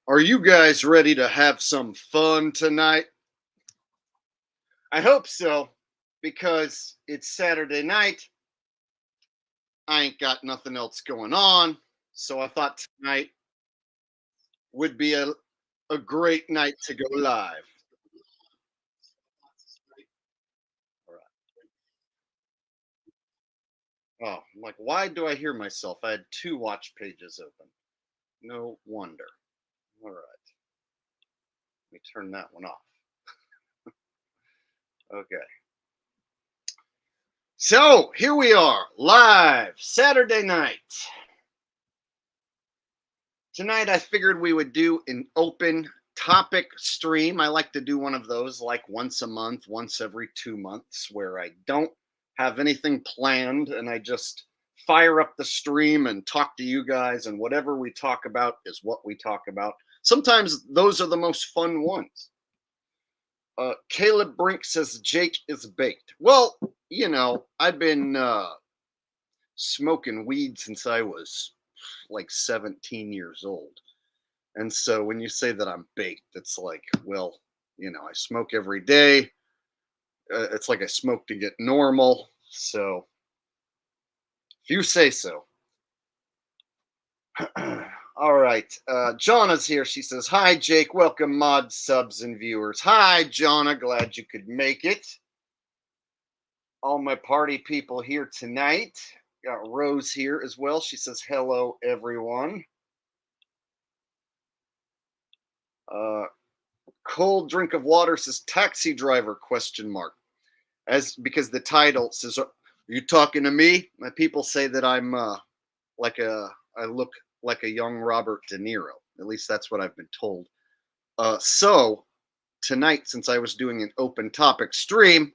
Are you guys ready to have some fun tonight? I hope so, because it's Saturday night. I ain't got nothing else going on. So I thought tonight would be a great night to go live. All right. Oh, I'm like, why do I hear myself? I had two watch pages open. No wonder. All right. Let me turn that one off. Okay. So here we are, live Saturday night. Tonight, I figured we would do an open topic stream. I like to do one of those like once a month, once every 2 months, where I don't have anything planned and I just fire up the stream and talk to you guys, and whatever we talk about is what we talk about. Sometimes those are the most fun ones. Caleb Brink says Jake is baked. Well, I've been smoking weed since I was like 17 years old. And so when you say that I'm baked, it's like, well, I smoke every day. It's like I smoke to get normal. So if you say so. All right. Jana's here. She says, hi, Jake. Welcome, mod subs and viewers. Hi, Jana. Glad you could make it. All my party people here tonight. Got Rose here as well. She says, hello, everyone. Cold drink of water says taxi driver question mark, as because the title says, are you talking to me? My people say that I'm I look like a young Robert De Niro. At least that's what I've been told. So tonight, since I was doing an open topic stream,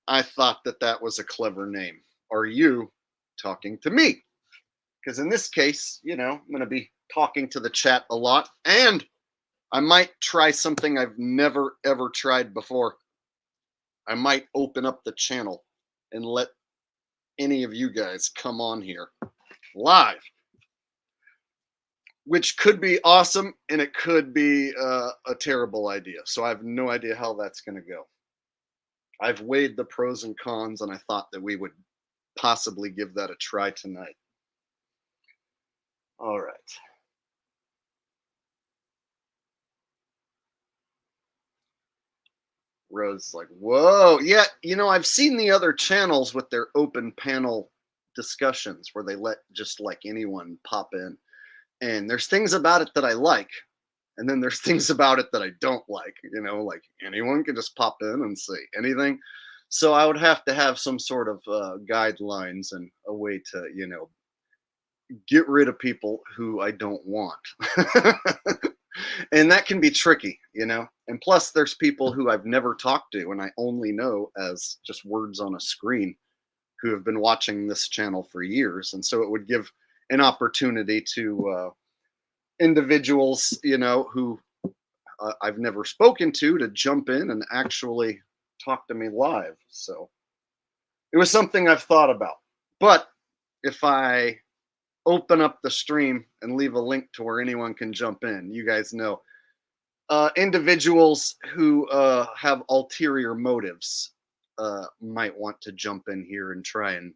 I thought that that was a clever name. Are you talking to me? Because in this case, I'm going to be talking to the chat a lot, and I might try something I've never ever tried before. I might open up the channel and let any of you guys come on here live, which could be awesome and it could be a terrible idea. So I have no idea how that's going to go. I've weighed the pros and cons, and I thought that we would possibly give that a try tonight. All right. Rose like, whoa, yeah, I've seen the other channels with their open panel discussions where they let just like anyone pop in, and there's things about it that I like, and then there's things about it that I don't like. Like anyone can just pop in and say anything. So I would have to have some sort of guidelines and a way to get rid of people who I don't want. And that can be tricky, and plus there's people who I've never talked to and I only know as just words on a screen, who have been watching this channel for years, and so it would give an opportunity to individuals who I've never spoken to jump in and actually talk to me live. So it was something I've thought about, but if I open up the stream and leave a link to where anyone can jump in, you guys know individuals who have ulterior motives might want to jump in here and try and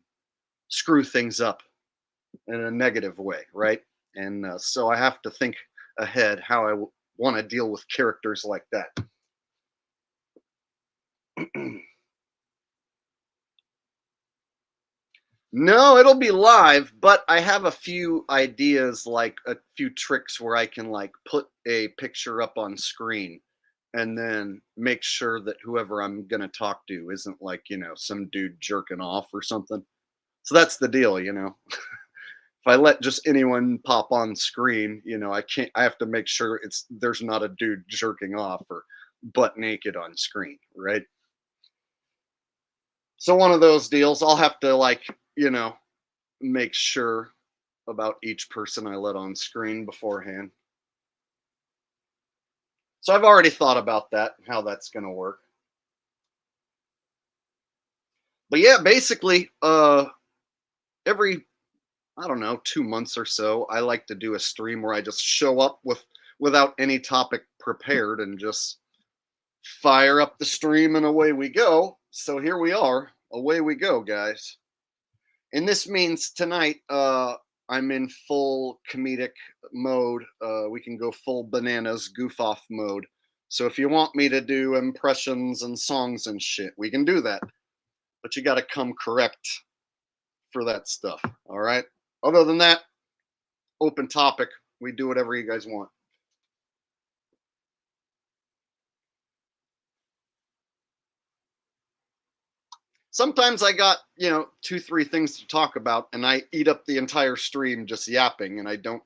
screw things up in a negative way, right? And so I have to think ahead how I want to deal with characters like that. No, it'll be live, but I have a few ideas, like a few tricks where I can like put a picture up on screen and then make sure that whoever I'm going to talk to isn't like, some dude jerking off or something. So that's the deal, If I let just anyone pop on screen, I have to make sure there's not a dude jerking off or butt naked on screen, right? So one of those deals, I'll have to like, make sure about each person I let on screen beforehand. So I've already thought about that, how that's going to work. But yeah, basically, every, I don't know, 2 months or so, I like to do a stream where I just show up with without any topic prepared and just fire up the stream and away we go. So here we are. Away we go, guys. And this means tonight I'm in full comedic mode. We can go full bananas goof off mode. So if you want me to do impressions and songs and shit, we can do that. But you got to come correct for that stuff. All right. Other than that, open topic. We do whatever you guys want. Sometimes I got, 2, 3 things to talk about, and I eat up the entire stream just yapping, and I don't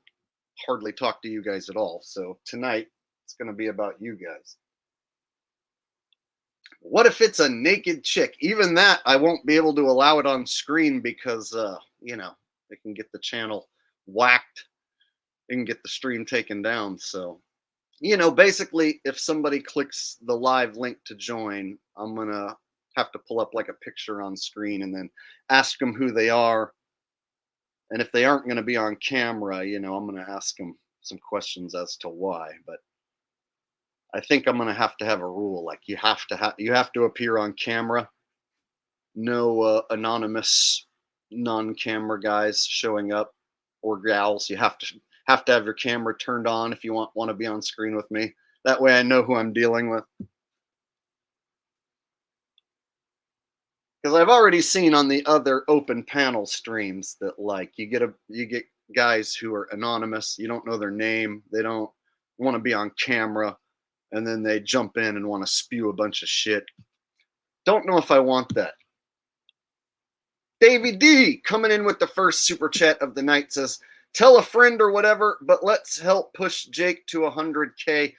hardly talk to you guys at all. So tonight, it's going to be about you guys. What if it's a naked chick? Even that, I won't be able to allow it on screen because, they can get the channel whacked and get the stream taken down. So, basically, if somebody clicks the live link to join, I'm going to have to pull up like a picture on screen and then ask them who they are. And if they aren't going to be on camera, I'm going to ask them some questions as to why. But I think I'm going to have a rule like you have to appear on camera. No anonymous non-camera guys showing up or gals. You have to have your camera turned on if you want to be on screen with me. That way I know who I'm dealing with. Because I've already seen on the other open panel streams that like you get guys who are anonymous, you don't know their name, they don't want to be on camera, and then they jump in and want to spew a bunch of shit. Don't know if I want that. Davey D coming in with the first super chat of the night says, tell a friend or whatever, but let's help push Jake to 100K.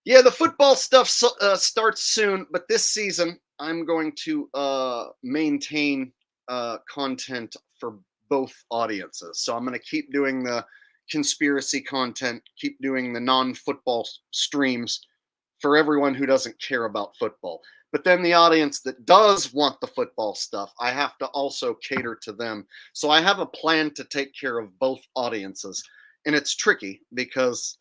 Yeah, the football stuff starts soon, but this season I'm going to maintain content for both audiences. So I'm going to keep doing the conspiracy content, keep doing the non-football streams for everyone who doesn't care about football. But then the audience that does want the football stuff, I have to also cater to them. So I have a plan to take care of both audiences. And it's tricky because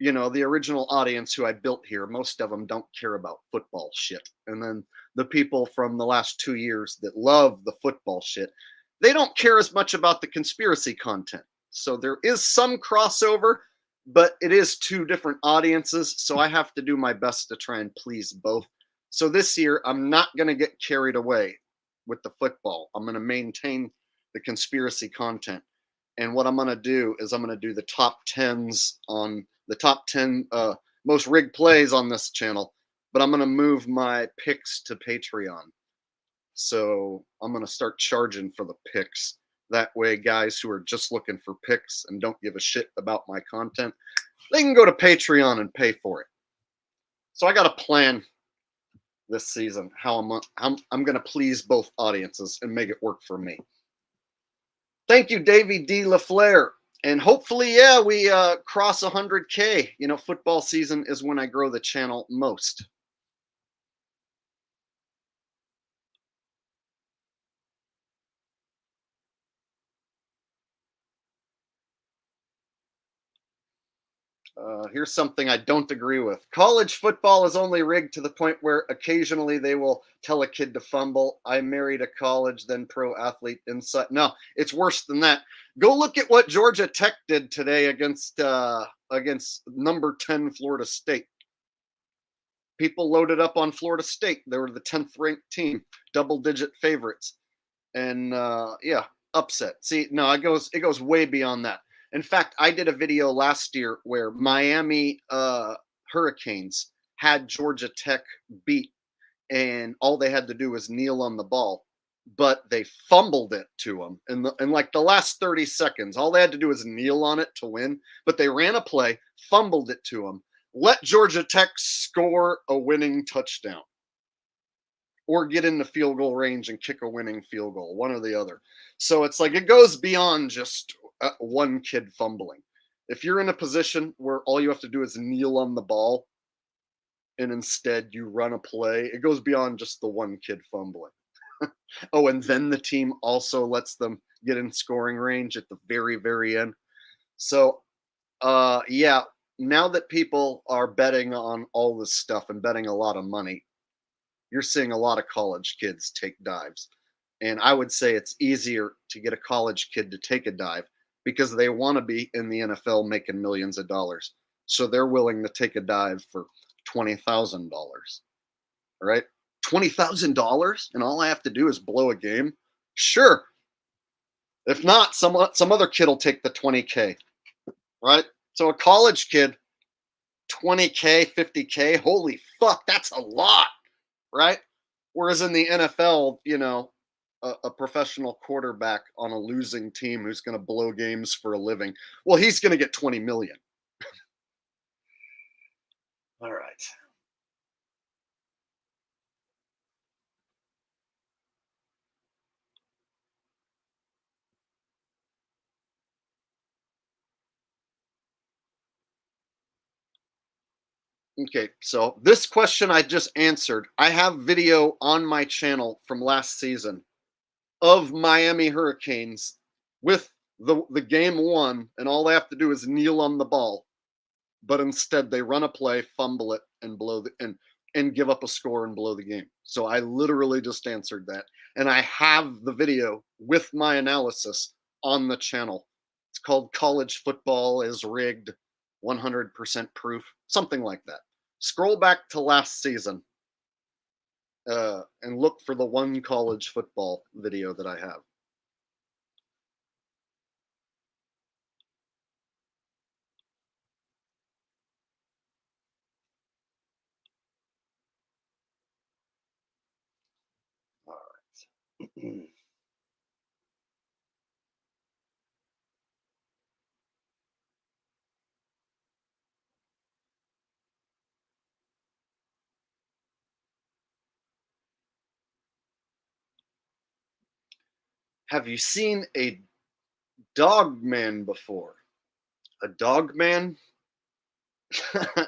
the original audience who I built here, most of them don't care about football shit. And then the people from the last 2 years that love the football shit, they don't care as much about the conspiracy content. So there is some crossover, but it is 2 different audiences. So I have to do my best to try and please both. So this year, I'm not going to get carried away with the football. I'm going to maintain the conspiracy content. And what I'm going to do is I'm going to do the top 10s on the top 10 most rigged plays on this channel, but I'm going to move my picks to Patreon. So I'm going to start charging for the picks. That way, guys who are just looking for picks and don't give a shit about my content, they can go to Patreon and pay for it. So I got a plan this season how I'm going to please both audiences and make it work for me. Thank you, Davey D. LaFleur. And hopefully, yeah, we cross 100K. Football season is when I grow the channel most. Here's something I don't agree with. College football is only rigged to the point where occasionally they will tell a kid to fumble. I married a college, then pro athlete inside. No, it's worse than that. Go look at what Georgia Tech did today against number 10 Florida State. People loaded up on Florida State. They were the 10th ranked team, double-digit favorites, and upset. See, no, it goes way beyond that. In fact, I did a video last year where Miami Hurricanes had Georgia Tech beat, and all they had to do was kneel on the ball, but they fumbled it to them in like the last 30 seconds. All they had to do was kneel on it to win, but they ran a play, fumbled it to them, let Georgia Tech score a winning touchdown or get in the field goal range and kick a winning field goal, one or the other. So it's like it goes beyond just one kid fumbling. If you're in a position where all you have to do is kneel on the ball and instead you run a play, it goes beyond just the one kid fumbling. Oh, and then the team also lets them get in scoring range at the very, very end. So, yeah, now that people are betting on all this stuff and betting a lot of money, you're seeing a lot of college kids take dives. And I would say it's easier to get a college kid to take a dive because they want to be in the NFL making millions of dollars. So they're willing to take a dive for $20,000. All right. $20,000 and all I have to do is blow a game. Sure. If not, some other kid will take the 20K, right? So a college kid, 20K, 50K, holy fuck, that's a lot, right? Whereas in the NFL, a professional quarterback on a losing team who's going to blow games for a living, well, he's going to get 20 million. All right. Okay, so this question I just answered. I have video on my channel from last season of Miami Hurricanes with the game one, and all they have to do is kneel on the ball, but instead they run a play, fumble it, and blow the and give up a score and blow the game. So I literally just answered that, and I have the video with my analysis on the channel. It's called "College Football is Rigged," 100% proof, something like that. Scroll back to last season and look for the one college football video that I have. All right. Have you seen a dog man before? A dog man?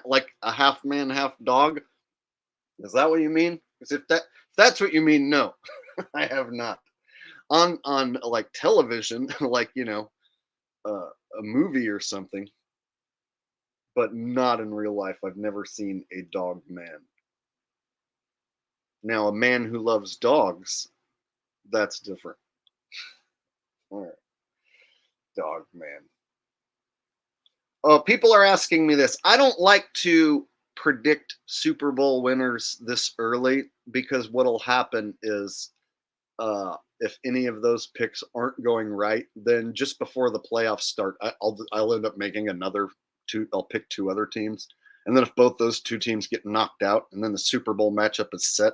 Like a half man, half dog? Is that what you mean? Because if that's what you mean, no, I have not. On like television, like a movie or something, but not in real life. I've never seen a dog man. Now, a man who loves dogs, that's different. All right, dog man. People are asking me this. I don't like to predict Super Bowl winners this early because what'll happen is if any of those picks aren't going right, then just before the playoffs start, I'll end up making another two. I'll pick two other teams, and then if both those two teams get knocked out, and then the Super Bowl matchup is set,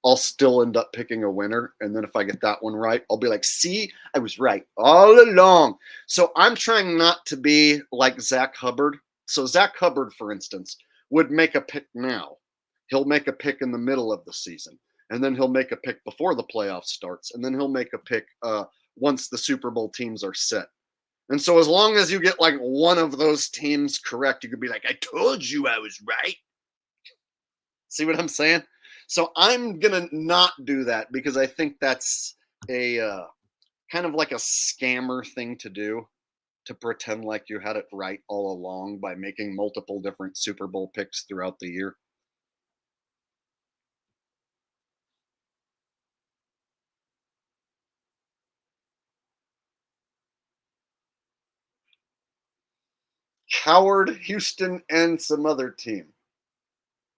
I'll still end up picking a winner. And then if I get that one right, I'll be like, see, I was right all along. So I'm trying not to be like Zach Hubbard. So Zach Hubbard, for instance, would make a pick now. He'll make a pick in the middle of the season. And then he'll make a pick before the playoffs starts. And then he'll make a pick once the Super Bowl teams are set. And so as long as you get like one of those teams correct, you could be like, I told you I was right. See what I'm saying? So I'm gonna not do that because I think that's a kind of like a scammer thing to do, to pretend like you had it right all along by making multiple different Super Bowl picks throughout the year. Howard, Houston, and some other team.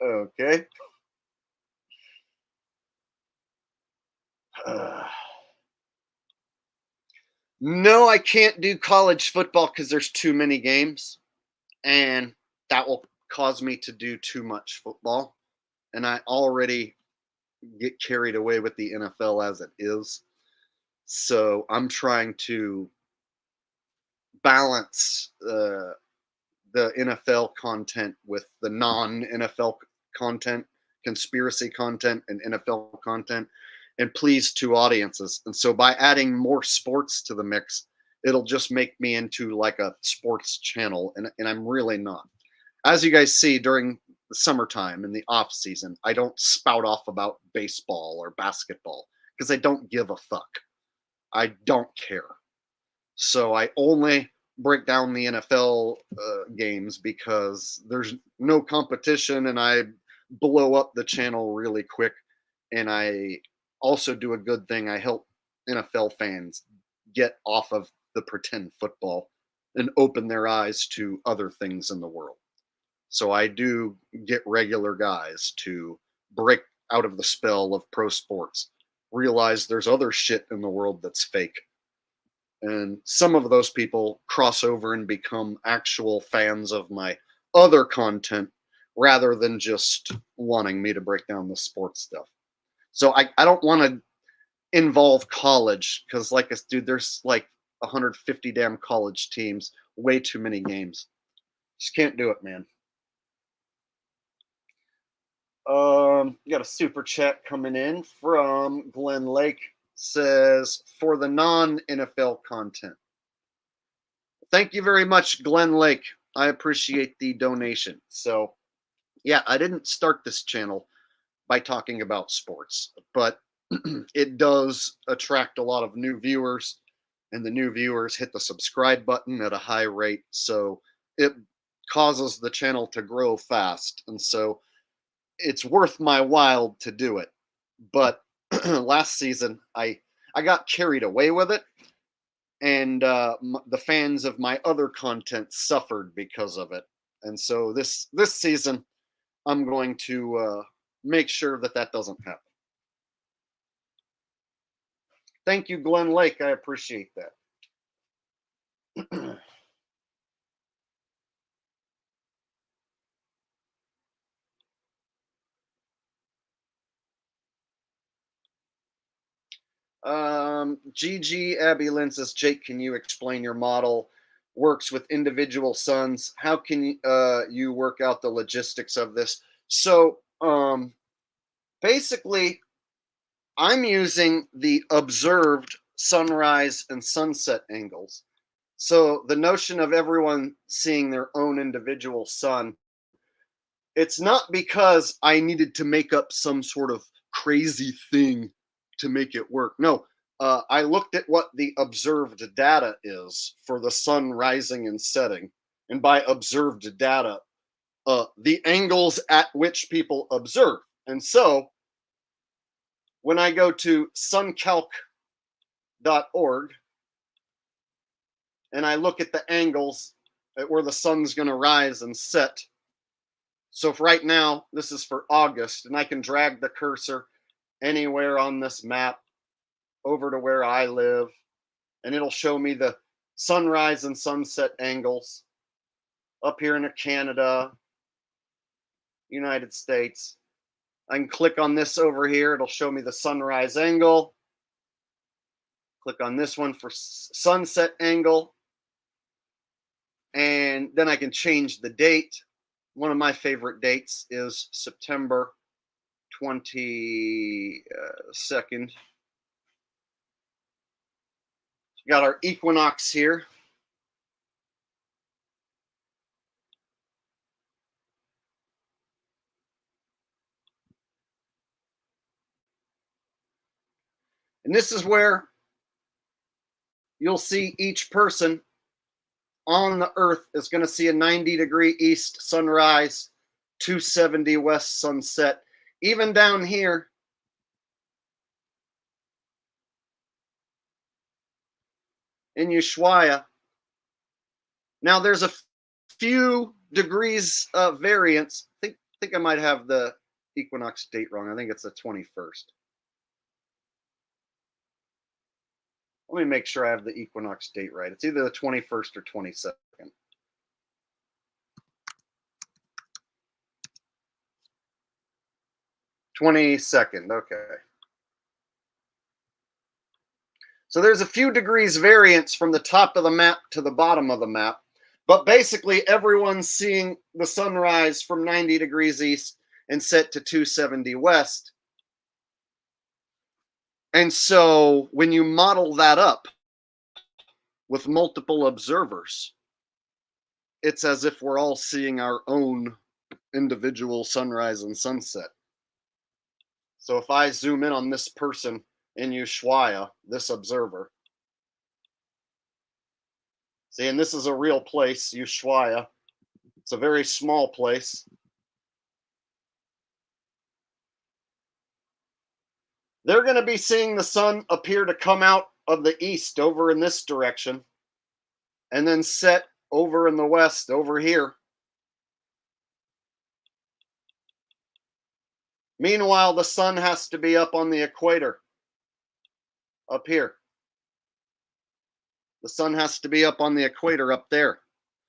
Okay. Uh, no, I can't do college football because there's too many games, and that will cause me to do too much football. And I already get carried away with the NFL as it is. So I'm trying to balance the NFL content with the non NFL content, conspiracy content, and NFL content, and please two audiences. And so by adding more sports to the mix, it'll just make me into like a sports channel, and I'm really not. As you guys see during the summertime and the off season, I don't spout off about baseball or basketball because I don't give a fuck. I don't care. So I only break down the NFL games because there's no competition and I blow up the channel really quick. And I also do a good thing. I help NFL fans get off of the pretend football and open their eyes to other things in the world. So I do get regular guys to break out of the spell of pro sports, realize there's other shit in the world that's fake. And some of those people cross over and become actual fans of my other content rather than just wanting me to break down the sports stuff. So I don't want to involve college because, like, dude, there's like 150 damn college teams, way too many games. Just can't do it, man. Got a super chat coming in from Glenn Lake. Says for the non NFL content. Thank you very much, Glenn Lake. I appreciate the donation. So, yeah, I didn't start this channel by talking about sports, but it does attract a lot of new viewers, and the new viewers hit the subscribe button at a high rate. So it causes the channel to grow fast. And so it's worth my while to do it. But last season, I got carried away with it, and the fans of my other content suffered because of it. And so this season, I'm going to make sure that that doesn't happen. Thank you, Glenn Lake. I appreciate that. GG Abby Lynn says, Jake, can you explain your model works with individual suns? How can you work out the logistics of this? So basically, I'm using the observed sunrise and sunset angles. So the notion of everyone seeing their own individual sun, it's not because I needed to make up some sort of crazy thing to make it work. No, I looked at what the observed data is for the sun rising and setting. And by observed data, the angles at which people observe. And so when I go to suncalc.org and I look at the angles at where the sun's going to rise and set. So for right now, this is for August, and I can drag the cursor anywhere on this map over to where I live, and it'll show me the sunrise and sunset angles up here in Canada, United States. I can click on this over here. It'll show me the sunrise angle. Click on this one for sunset angle. And then I can change the date. One of my favorite dates is September 22nd. We got our equinox here. And this is where you'll see each person on the earth is going to see a 90-degree east sunrise, 270 west sunset. Even down here, in Ushuaia, now there's a few degrees variance. I think I might have the equinox date wrong. I think it's the 21st. Let me make sure I have the equinox date right. It's either the 21st or 22nd. 22nd, okay. So there's a few degrees variance from the top of the map to the bottom of the map. But basically, everyone's seeing the sunrise from 90 degrees east and set to 270 west. And so when you model that up with multiple observers, it's as if we're all seeing our own individual sunrise and sunset. So if I zoom in on this person in Ushuaia, this observer, See, and this is a real place, Ushuaia. It's a very small place. They're going to be seeing the sun appear to come out of the east over in this direction and then set over in the west over here. Meanwhile, the sun has to be up on the equator up here. The sun has to be up on the equator up there.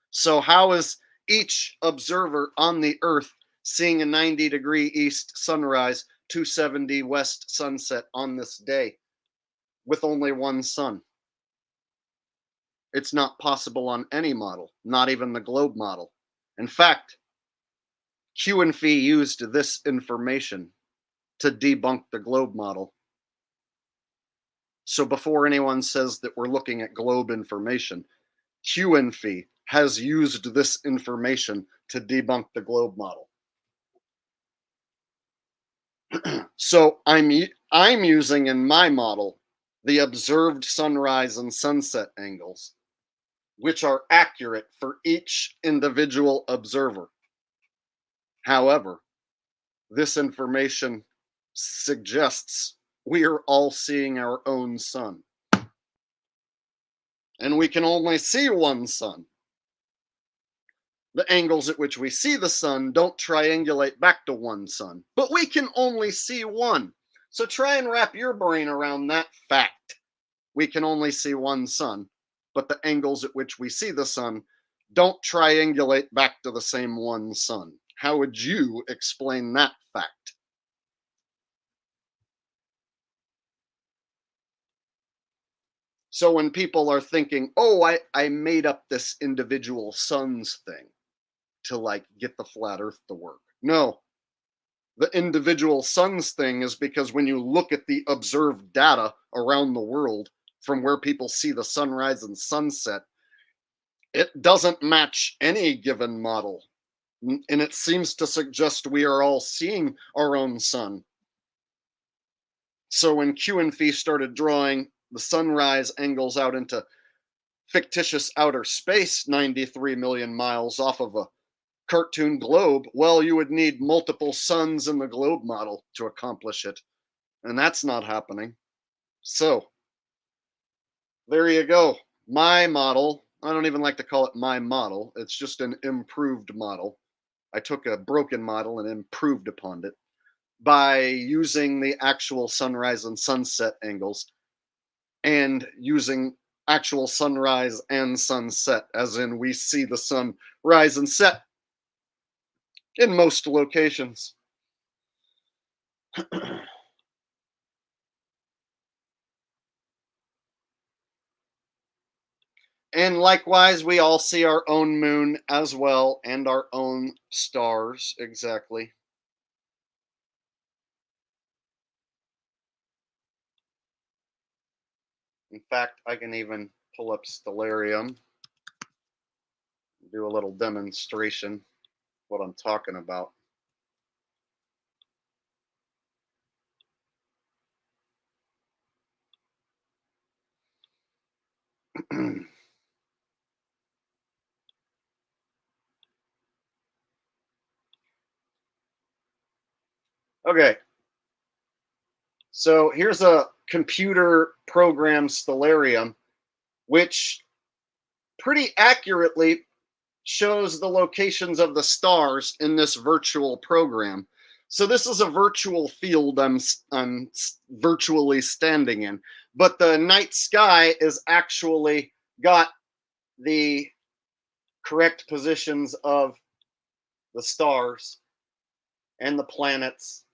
So, how is each observer on the Earth seeing a 90-degree east sunrise, 270 west sunset on this day with only one sun? It's not possible on any model, not even the globe model. In fact, Q and Fee used this information to debunk the globe model. So before anyone says that we're looking at globe information, Q and Fee has used this information to debunk the globe model. So I'm using in my model the observed sunrise and sunset angles, which are accurate for each individual observer. However, this information suggests we are all seeing our own sun. And we can only see one sun. The angles at which we see the sun don't triangulate back to one sun, but we can only see one. So try and wrap your brain around that fact. We can only see one sun, but the angles at which we see the sun don't triangulate back to the same one sun. How would you explain that fact? So when people are thinking, oh, I made up this individual suns thing to like get the flat earth to work. No, the individual suns thing is because when you look at the observed data around the world from where people see the sunrise and sunset, it doesn't match any given model. And it seems to suggest we are all seeing our own sun. So when Q and Fee started drawing the sunrise angles out into fictitious outer space 93 million miles off of a cartoon globe, well, you would need multiple suns in the globe model to accomplish it. And that's not happening. So there you go. My model, I don't even like to call it my model. It's just an improved model. I took a broken model and improved upon it by using the actual sunrise and sunset angles and using actual sunrise and sunset, as in we see the sun rise and set in most locations. And likewise, we all see our own moon as well and our own stars, exactly. In fact, I can even pull up Stellarium, do a little demonstration what I'm talking about. Okay, so here's a computer program Stellarium, which pretty accurately shows the locations of the stars in this virtual program. So this is a virtual field I'm virtually standing in, but the night sky is actually got the correct positions of the stars and the planets,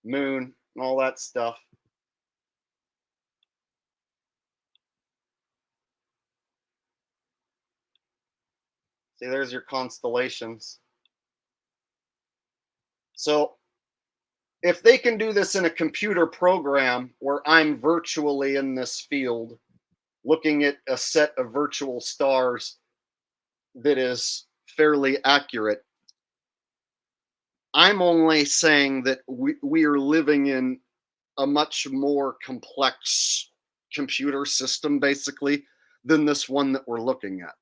moon, and all that stuff. See, there's your constellations. So if they can do this in a computer program where I'm virtually in this field looking at a set of virtual stars that is fairly accurate, I'm only saying that we are living in a much more complex computer system, basically, than this one that we're looking at.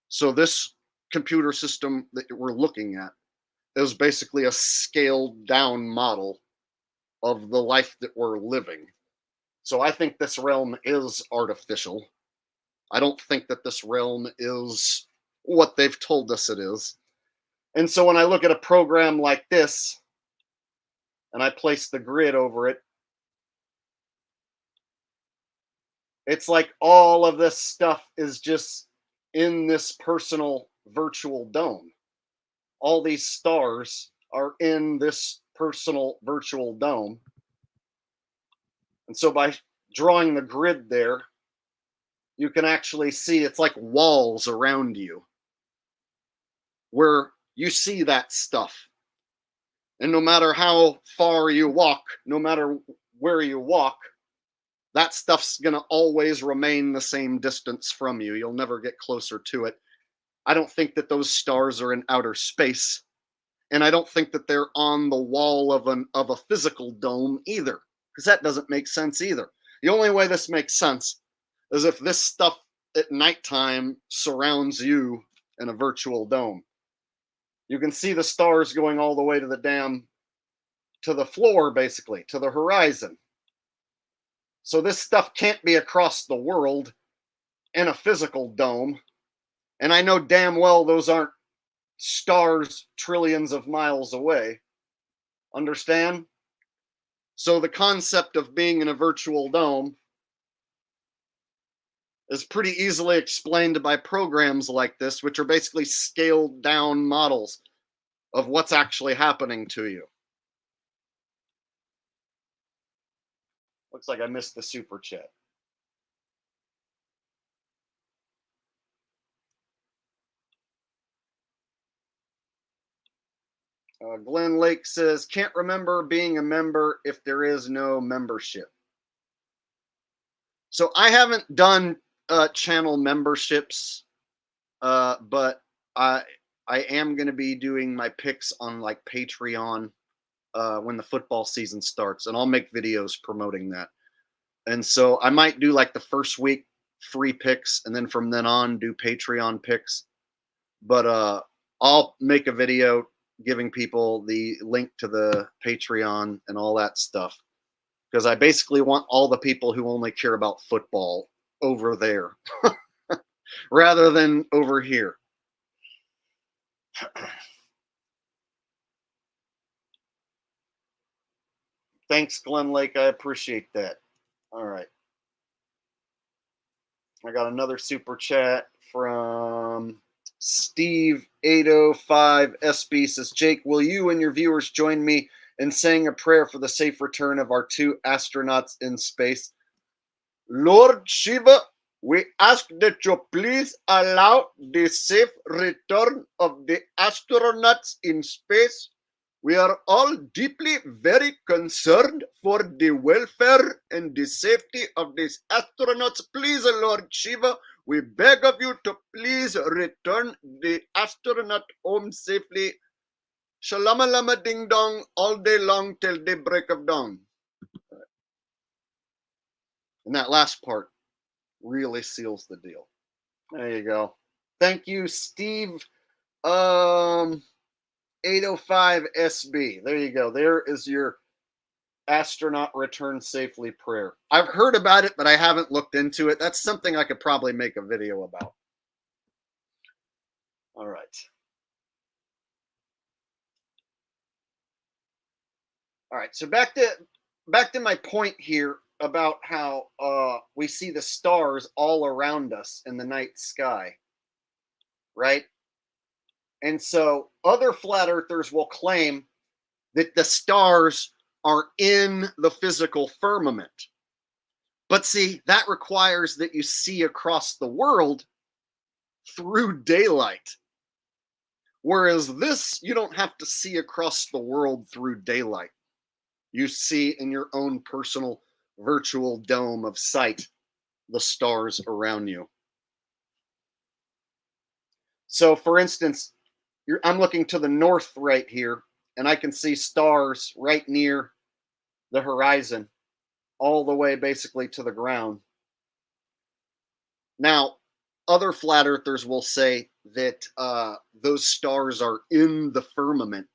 So this computer system that we're looking at is basically a scaled down model of the life that we're living. So I think this realm is artificial. I don't think that this realm is what they've told us it is. And so when I look at a program like this and I place the grid over it, it's like all of this stuff is just in this personal virtual dome. All these stars are in this personal virtual dome. And so by drawing the grid there, you can actually see it's like walls around you where you see that stuff. And no matter how far you walk, no matter where you walk, that stuff's going to always remain the same distance from you. You'll never get closer to it. I don't think that those stars are in outer space. And I don't think that they're on the wall of a physical dome either, because that doesn't make sense either. The only way this makes sense is if this stuff at nighttime surrounds you in a virtual dome. You can see the stars going all the way to the floor, basically, to the horizon. So this stuff can't be across the world in a physical dome. And I know damn well those aren't stars trillions of miles away. Understand? So the concept of being in a virtual dome is pretty easily explained by programs like this, which are basically scaled down models of what's actually happening to you. Looks like I missed the super chat. Glenn Lake says, can't remember being a member if there is no membership. So I haven't done channel memberships, but I am going to be doing my picks on like Patreon when the football season starts, and I'll make videos promoting that. And so I might do like the first week free picks, and then from then on do Patreon picks. But I'll make a video giving people the link to the Patreon and all that stuff, because I basically want all the people who only care about football over there rather than over here. Thanks, Glen Lake. I appreciate that. All right. I got another super chat from Steve805SB. Says, Jake, will you and your viewers join me in saying a prayer for the safe return of our 2 astronauts in space? Lord Shiva, we ask that you please allow the safe return of the astronauts in space. We are all deeply very concerned for the welfare and the safety of these astronauts. Please, Lord Shiva, we beg of you to please return the astronaut home safely. Shalama lama ding dong all day long till the break of dawn. And that last part really seals the deal. There you go. Thank you, Steve. 805SB. There you go. There is your astronaut return safely prayer. I've heard about it, but I haven't looked into it. That's something I could probably make a video about. All right. All right. So back to my point here about how we see the stars all around us in the night sky, right? And so other flat earthers will claim that the stars are in the physical firmament. But see, that requires that you see across the world through daylight. Whereas this, you don't have to see across the world through daylight. You see in your own personal virtual dome of sight the stars around you. So for instance, I'm looking to the north right here, and I can see stars right near the horizon, all the way basically to the ground. Now, other flat earthers will say that those stars are in the firmament,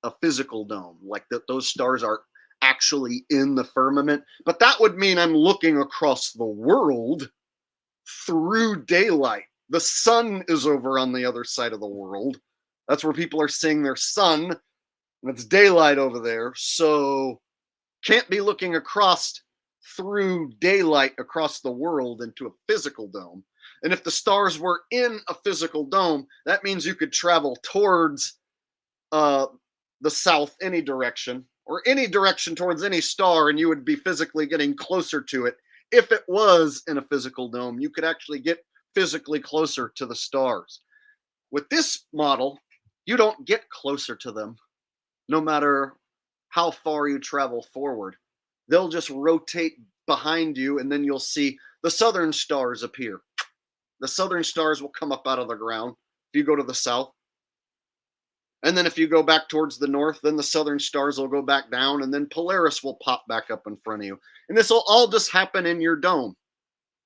a physical dome, like that those stars are actually in the firmament. But that would mean I'm looking across the world through daylight. The sun is over on the other side of the world. That's where people are seeing their sun, and it's daylight over there. So can't be looking across through daylight across the world into a physical dome. And if the stars were in a physical dome, that means you could travel towards uh, the south any direction or any direction towards any star, and you would be physically getting closer to it. If it was in a physical dome, you could actually get physically closer to the stars. With this model, you don't get closer to them no matter how far you travel forward. They'll just rotate behind you, and then you'll see the southern stars appear. The southern stars will come up out of the ground if you go to the south. And then if you go back towards the north, then the southern stars will go back down, and then Polaris will pop back up in front of you. And this will all just happen in your dome.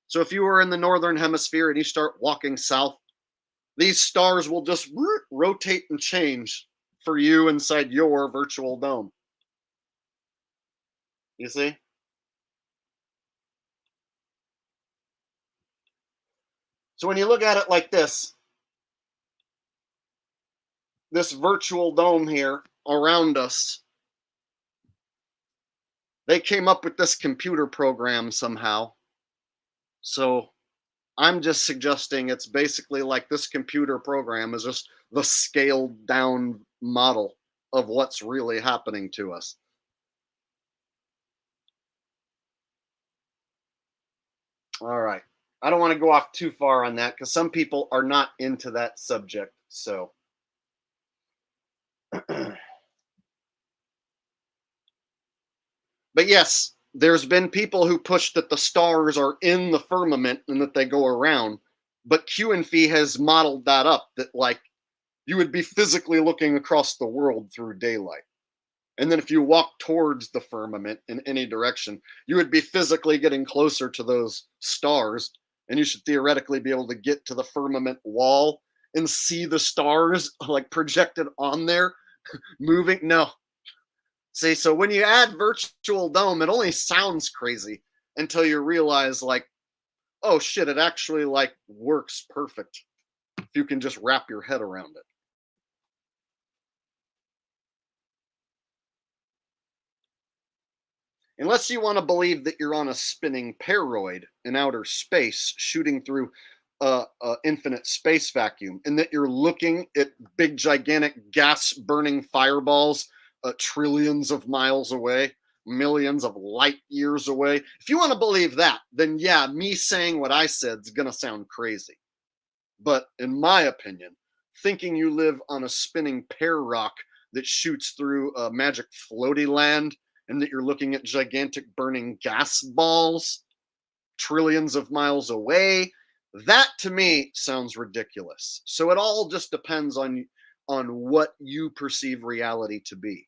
So if you were in the northern hemisphere and you start walking south, these stars will just rotate and change for you inside your virtual dome. You see? So when you look at it like this virtual dome here around us, they came up with this computer program somehow. So I'm just suggesting it's basically like this computer program is just the scaled down model of what's really happening to us. All right. I don't want to go off too far on that because some people are not into that subject. So, but yes, there's been people who push that the stars are in the firmament and that they go around. But Q and Fee has modeled that up that like you would be physically looking across the world through daylight. And then if you walk towards the firmament in any direction, you would be physically getting closer to those stars. And you should theoretically be able to get to the firmament wall and see the stars like projected on there moving. No. See, so when you add virtual dome, it only sounds crazy until you realize like, oh shit, it actually like works perfect if you can just wrap your head around it. Unless you want to believe that you're on a spinning paroid in outer space shooting through a infinite space vacuum and that you're looking at big gigantic gas burning fireballs trillions of miles away, millions of light years away. If you want to believe that, then yeah, me saying what I said is going to sound crazy. But in my opinion, thinking you live on a spinning pear rock that shoots through a magic floaty land and that you're looking at gigantic burning gas balls trillions of miles away, that to me sounds ridiculous. So it all just depends on what you perceive reality to be.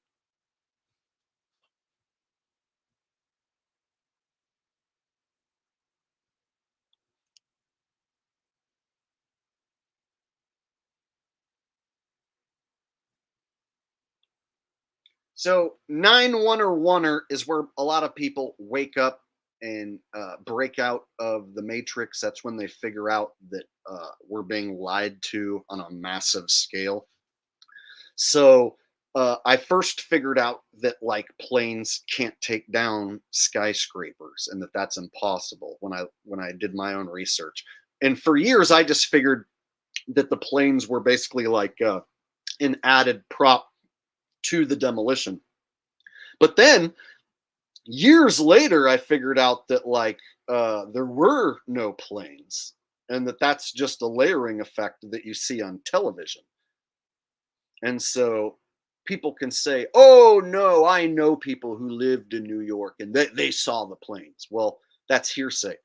So 9-1er is where a lot of people wake up and break out of the matrix. That's when they figure out that we're being lied to on a massive scale. So I first figured out that like planes can't take down skyscrapers and that that's impossible when I did my own research. And for years I just figured that the planes were basically like an added prop to the demolition. But then years later, I figured out that like there were no planes, and that that's just a layering effect that you see on television. And so people can say, "Oh no, I know people who lived in New York and they saw the planes." Well, that's hearsay.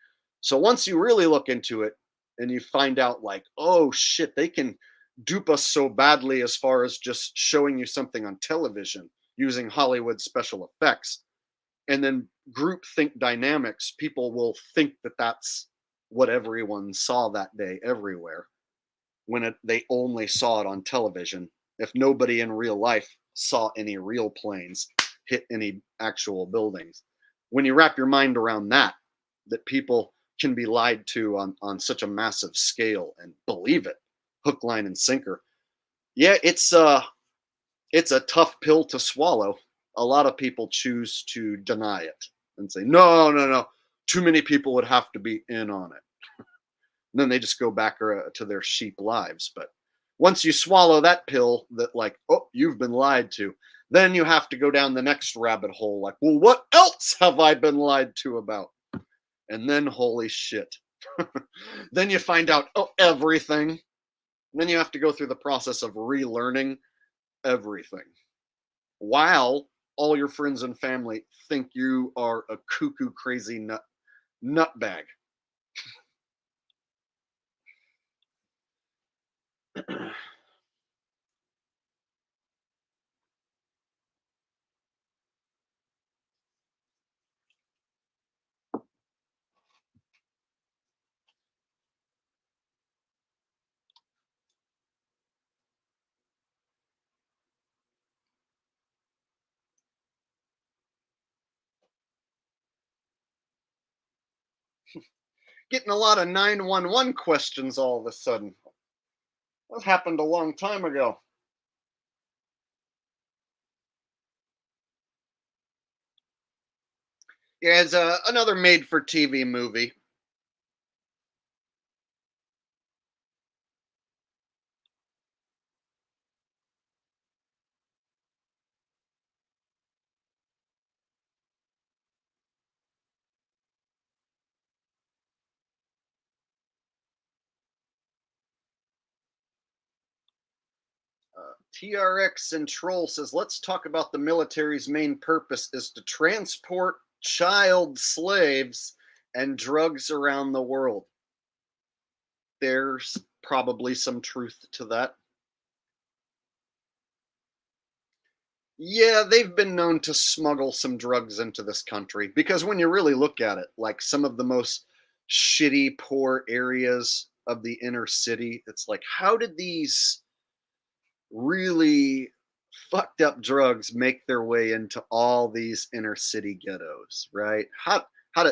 So once you really look into it and you find out like, "Oh shit, they can dupe us so badly as far as just showing you something on television using Hollywood special effects." And then group think dynamics, people will think that that's what everyone saw that day everywhere when they only saw it on television. If nobody in real life saw any real planes hit any actual buildings, when you wrap your mind around that people can be lied to on such a massive scale and believe it, hook, line, and sinker. Yeah, it's a tough pill to swallow. A lot of people choose to deny it and say, no, no, no, too many people would have to be in on it. And then they just go back to their sheep lives. But once you swallow that pill, that like, oh, you've been lied to, then you have to go down the next rabbit hole. Like, well, what else have I been lied to about? And then, holy shit. Then you find out, oh, everything. And then you have to go through the process of relearning everything while all your friends and family think you are a cuckoo crazy nutbag. Getting a lot of 911 questions all of a sudden. That happened a long time ago. Yeah, it's another made for TV movie. TRX and Troll says, let's talk about the military's main purpose is to transport child slaves and drugs around the world. There's probably some truth to that. Yeah, they've been known to smuggle some drugs into this country because when you really look at it, like some of the most shitty, poor areas of the inner city, it's like, how did these really fucked up drugs make their way into all these inner city ghettos, right?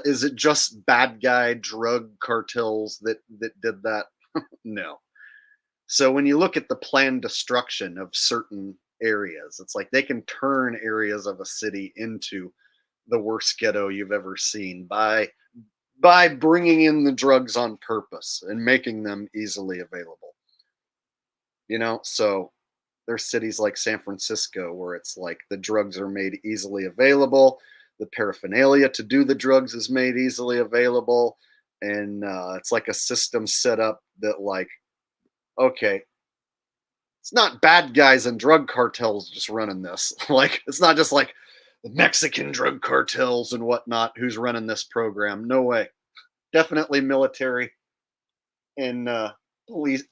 Is it just bad guy drug cartels that did that? No. So when you look at the planned destruction of certain areas, it's like they can turn areas of a city into the worst ghetto you've ever seen by bringing in the drugs on purpose and making them easily available. So there's cities like San Francisco where it's like the drugs are made easily available, the paraphernalia to do the drugs is made easily available, and it's like a system set up that like, okay, it's not bad guys and drug cartels just running this. Like, it's not just like the Mexican drug cartels and whatnot who's running this program. No way. Definitely military and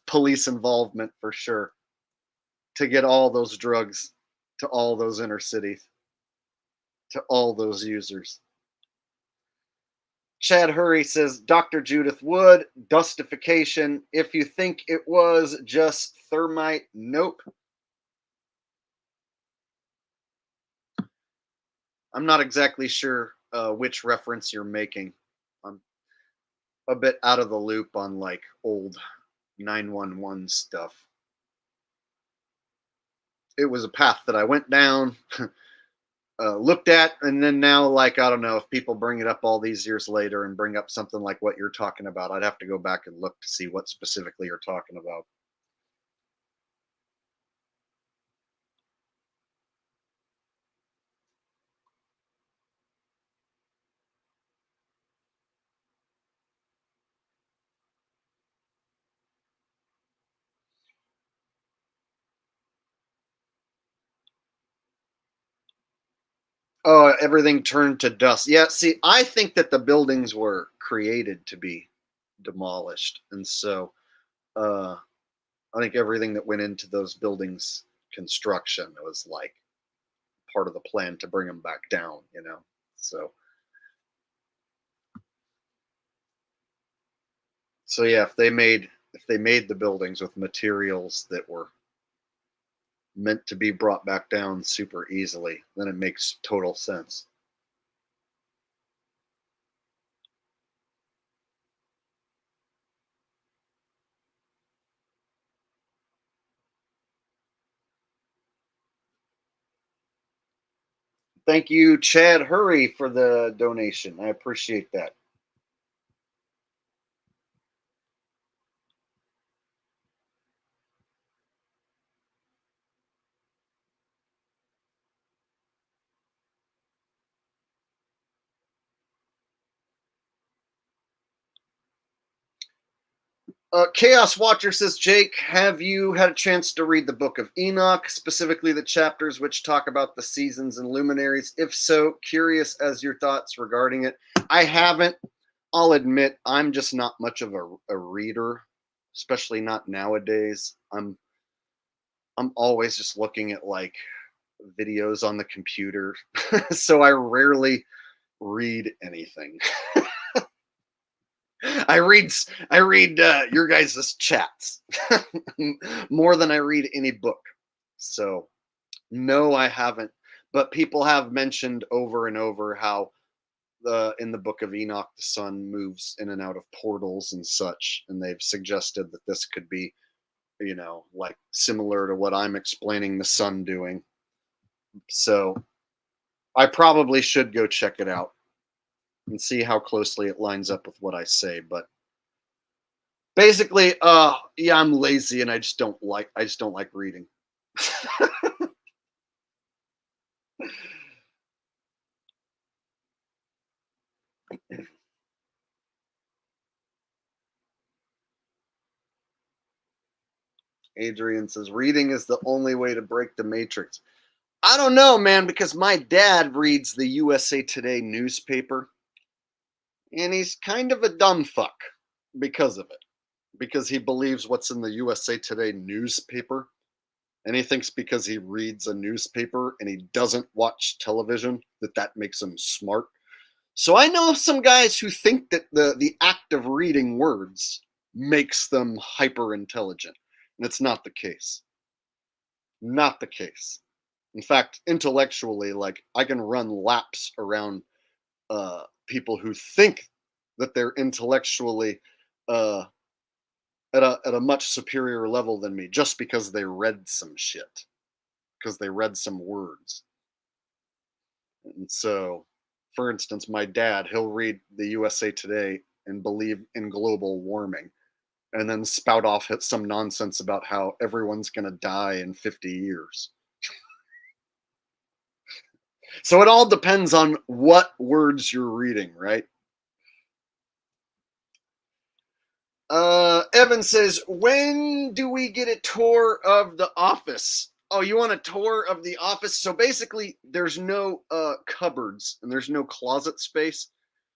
police involvement for sure to get all those drugs to all those inner cities, to all those users. Chad Hurry says, Dr. Judith Wood, dustification. If you think it was just thermite, nope. I'm not exactly sure which reference you're making. I'm a bit out of the loop on like old 911 stuff. It was a path that I went down, looked at, and then now, like, I don't know if people bring it up all these years later and bring up something like what you're talking about. I'd have to go back and look to see what specifically you're talking about. Oh, everything turned to dust. Yeah, see, I think that the buildings were created to be demolished. And so I think everything that went into those buildings construction was like part of the plan to bring them back down. So So yeah, if they made the buildings with materials that were meant to be brought back down super easily, then it makes total sense. Thank you, Chad Hurry, for the donation. I appreciate that. Chaos Watcher says, Jake, have you had a chance to read the Book of Enoch, specifically the chapters which talk about the seasons and luminaries? If so, curious as your thoughts regarding it. I haven't. I'll admit, I'm just not much of a reader, especially not nowadays. I'm always just looking at like videos on the computer, so I rarely read anything. I read your guys' chats more than I read any book. So no, I haven't. But people have mentioned over and over how in the Book of Enoch the sun moves in and out of portals and such, and they've suggested that this could be, like similar to what I'm explaining the sun doing. So I probably should go check it out and see how closely it lines up with what I say. But basically, yeah, I'm lazy and I just don't like reading. Adrian says reading is the only way to break the matrix. I don't know, man, because my dad reads the USA Today newspaper and he's kind of a dumb fuck because of it. Because he believes what's in the USA Today newspaper. And he thinks because he reads a newspaper and he doesn't watch television that makes him smart. So I know of some guys who think that the act of reading words makes them hyper intelligent. And it's not the case. Not the case. In fact, intellectually, like I can run laps around people who think that they're intellectually uh, at a much superior level than me just because they read some shit, because they read some words. And so, for instance, my dad, he'll read the USA Today and believe in global warming and then spout off some nonsense about how everyone's going to die in 50 years. So it all depends on what words you're reading, right? Evan says, when do we get a tour of the office? Oh, you want a tour of the office? So basically, there's no cupboards and there's no closet space.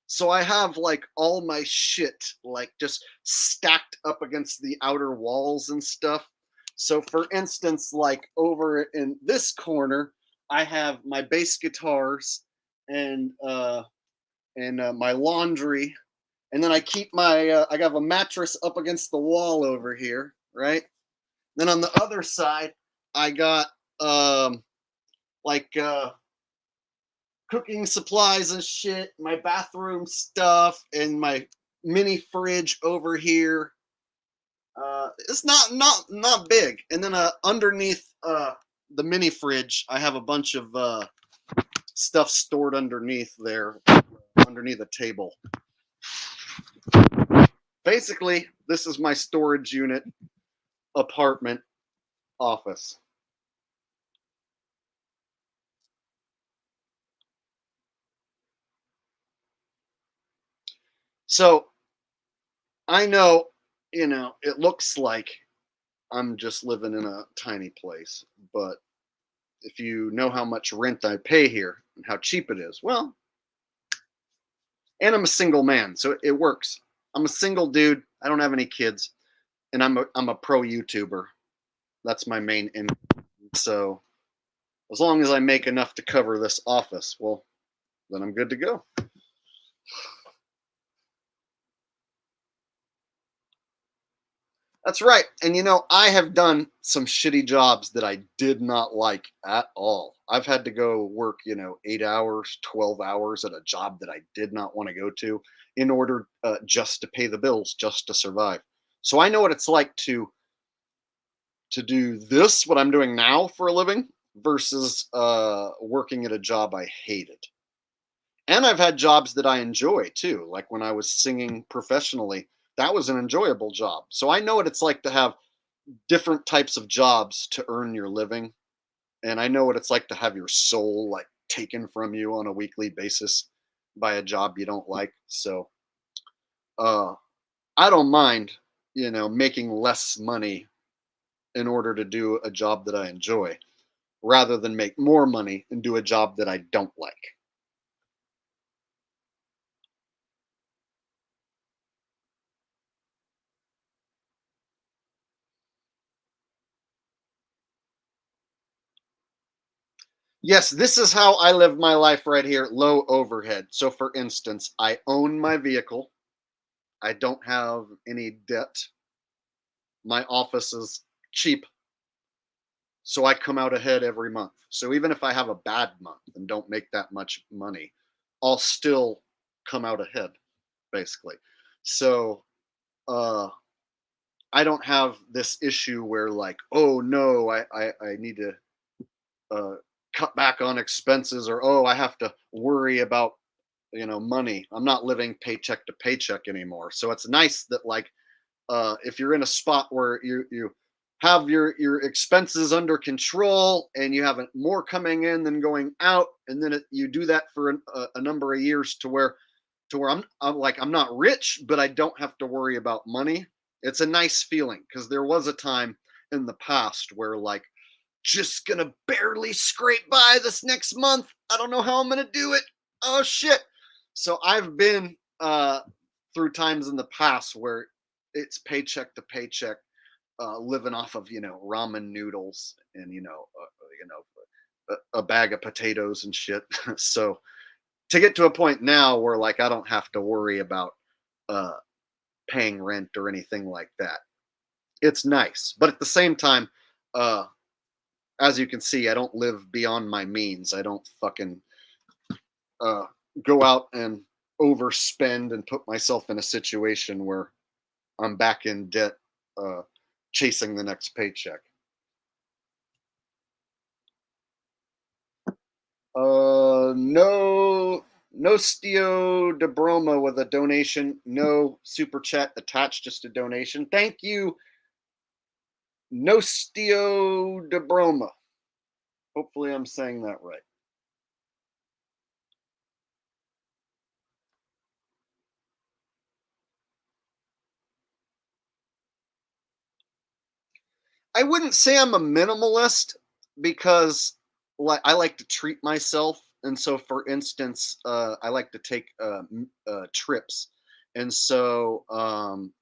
So I have like all my shit like just stacked up against the outer walls and stuff. So for instance, like over in this corner, I have my bass guitars and my laundry, and then I keep I have a mattress up against the wall over here, right? Then on the other side, I got like cooking supplies and shit, my bathroom stuff, and my mini fridge over here. It's not big. And then underneath the mini fridge, I have a bunch of stuff stored underneath there, underneath a table. Basically, this is my storage unit, apartment, office. So I know, it looks like I'm just living in a tiny place, but if you know how much rent I pay here and how cheap it is, well, and I'm a single man, so it works. I'm a single dude. I don't have any kids, and I'm a pro YouTuber. That's my main income. So as long as I make enough to cover this office, well, then I'm good to go. That's right. And I have done some shitty jobs that I did not like at all. I've had to go work, 8 hours, 12 hours at a job that I did not want to go to in order just to pay the bills, just to survive. So I know what it's like to do this, what I'm doing now for a living, versus working at a job I hated. And I've had jobs that I enjoy too. Like when I was singing professionally, that was an enjoyable job. So I know what it's like to have different types of jobs to earn your living. And I know what it's like to have your soul like taken from you on a weekly basis by a job you don't like. So uh I don't mind, making less money in order to do a job that I enjoy rather than make more money and do a job that I don't like. Yes, this is how I live my life right here, low overhead. So for instance, I own my vehicle. I don't have any debt. My office is cheap, so I come out ahead every month. So even if I have a bad month and don't make that much money, I'll still come out ahead basically. So uh I don't have this issue where like, oh no, I need to uh cut back on expenses, or oh, I have to worry about money. I'm not living paycheck to paycheck anymore. So it's nice that like if you're in a spot where you have your expenses under control and you have more coming in than going out, and then you do that for a number of years to where I'm like I'm not rich, but I don't have to worry about money. It's a nice feeling because there was a time in the past where like just gonna barely scrape by this next month. I don't know how I'm gonna do it. Oh shit. So I've been through times in the past where it's paycheck to paycheck, living off of ramen noodles and a bag of potatoes and shit. So to get to a point now where like I don't have to worry about uh, paying rent or anything like that, it's nice. But at the same time, uh, as you can see, I don't live beyond my means. I don't fucking uh, go out and overspend and put myself in a situation where I'm back in debt, uh, chasing the next paycheck. No, no Stio de Broma with a donation. No super chat attached, just a donation. Thank you, no Stio de Broma. Hopefully, I'm saying that right. I wouldn't say I'm a minimalist because like I like to treat myself, and so for instance, I like to take trips, and so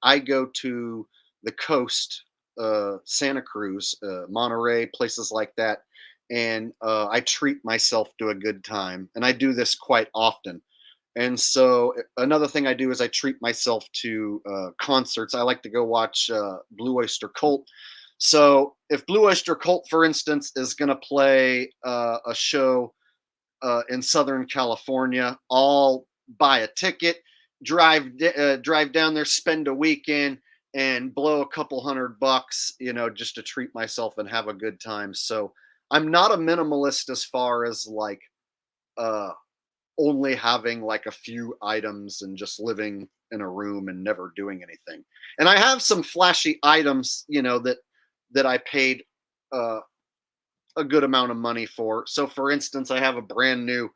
I go to the coast, Santa Cruz, Monterey, places like that, and I treat myself to a good time, and I do this quite often. And so another thing I do is I treat myself to concerts. I like to go watch Blue Oyster Cult. So if Blue Oyster Cult, for instance, is going to play a show in Southern California, I'll buy a ticket, drive down there, spend a weekend, and blow a couple $100, just to treat myself and have a good time. So I'm not a minimalist as far as like uh, only having like a few items and just living in a room and never doing anything. And I have some flashy items, that I paid uh, a good amount of money for. So, for instance, I have a brand new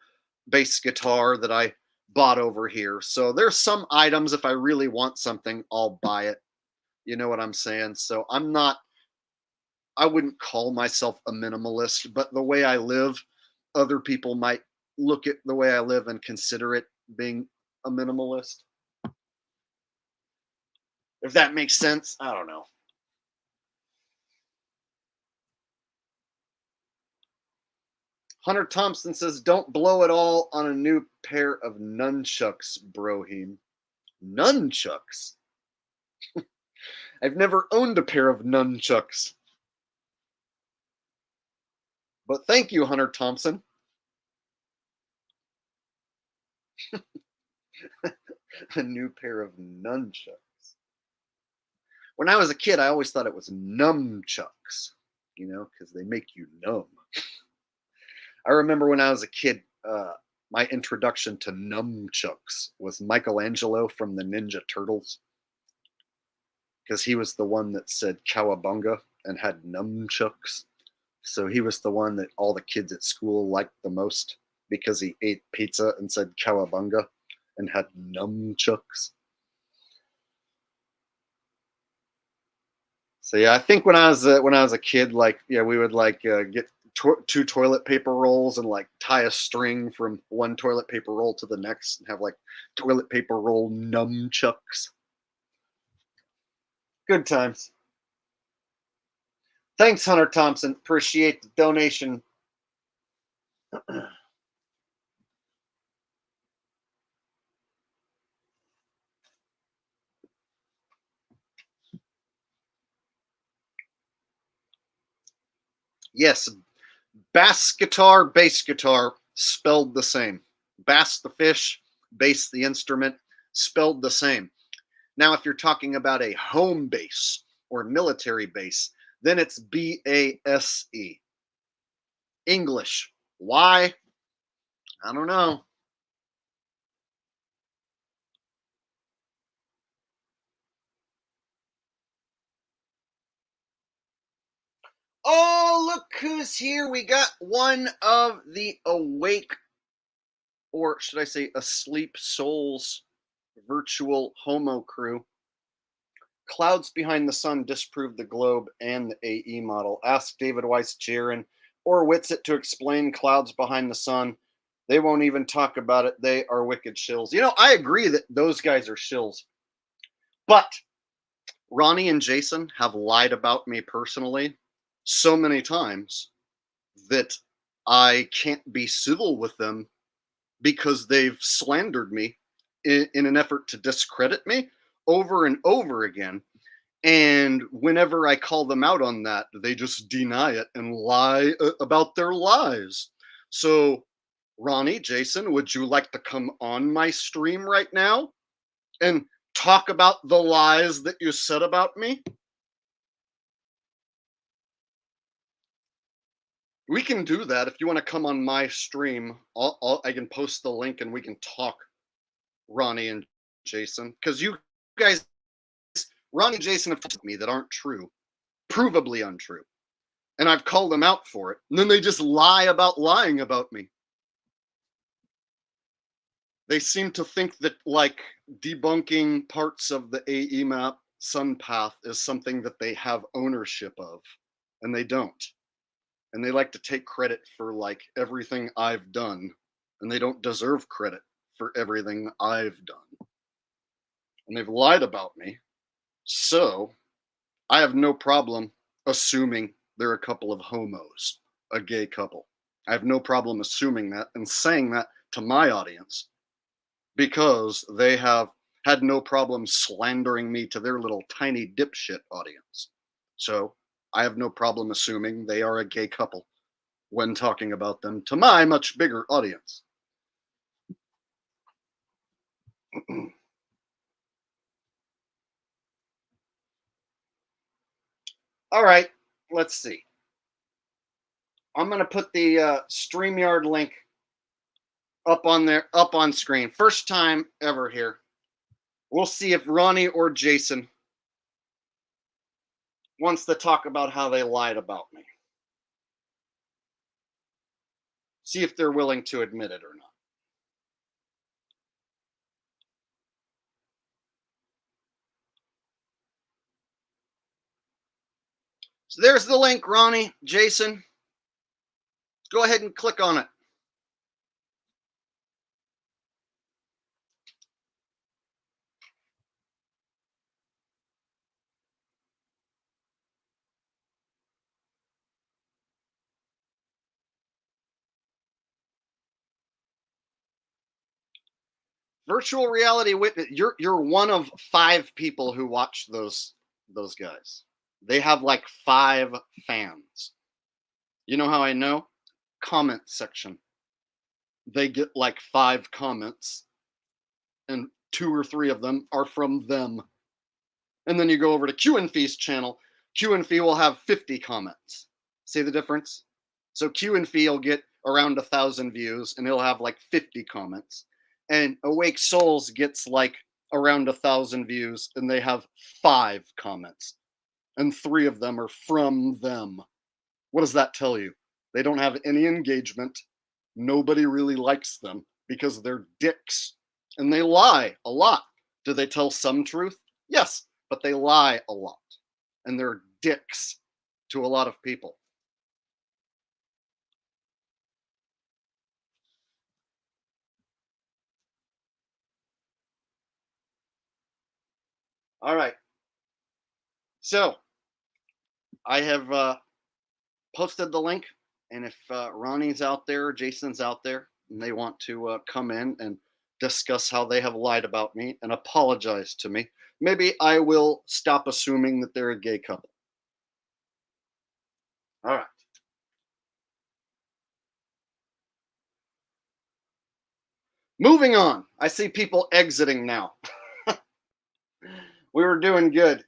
bass guitar that I bought over here. So, there's some items, if I really want something, I'll buy it. You know what I'm saying? So, I wouldn't call myself a minimalist, but the way I live, other people might look at the way I live and consider it being a minimalist. If that makes sense, I don't know. Hunter Thompson says, "Don't blow it all on a new pair of nunchucks, Brohim." Nunchucks. I've never owned a pair of nunchucks. But thank you, Hunter Thompson. A new pair of nunchucks. When I was a kid, I always thought it was numchucks, because they make you numb. I remember when I was a kid, my introduction to nunchucks was Michelangelo from the Ninja Turtles, because he was the one that said cowabunga and had nunchucks. So he was the one that all the kids at school liked the most because he ate pizza and said cowabunga and had nunchucks. So yeah, I think when I was a kid, like yeah, we would like get two toilet paper rolls and like tie a string from one toilet paper roll to the next and have like toilet paper roll nunchucks. Good times. Thanks, Hunter Thompson. Appreciate the donation. Yes, bass guitar, spelled the same. Bass the fish, bass the instrument, spelled the same. Now, if you're talking about a home base or military base, then it's BASE. English. Why? I don't know. Oh, look who's here. We got one of the awake, or should I say asleep souls virtual homo crew. Clouds behind the sun disprove the globe and the AE model. Ask David Weiss, Jaron, or Witsit to explain clouds behind the sun. They won't even talk about it. They are wicked shills. I agree that those guys are shills. But Ronnie and Jason have lied about me personally so many times that I can't be civil with them because they've slandered me in an effort to discredit me over and over again. And whenever I call them out on that, they just deny it and lie about their lies. So, Ronnie, Jason, would you like to come on my stream right now and talk about the lies that you said about me? We can do that if you want to come on my stream. I can post the link and we can talk, Ronnie and Jason, because you guys, Ronnie and Jason have told me that aren't true, provably untrue. And I've called them out for it. And then they just lie about lying about me. They seem to think that like debunking parts of the AE map sun path is something that they have ownership of, and they don't. And they like to take credit for like everything I've done, and they don't deserve credit for everything I've done. And they've lied about me. So I have no problem assuming they're a couple of homos, a gay couple. I have no problem assuming that and saying that to my audience because they have had no problem slandering me to their little tiny dipshit audience. So I have no problem assuming they are a gay couple when talking about them to my much bigger audience. All right, let's see. I'm going to put the StreamYard link up on there, up on screen. First time ever here. We'll see if Ronnie or Jason wants to talk about how they lied about me. See if they're willing to admit it or not. So there's the link, Ronnie, Jason. Go ahead and click on it. Virtual reality witness. You're one of 5 people who watch those those guys. They have like 5 fans. You know how I know? Comment section. They get like 5 comments, and 2 or 3 of them are from them. And then you go over to Q and Fee's channel. Q and Fee will have 50 comments. See the difference? So Q and Fee will get around 1,000 views, and he'll have like 50 comments. And Awake Souls gets like around 1,000 views, and they have 5 comments, and 3 of them are from them. What does that tell you? They don't have any engagement. Nobody really likes them because they're dicks, and they lie a lot. Do they tell some truth? Yes, but they lie a lot, and they're dicks to a lot of people. All right. So I have posted the link, and if Ronnie's out there, Jason's out there, and they want to come in and discuss how they have lied about me and apologize to me, maybe I will stop assuming that they're a gay couple. All right. Moving on. I see people exiting now. We were doing good.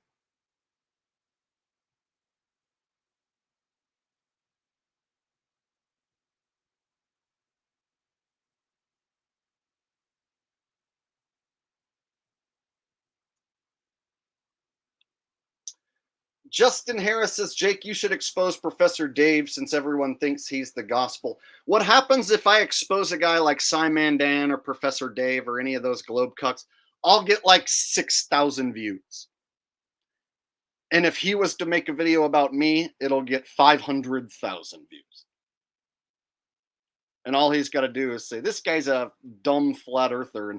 Justin Harris says, Jake, you should expose Professor Dave since everyone thinks he's the gospel. What happens if I expose a guy like Simon Dan or Professor Dave or any of those globe cucks? I'll get like 6,000 views. And if he was to make a video about me, it'll get 500,000 views. And all he's got to do is say, this guy's a dumb flat earther,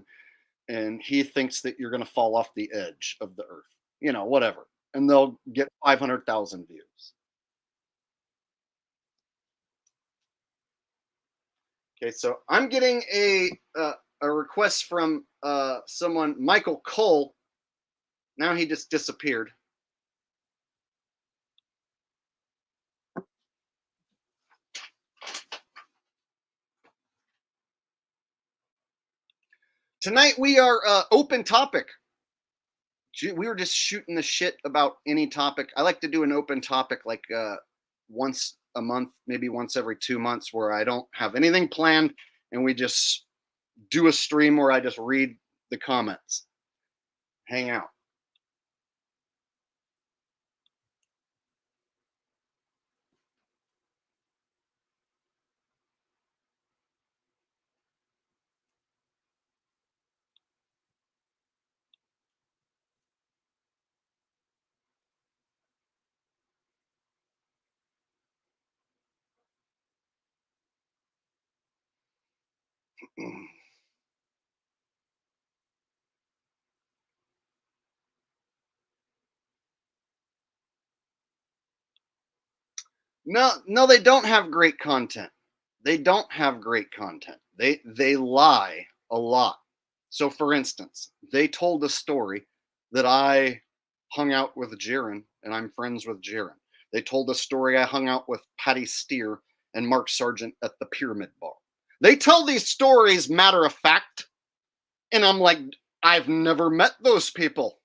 and he thinks that you're going to fall off the edge of the earth. You know, whatever. And they'll get 500,000 views. Okay, so I'm getting a request from someone, Michael Cole. Now he just disappeared. Tonight we are open topic. We were just shooting the shit about any topic. I like to do an open topic like once a month, maybe once every 2 months, where I don't have anything planned, and we just do a stream where I just read the comments, hang out. No, they don't have great content. They don't have great content. They lie a lot. So, for instance, they told a story that I hung out with Jiren and I'm friends with Jiren. They told a story I hung out with Patty Steer and Mark Sargent at the Pyramid Bar. They tell these stories matter of fact, and I'm like, I've never met those people.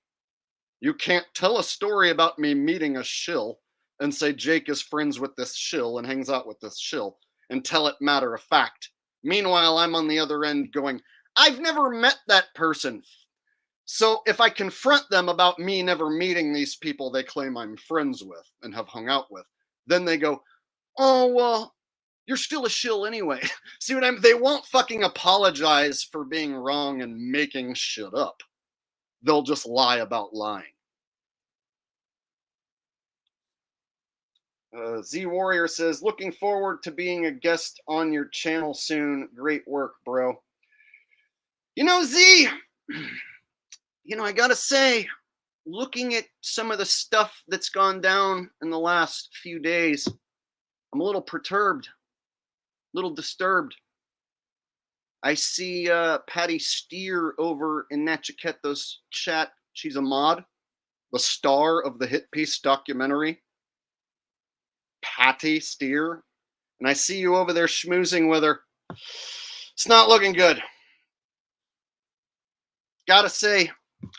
You can't tell a story about me meeting a shill and say Jake is friends with this shill and hangs out with this shill and tell it matter of fact. Meanwhile, I'm on the other end going, I've never met that person. So if I confront them about me never meeting these people they claim I'm friends with and have hung out with, then they go, oh, well, you're still a shill anyway. See what they won't fucking apologize for being wrong and making shit up. They'll just lie about lying. Z Warrior says, looking forward to being a guest on your channel soon. Great work, bro. You know, Z, I gotta say, looking at some of the stuff that's gone down in the last few days, I'm a little perturbed, a little disturbed. I see Patty Steer over in Nachiketo's chat. She's a mod. the star of the hit piece documentary, Patty Steer, and I see you over there schmoozing with her. It's not looking good. Gotta say,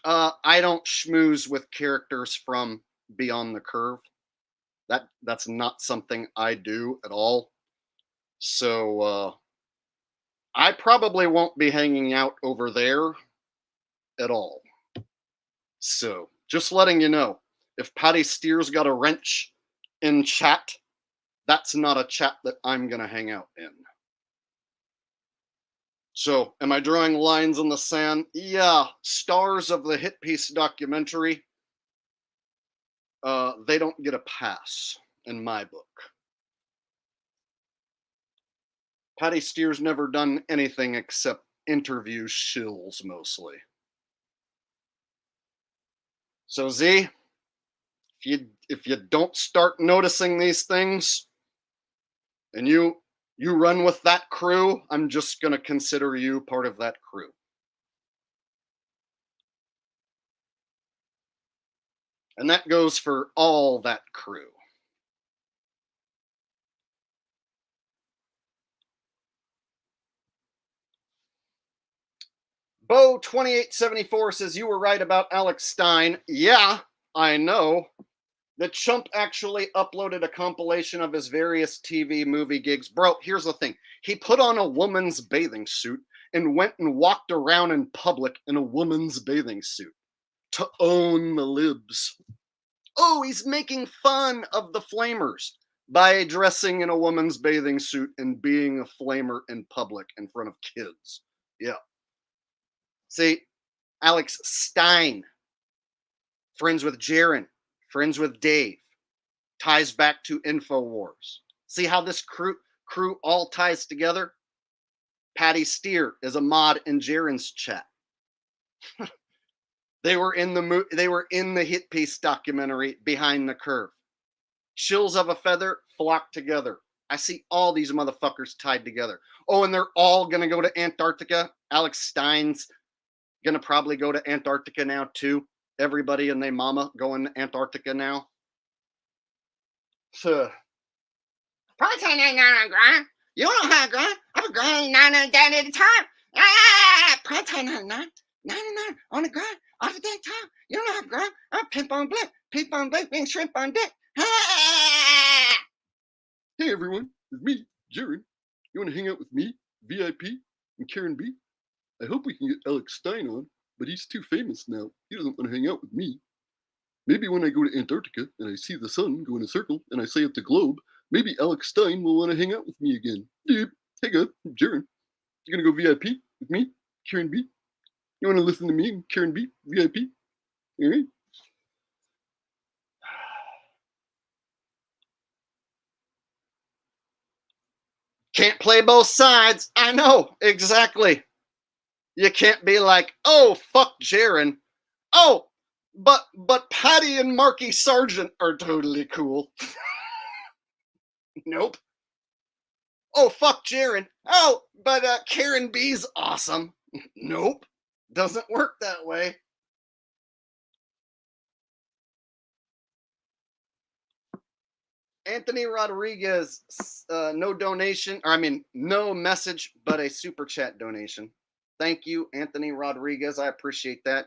I don't schmooze with characters from Beyond the Curve. That's not something I do at all. So I probably won't be hanging out over there at all. So just letting you know, if Patty Steer's got a wrench in chat, that's not a chat that I'm gonna hang out in. So, am I drawing lines in the sand? Yeah, stars of the hit piece documentary, they don't get a pass in my book. Patty Steer's never done anything except interview shills mostly. So Z, if you don't start noticing these things and you run with that crew, I'm just gonna consider you part of that crew. And that goes for all that crew. Bo2874 says you were right about Alex Stein. Yeah, I know. The chump actually uploaded a compilation of his various TV movie gigs. Bro, here's the thing. He put on a woman's bathing suit and went and walked around in public in a woman's bathing suit to own the libs. Oh, he's making fun of the flamers by dressing in a woman's bathing suit and being a flamer in public in front of kids. Yeah. See, Alex Stein, friends with Jaron, friends with Dave, ties back to InfoWars. See how this crew all ties together? Patty Steer is a mod in Jaron's chat. They were in the hit piece documentary Behind the Curve. Shills of a feather flock together. I see all these motherfuckers tied together. Oh, and they're all gonna go to Antarctica. Alex Stein's gonna probably go to Antarctica now too. Everybody and their mama going to Antarctica now. So, you don't have a grind. I'm a grind 99 down at a time. Protein 99 on the grind off of that time. You don't have a grind. I'm pimp on blick, being shrimp on deck. Hey everyone, it's me, Jaron. You want to hang out with me, VIP, and Karen B? I hope we can get Alex Stein on, but he's too famous now. He doesn't want to hang out with me. Maybe when I go to Antarctica and I see the sun go in a circle and I say it's a globe, maybe Alex Stein will want to hang out with me again. Dude, hey guys, I'm Jaron. You gonna go VIP with me, Karen B? You want to listen to me and Karen B, VIP? All right. Can't play both sides. I know, exactly. You can't be like, oh, fuck Jaron. Oh, but Patty and Marky Sargent are totally cool. Nope. Oh, fuck Jaron. Oh, but Karen B's awesome. Nope. Doesn't work that way. Anthony Rodriguez, no donation, or I mean, no message, but a super chat donation. Thank you, Anthony Rodriguez. I appreciate that.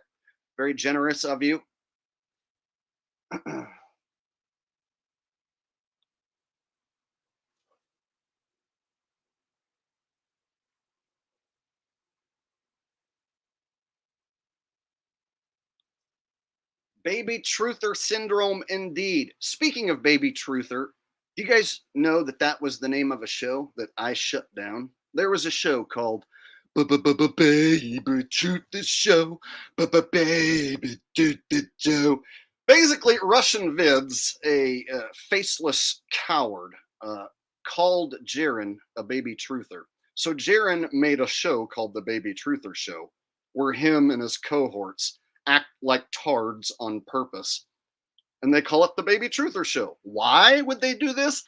Very generous of you. Baby Truther syndrome, indeed. Speaking of Baby Truther, do you guys know that that was the name of a show that I shut down? There was a show called Baby Truther Show, Baby Truther Show. Basically, Russian Vids, a faceless coward, called Jaron a baby truther. So Jaron made a show called The Baby Truther Show, where him and his cohorts act like tards on purpose. And they call it The Baby Truther Show. Why would they do this?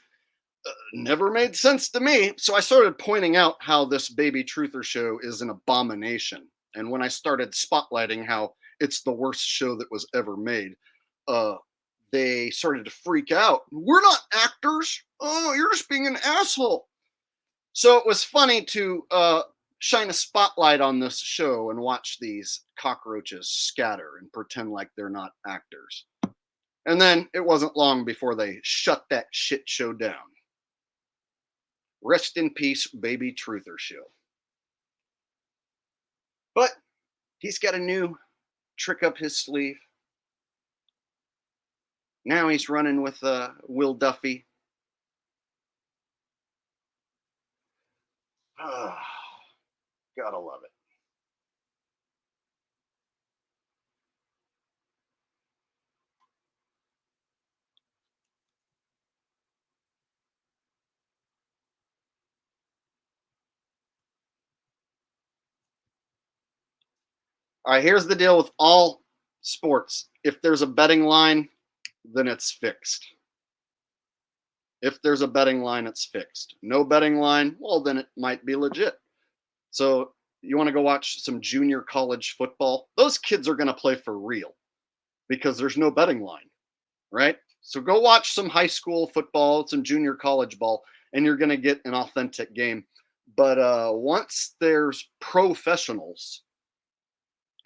Never made sense to me. So I started pointing out how this Baby Truther Show is an abomination. And when I started spotlighting how it's the worst show that was ever made, they started to freak out. We're not actors. Oh, you're just being an asshole. So it was funny to shine a spotlight on this show and watch these cockroaches scatter and pretend like they're not actors. And then it wasn't long before they shut that shit show down. Rest in peace, baby truther show. But he's got a new trick up his sleeve. Now he's running with Will Duffy. Gotta love it. All right, here's the deal with all sports. If there's a betting line, then it's fixed. If there's a betting line, it's fixed. No betting line, well, then it might be legit. So you want to go watch some junior college football? Those kids are going to play for real because there's no betting line, right? So go watch some high school football, some junior college ball, and you're going to get an authentic game. But once there's professionals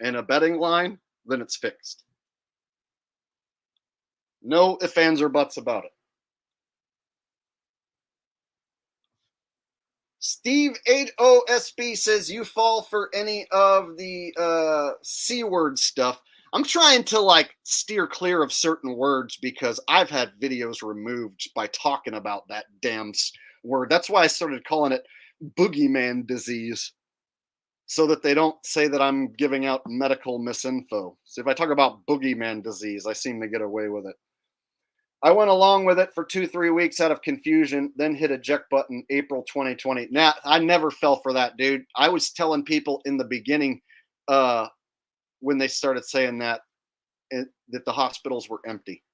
and a betting line, then it's fixed. No ifs, ands, or buts about it. Steve 80SB says you fall for any of the C word stuff. I'm trying to like steer clear of certain words because I've had videos removed by talking about that damn word. That's why I started calling it boogeyman disease, so that they don't say that I'm giving out medical misinfo. So if I talk about boogeyman disease, I seem to get away with it. I went along with it for 2-3 weeks out of confusion, then hit eject button April 2020. Now, I never fell for that, dude. I was telling people in the beginning when they started saying that that the hospitals were empty.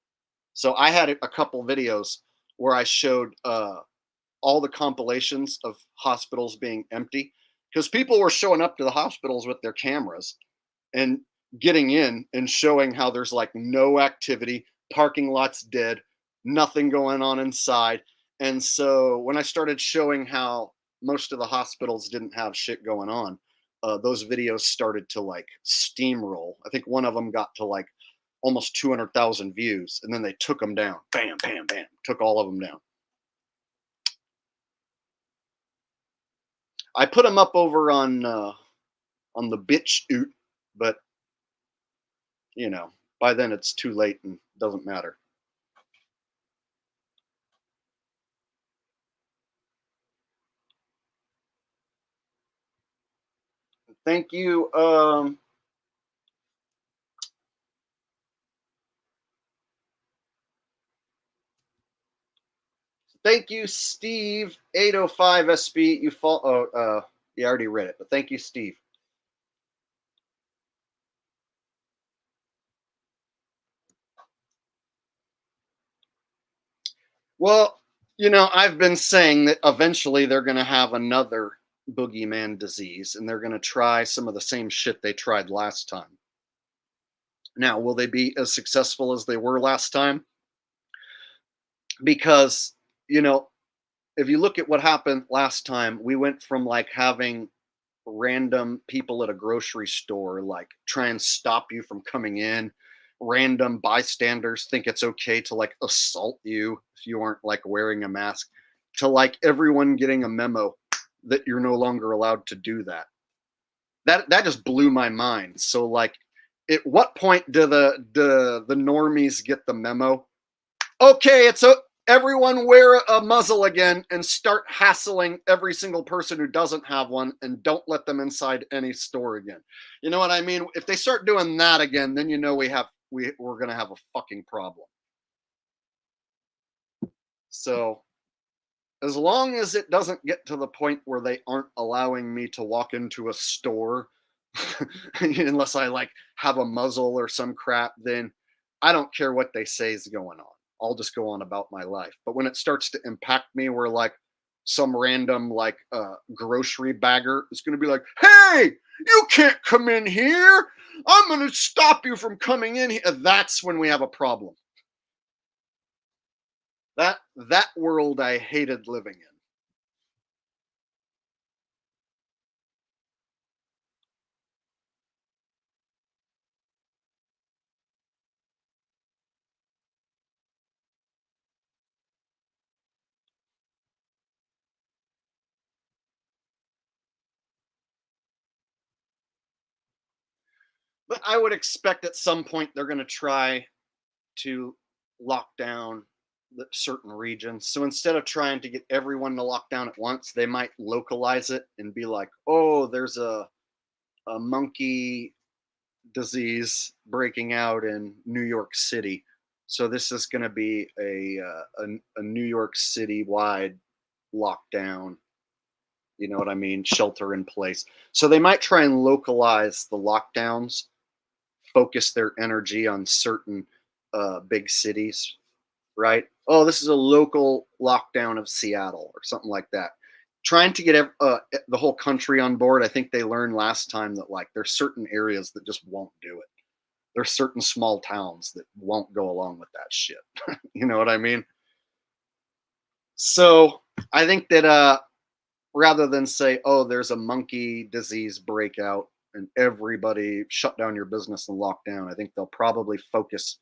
So I had a couple videos where I showed all the compilations of hospitals being empty because people were showing up to the hospitals with their cameras and getting in and showing how there's like no activity, parking lots dead, nothing going on inside. And so when I started showing how most of the hospitals didn't have shit going on, those videos started to like steamroll. I think one of them got to like almost 200,000 views, and then they took them down. Bam, bam, bam. Took all of them down. I put them up over on the bitch oot, but you know, by then it's too late and doesn't matter. Thank you. Thank you, Steve 805SB. You fall. Oh, you already read it, but thank you, Steve. Well, you know, I've been saying that eventually they're going to have another boogeyman disease, and they're going to try some of the same shit they tried last time. Now, will they be as successful as they were last time? Because, you know, if you look at what happened last time, we went from like having random people at a grocery store like try and stop you from coming in. Random bystanders think it's okay to like assault you if you aren't like wearing a mask, to like everyone getting a memo that you're no longer allowed to do that. That just blew my mind. So like at what point do the normies get the memo? Okay, it's everyone wear a muzzle again and start hassling every single person who doesn't have one, and don't let them inside any store again. You know what I mean? If they start doing that again, then you know we're going to have a fucking problem. So as long as it doesn't get to the point where they aren't allowing me to walk into a store unless I like have a muzzle or some crap, then I don't care what they say is going on. I'll just go on about my life. But when it starts to impact me, where like some random like grocery bagger is going to be like, "Hey, you can't come in here. I'm going to stop you from coming in here." That's when we have a problem. That world I hated living in. But I would expect at some point they're going to try to lock down certain regions. So instead of trying to get everyone to lock down at once, they might localize it and be like, "Oh, there's a monkey disease breaking out in New York City. So this is going to be a New York City wide lockdown. You know what I mean? Shelter in place." So they might try and localize the lockdowns, focus their energy on certain big cities, right? Oh, this is a local lockdown of Seattle or something like that. Trying to get the whole country on board. I think they learned last time that like there's certain areas that just won't do it. There's certain small towns that won't go along with that shit. You know what I mean? So I think that rather than say, "Oh, there's a monkey disease breakout and everybody shut down your business and lock down," I think they'll probably focus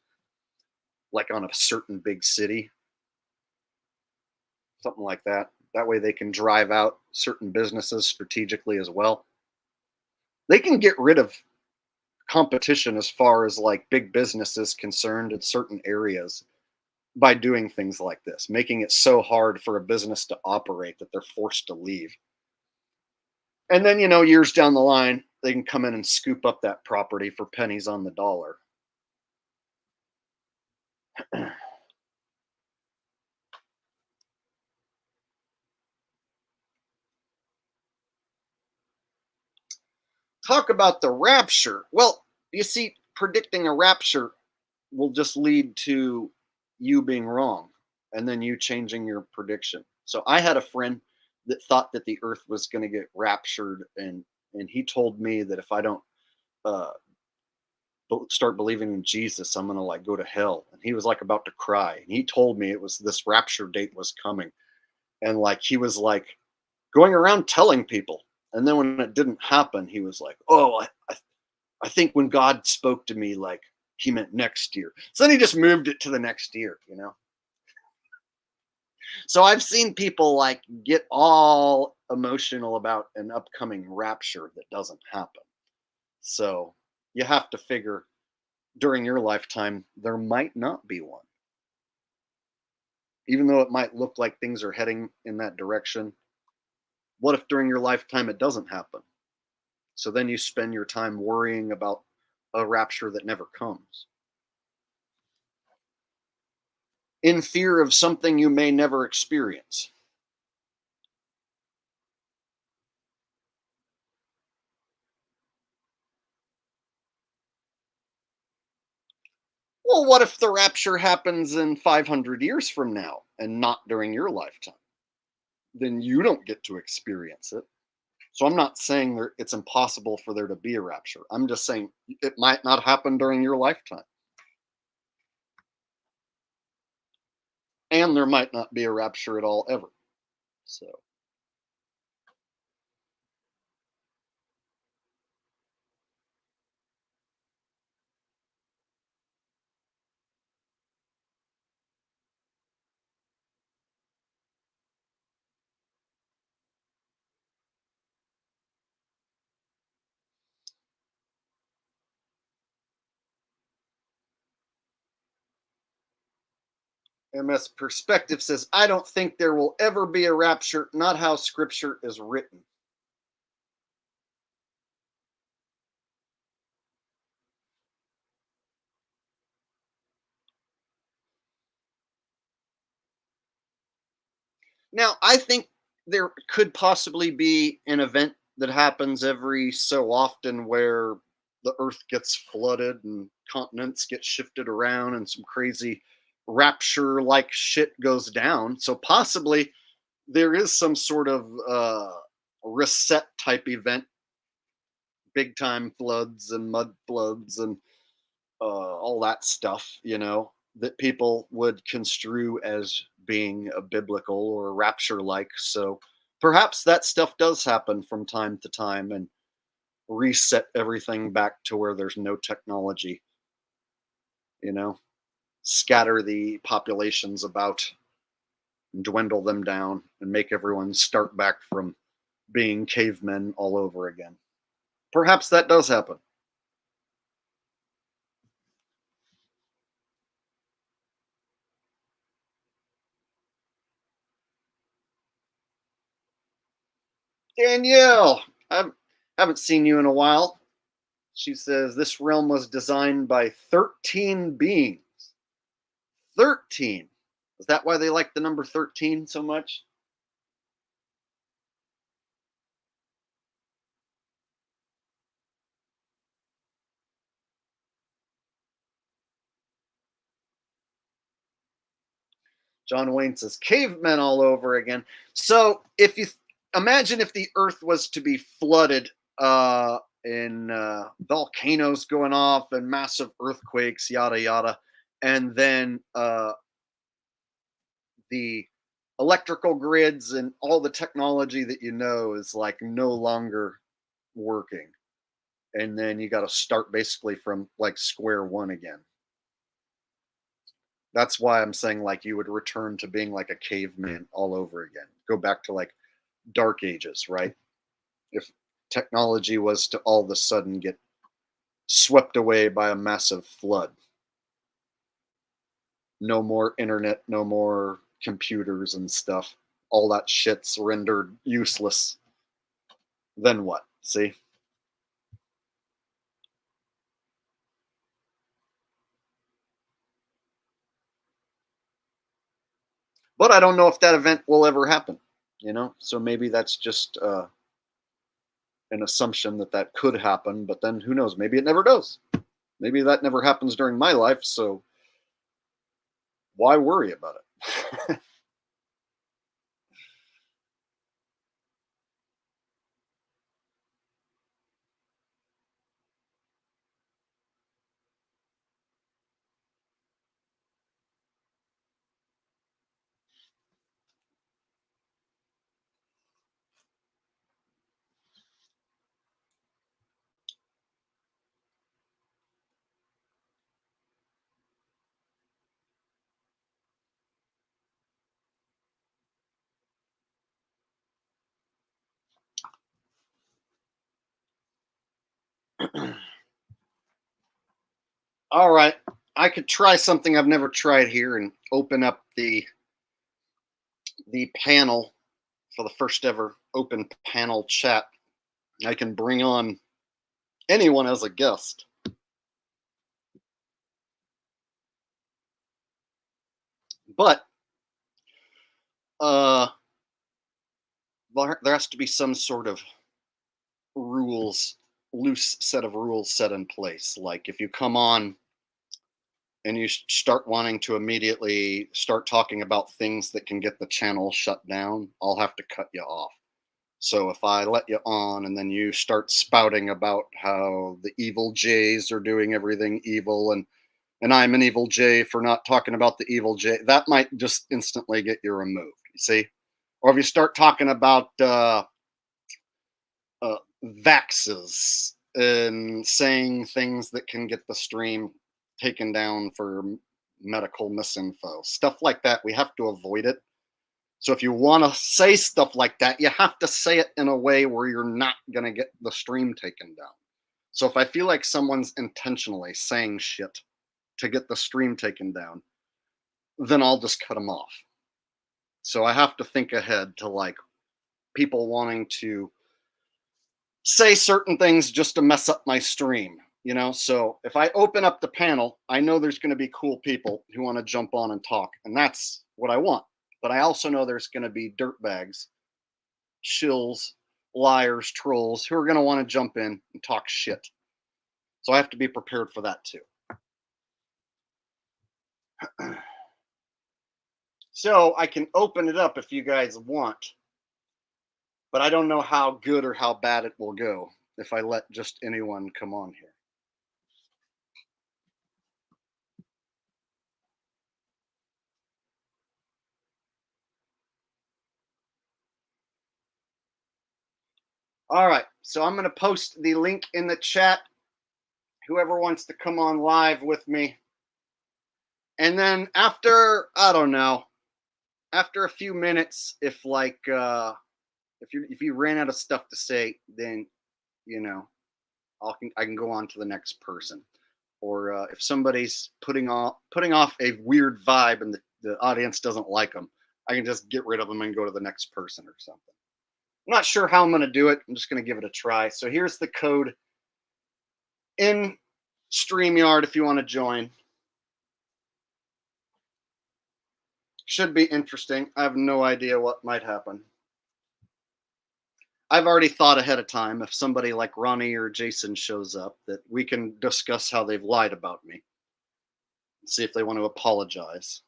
like on a certain big city, something like that. That way they can drive out certain businesses strategically as well. They can get rid of competition as far as like big business is concerned in certain areas by doing things like this, making it so hard for a business to operate that they're forced to leave. And then, years down the line, they can come in and scoop up that property for pennies on the dollar. Talk about the rapture. Well, you see, predicting a rapture will just lead to you being wrong and then you changing your prediction. So I had a friend that thought that the earth was going to get raptured, and he told me that if I don't uh start believing in Jesus, I'm going to like go to hell. And he was like about to cry. And he told me it was this rapture date was coming. And like he was like going around telling people. And then when it didn't happen, he was like, "Oh, I think when God spoke to me, like he meant next year." So then he just moved it to the next year. So I've seen people like get all emotional about an upcoming rapture that doesn't happen. So you have to figure during your lifetime, there might not be one. Even though it might look like things are heading in that direction, what if during your lifetime it doesn't happen? So then you spend your time worrying about a rapture that never comes, in fear of something you may never experience. Well, what if the rapture happens in 500 years from now and not during your lifetime? Then you don't get to experience it. So I'm not saying it's impossible for there to be a rapture. I'm just saying it might not happen during your lifetime. And there might not be a rapture at all ever. So MS Perspective says, "I don't think there will ever be a rapture, not how scripture is written." Now, I think there could possibly be an event that happens every so often where the earth gets flooded and continents get shifted around and some crazy rapture like shit goes down. So possibly there is some sort of reset type event, big time floods and mud floods and all that stuff, that people would construe as being a biblical or rapture like. So perhaps that stuff does happen from time to time and reset everything back to where there's no technology, you know, scatter the populations about, dwindle them down, and make everyone start back from being cavemen all over again. Perhaps that does happen. Danielle, I haven't seen you in a while. She says this realm was designed by 13 beings. 13. Is that why they like the number 13 so much? John Wayne says cavemen all over again. So if you imagine if the earth was to be flooded in volcanoes going off and massive earthquakes, yada yada, and then the electrical grids and all the technology that is like no longer working, and then you got to start basically from like square one again. That's why I'm saying like you would return to being like a caveman all over again, go back to like dark ages, right? If technology was to all of a sudden get swept away by a massive flood, no more internet, no more computers and stuff, all that shit's rendered useless, then what? See? But I don't know if that event will ever happen, So maybe that's just an assumption that that could happen, but then who knows? Maybe it never does. Maybe that never happens during my life, so why worry about it? All right. I could try something I've never tried here and open up the panel for the first ever open panel chat. I can bring on anyone as a guest. But uh there has to be some sort of rules, loose set of rules set in place. Like if you come on and you start wanting to immediately start talking about things that can get the channel shut down, I'll have to cut you off. So if I let you on and then you start spouting about how the evil Jays are doing everything evil and I'm an evil Jay for not talking about the evil Jay, that might just instantly get you removed. You see? Or if you start talking about vaxes and saying things that can get the stream taken down for medical misinfo, stuff like that, we have to avoid it. So if you want to say stuff like that, you have to say it in a way where you're not going to get the stream taken down. So if I feel like someone's intentionally saying shit to get the stream taken down, then I'll just cut them off. So I have to think ahead to like people wanting to say certain things just to mess up my stream. So if I open up the panel, I know there's going to be cool people who want to jump on and talk, and that's what I want. But I also know there's going to be dirtbags, shills, liars, trolls who are going to want to jump in and talk shit. So I have to be prepared for that too. So I can open it up if you guys want, but I don't know how good or how bad it will go if I let just anyone come on here. All right, so I'm going to post the link in the chat. Whoever wants to come on live with me. And then after, I don't know, after a few minutes, if like if you ran out of stuff to say, then you know I can go on to the next person. Or if somebody's putting off a weird vibe and the audience doesn't like them, I can just get rid of them and go to the next person or something. I'm not sure how I'm going to do it. I'm just going to give it a try. So here's the code in StreamYard if you want to join. Should be interesting. I have no idea what might happen. I've already thought ahead of time if somebody like Ronnie or Jason shows up that we can discuss how they've lied about me. See if they want to apologize.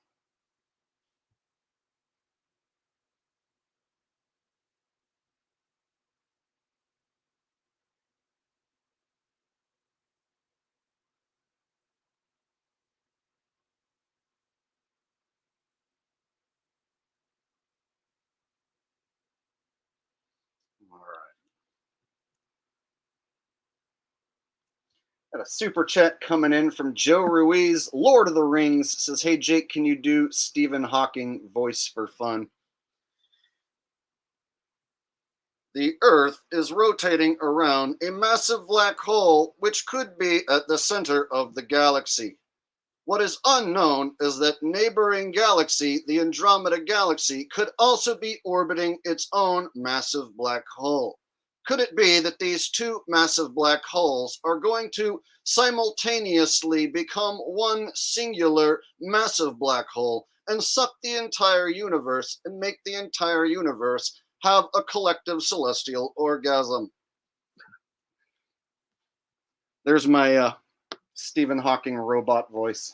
All right. Got a super chat coming in from Joe Ruiz, Lord of the Rings, says, "Hey Jake, can you do Stephen Hawking voice for fun?" The Earth is rotating around a massive black hole, which could be at the center of the galaxy. What is unknown is that neighboring galaxy, the Andromeda Galaxy, could also be orbiting its own massive black hole. Could it be that these two massive black holes are going to simultaneously become one singular massive black hole and suck the entire universe and make the entire universe have a collective celestial orgasm? There's my Stephen Hawking robot voice.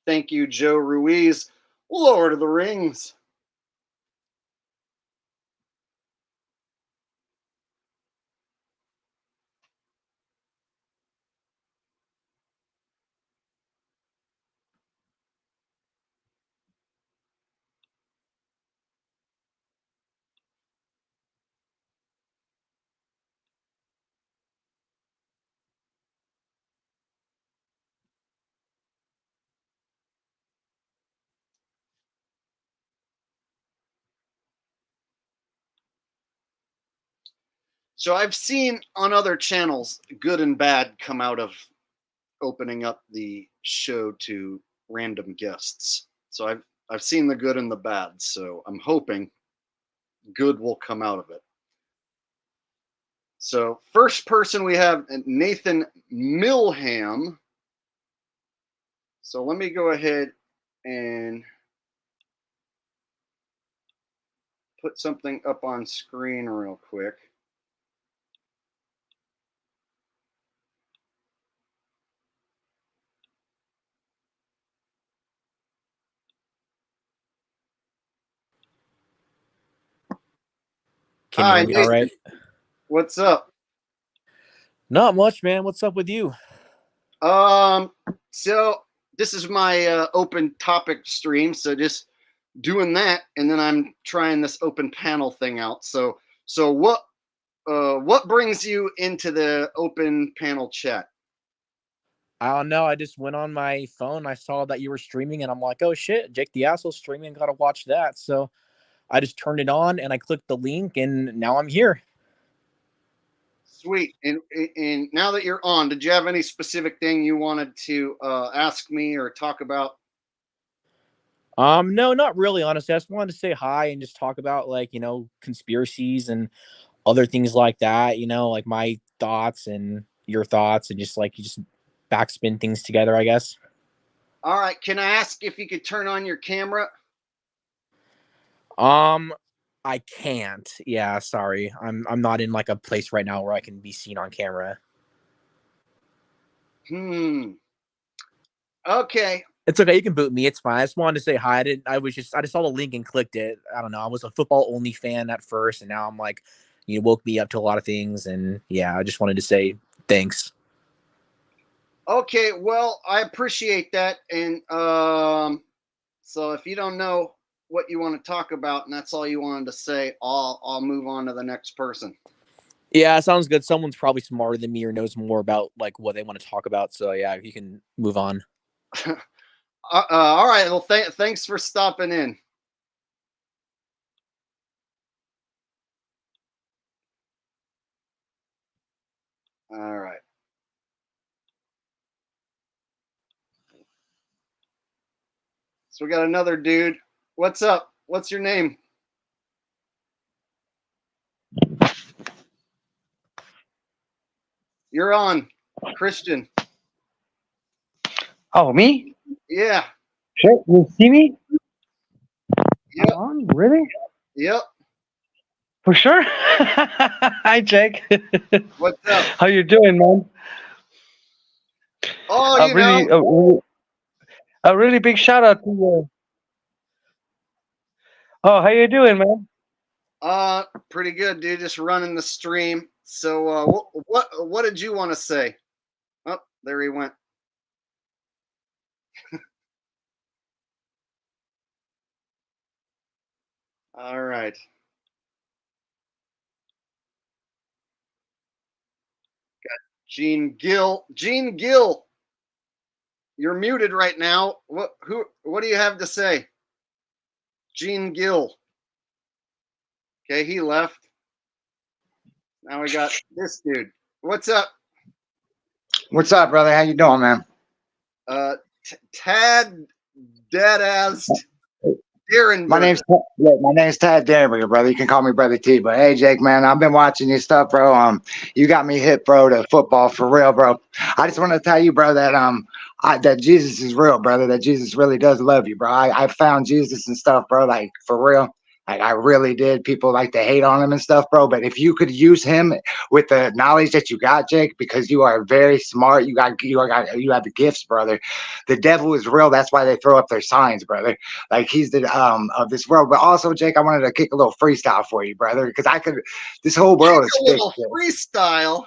Thank you, Joe Ruiz, Lord of the Rings. So I've seen on other channels good and bad come out of opening up the show to random guests. So I've seen the good and the bad. So I'm hoping good will come out of it. So first person we have Nathan Milham. So let me go ahead and put something up on screen real quick. Can you hear me all right? What's up? Not much, man. What's up with you? So this is my open topic stream. So just doing that, and then I'm trying this open panel thing out. So what brings you into the open panel chat? I don't know. I just went on my phone. I saw that you were streaming, and I'm like, oh shit, Jake the Asshole's streaming. Gotta watch that. So I just turned it on and I clicked the link, and now I'm here. Sweet. And now that you're on, did you have any specific thing you wanted to ask me or talk about? No, not really, honestly. I just wanted to say hi and just talk about, like, conspiracies and other things like that, like my thoughts and your thoughts, and just like you just backspin things together, I guess. All right. Can I ask if you could turn on your camera? I can't. Yeah, sorry. I'm not in like a place right now where I can be seen on camera. Okay. It's okay. You can boot me. It's fine. I just wanted to say hi. I just saw the link and clicked it. I don't know. I was a football only fan at first, and now I'm like, you woke me up to a lot of things, and yeah, I just wanted to say thanks. Okay. Well, I appreciate that. And so if you don't know what you want to talk about, and that's all you wanted to say, I'll move on to the next person. Yeah, sounds good. Someone's probably smarter than me or knows more about like what they want to talk about. So yeah, you can move on. All right. Well, thanks for stopping in. All right. So we got another dude. What's up? What's your name? You're on, Christian. Oh, me? Yeah. Sure. You see me? Yep. Really? Yep. For sure. Hi, Jake. What's up? How you doing, man? Oh, A you know, really, a, really- a really big shout out to you. Oh, how you doing, man? pretty good, dude. Just running the stream. So, what did you want to say? Oh, there he went. All right. Gene Gill. Gene Gill, you're muted right now. What do you have to say? Gene Gill. Okay, he left. Now we got this dude. What's up? What's up, brother? How you doing, man? Tad Deadass My name's Derenberger. my name's Tad Denberger, brother. You can call me Brother T. But hey, Jake, man, I've been watching your stuff, bro. You got me hip, bro, to football for real, bro. I just want to tell you, bro, that that Jesus is real, brother. That Jesus really does love you, bro. I found Jesus and stuff, bro. Like for real. Like I really did. People like to hate on him and stuff, bro. But if you could use him with the knowledge that you got, Jake, because you are very smart, you have the gifts, brother. The devil is real. That's why they throw up their signs, brother. Like he's the of this world. But also, Jake, I wanted to kick a little freestyle for you, brother, because I could. This whole world is A fixed. little freestyle.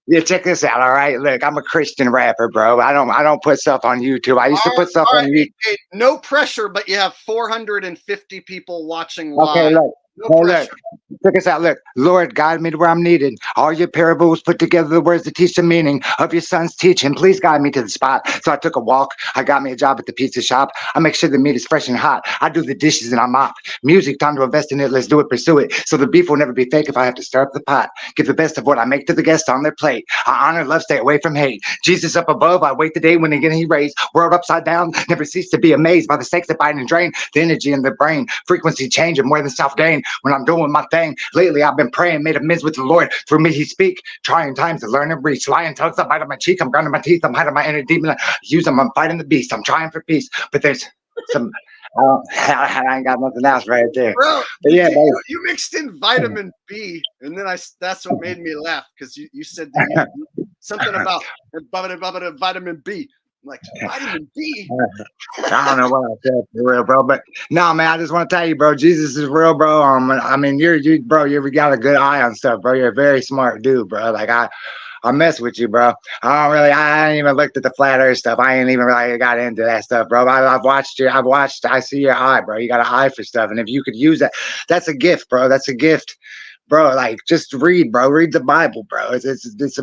Yeah, check this out. All right, look, I'm a Christian rapper, bro. I don't put stuff on YouTube. I used to put stuff All on right. YouTube. Hey, no pressure, but you have 450 people watching Okay, live. look. No Hey, pressure. look. Check this out. Look, Lord, guide me to where I'm needed. All your parables put together the words to teach the meaning of your son's teaching. Please guide me to the spot. So I took a walk. I got me a job at the pizza shop. I make sure the meat is fresh and hot. I do the dishes and I mop. Music, time to invest in it. Let's do it, pursue it. So the beef will never be fake if I have to stir up the pot. Give the best of what I make to the guests on their plate. I honor love, stay away from hate. Jesus up above, I wait the day when again he raised. World upside down, never cease to be amazed by the stakes that bind and drain. The energy in the brain, frequency changing more than self-gain. When I'm doing my thing, lately I've been praying, made amends with the Lord. Through me he speak, trying times to learn and reach. Lying tongues, I bite on my cheek, I'm grinding my teeth, I'm hiding my inner demon. Use them, I'm fighting the beast, I'm trying for peace. But there's some, I ain't got nothing else right there. Bro, But yeah, you mixed in vitamin B, and then that's what made me laugh because you said that something about vitamin B. I'm like, vitamin B? I don't know what I said for real, bro. But no, man, I just want to tell you, bro, Jesus is real, bro. I mean, bro, you got a good eye on stuff, bro. You're a very smart dude, bro. Like I mess with you, bro. I ain't even looked at the flat earth stuff. I ain't even really got into that stuff, bro. I see your eye, bro. You got an eye for stuff. And if you could use that, that's a gift, bro. That's a gift. Bro, like just read, bro. Read the Bible, bro. It's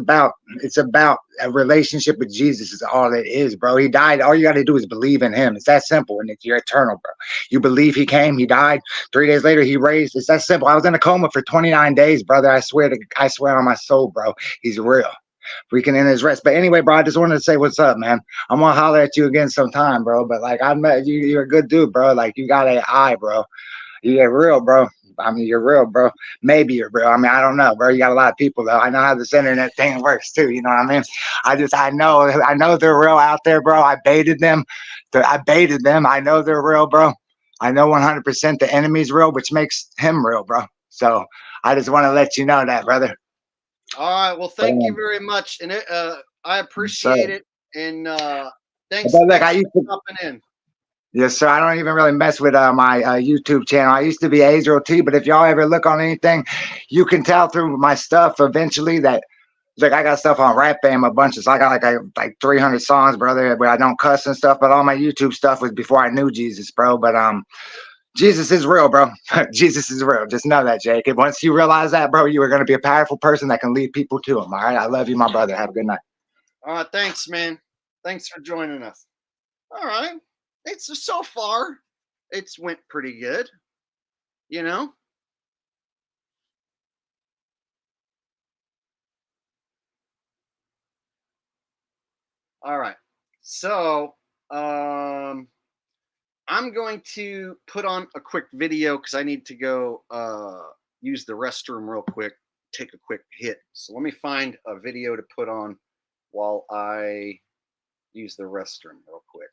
about a relationship with Jesus is all it is, bro. He died. All you got to do is believe in him. It's that simple, and you're eternal, bro. You believe he came, he died. 3 days later, he raised. It's that simple. I was in a coma for 29 days, brother. I swear on my soul, bro. He's real. We can end his rest. But anyway, bro, I just wanted to say what's up, man. I'm gonna holler at you again sometime, bro. But like I met you, you're a good dude, bro. Like you got an eye, bro. You're real, bro. I mean, you're real, bro. Maybe you're real. I mean, I don't know, bro. You got a lot of people, though. I know how this internet thing works, too. You know what I mean? I know they're real out there, bro. I baited them. I know they're real, bro. I know 100% the enemy's real, which makes him real, bro. So I just want to let you know that, brother. All right. Well, thank you very much, and I appreciate it. And Thanks, But look, thanks I used for to. stopping in. Yes, sir. I don't even really mess with my YouTube channel. I used to be Azrael T, but if y'all ever look on anything, you can tell through my stuff eventually that like I got stuff on Rap Fam a bunch of. So I got like 300 songs, brother, where I don't cuss and stuff. But all my YouTube stuff was before I knew Jesus, bro. But Jesus is real, bro. Jesus is real. Just know that, Jake. And once you realize that, bro, you are going to be a powerful person that can lead people to him. All right. I love you, my brother. Have a good night. All right, thanks, man. Thanks for joining us. All right, it's so far, it's went pretty good. You know. All right, so I'm going to put on a quick video because I need to go use the restroom real quick, take a quick hit. So let me find a video to put on while I use the restroom real quick.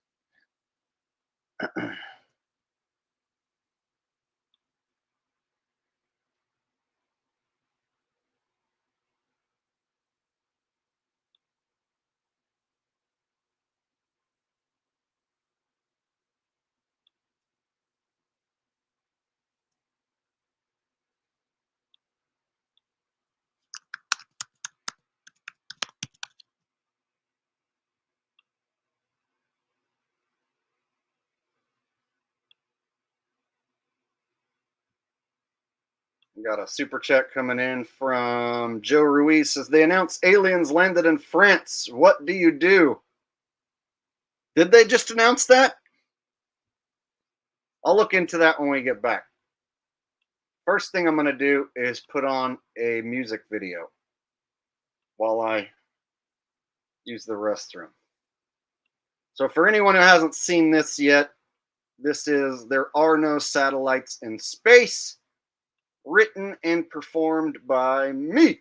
We got a super chat coming in from Joe Ruiz. Says they announced aliens landed in France. What do you do? Did they just announce that? I'll look into that when we get back. First thing I'm going to do is put on a music video while I use the restroom. So for anyone who hasn't seen this yet, this is There Are No Satellites in Space, written and performed by me.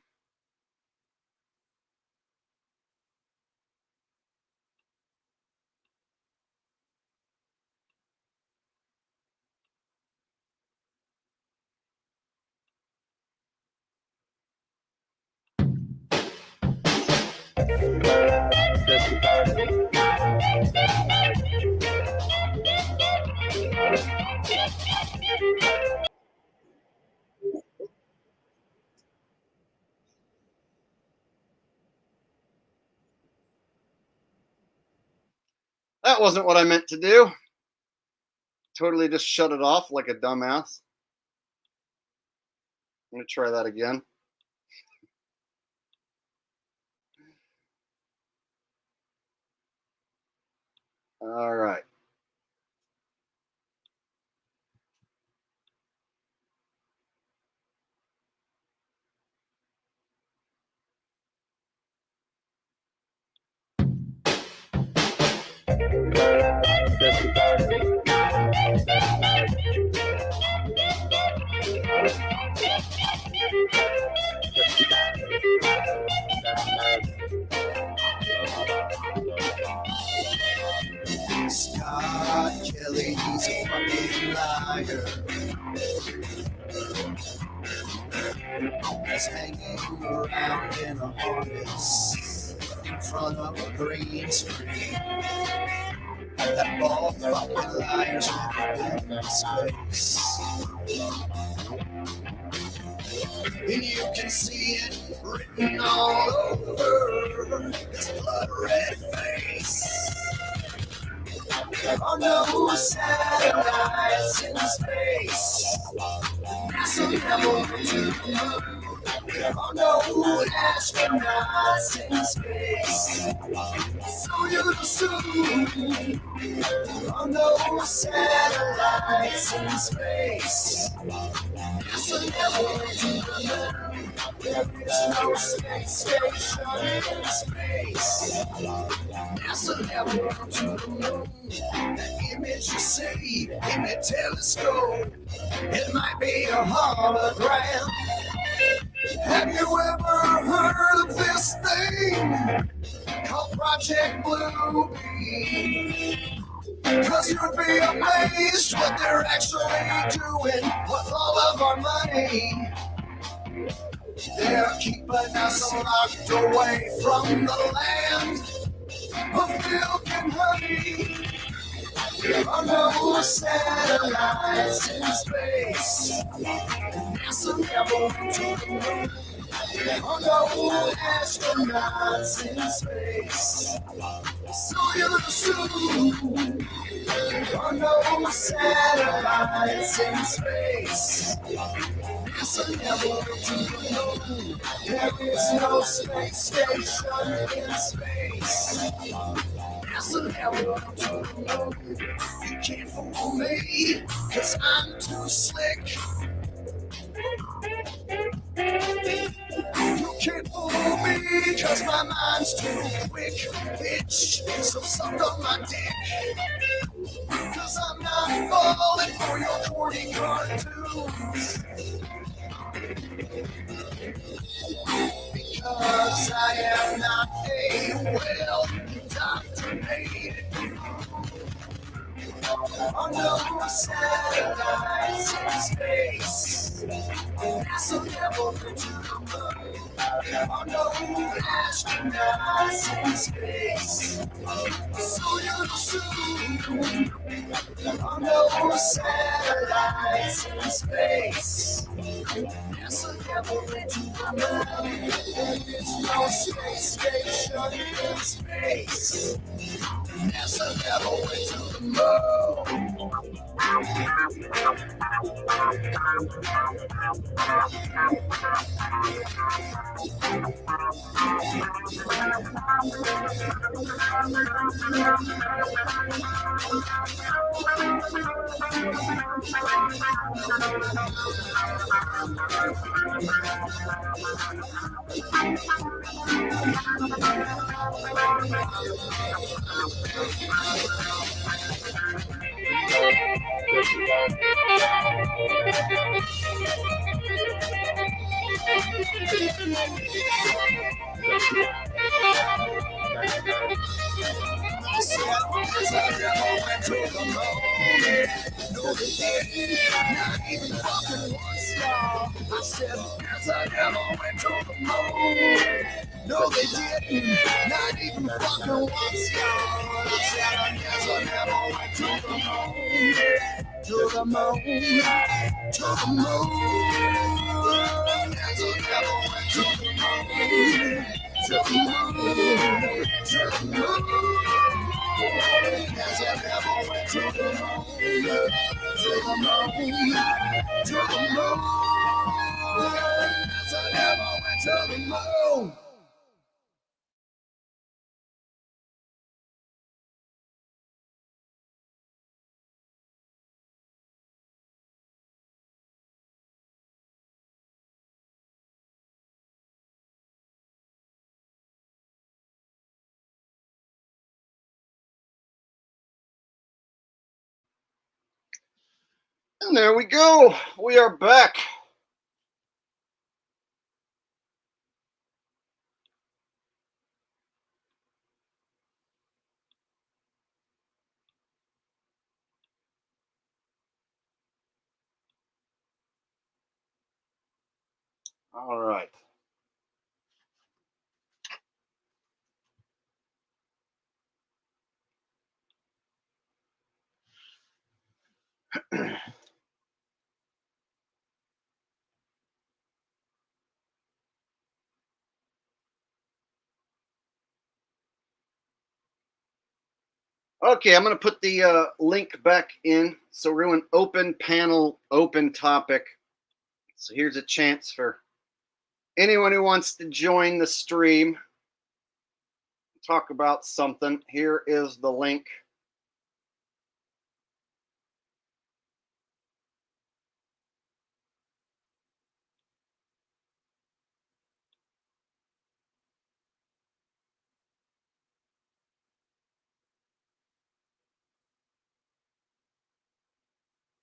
That wasn't what I meant to do. Totally just shut it off like a dumbass. I'm going to try that again. All right. Scott Kelly, he's a fucking liar. He's hanging around in a harness in front of a green screen. That bald fucking liar's been in space. And you can see it written all over his blood red face. There are no satellites in space. NASA never went to the moon. There are no astronauts in space. So you assume there are no satellites in space. NASA never went to the moon. There is no space station in space. NASA never went to the moon. The image you see in the telescope, it might be a hologram. Have you ever heard of this thing called Project Bluebeam? Cause you'd be amazed what they're actually doing with all of our money. They're keeping us locked away from the land. of milk and honey. There are no satellites in space. NASA never went to the moon. There are no astronauts in space. So you assume there are no satellites in space. NASA never went to the moon. There is no space station in space. NASA never went to the moon. You can't fool me, cause I'm too slick. You can't fool me, cause my mind's too quick. Bitch, so suck on my dick. Cause I'm not falling for your corny cartoons. Because I am not a well-indoctrinated. On no satellites in space. NASA never went to the moon. On no astronauts in space. So you assume there are no satellites in space. NASA never went to the moon. There is no space station in space. NASA never went to the moon. No, they didn't. Not even fucking once, y'all. I said, yes, I never went to the moon. No, they didn't. Not even fucking once, y'all. I said, yes, I never went to the moon. To the moon. To the moon. Yes, I never went to the moon. To the moon. To the moon. Yes, I never went to the moon. To the moon. To the moon. Yes, I never went to the moon. And there we go. We are back. All right. Okay, I'm going to put the link back in. So we're doing open panel, open topic. So here's a chance for anyone who wants to join the stream, talk about something. Here is the link.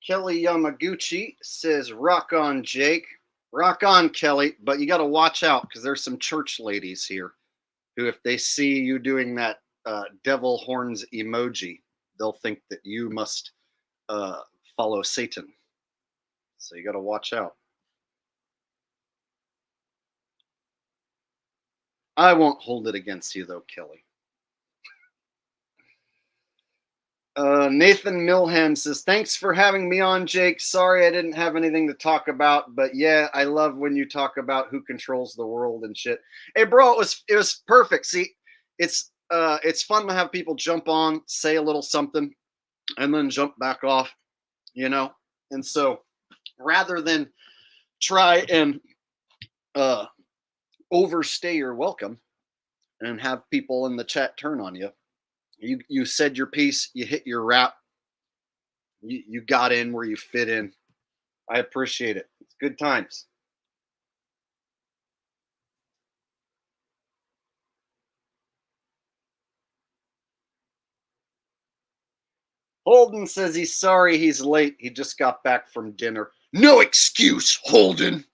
Kelly Yamaguchi says, rock on, Jake. Rock on, Kelly. But you got to watch out because there's some church ladies here who, if they see you doing that devil horns emoji, they'll think that you must follow Satan. So you got to watch out. I won't hold it against you, though, Kelly. Nathan Milham says, thanks for having me on, Jake. Sorry I didn't have anything to talk about, but yeah, I love when you talk about who controls the world and shit. Hey, bro, it was perfect. See, it's fun to have people jump on, say a little something, and then jump back off, you know? And so rather than try and overstay your welcome and have people in the chat turn on you, you said your piece, you hit your rap, you got in where you fit in. I appreciate it. It's good times. Holden says he's sorry he's late. He just got back from dinner. No excuse, Holden.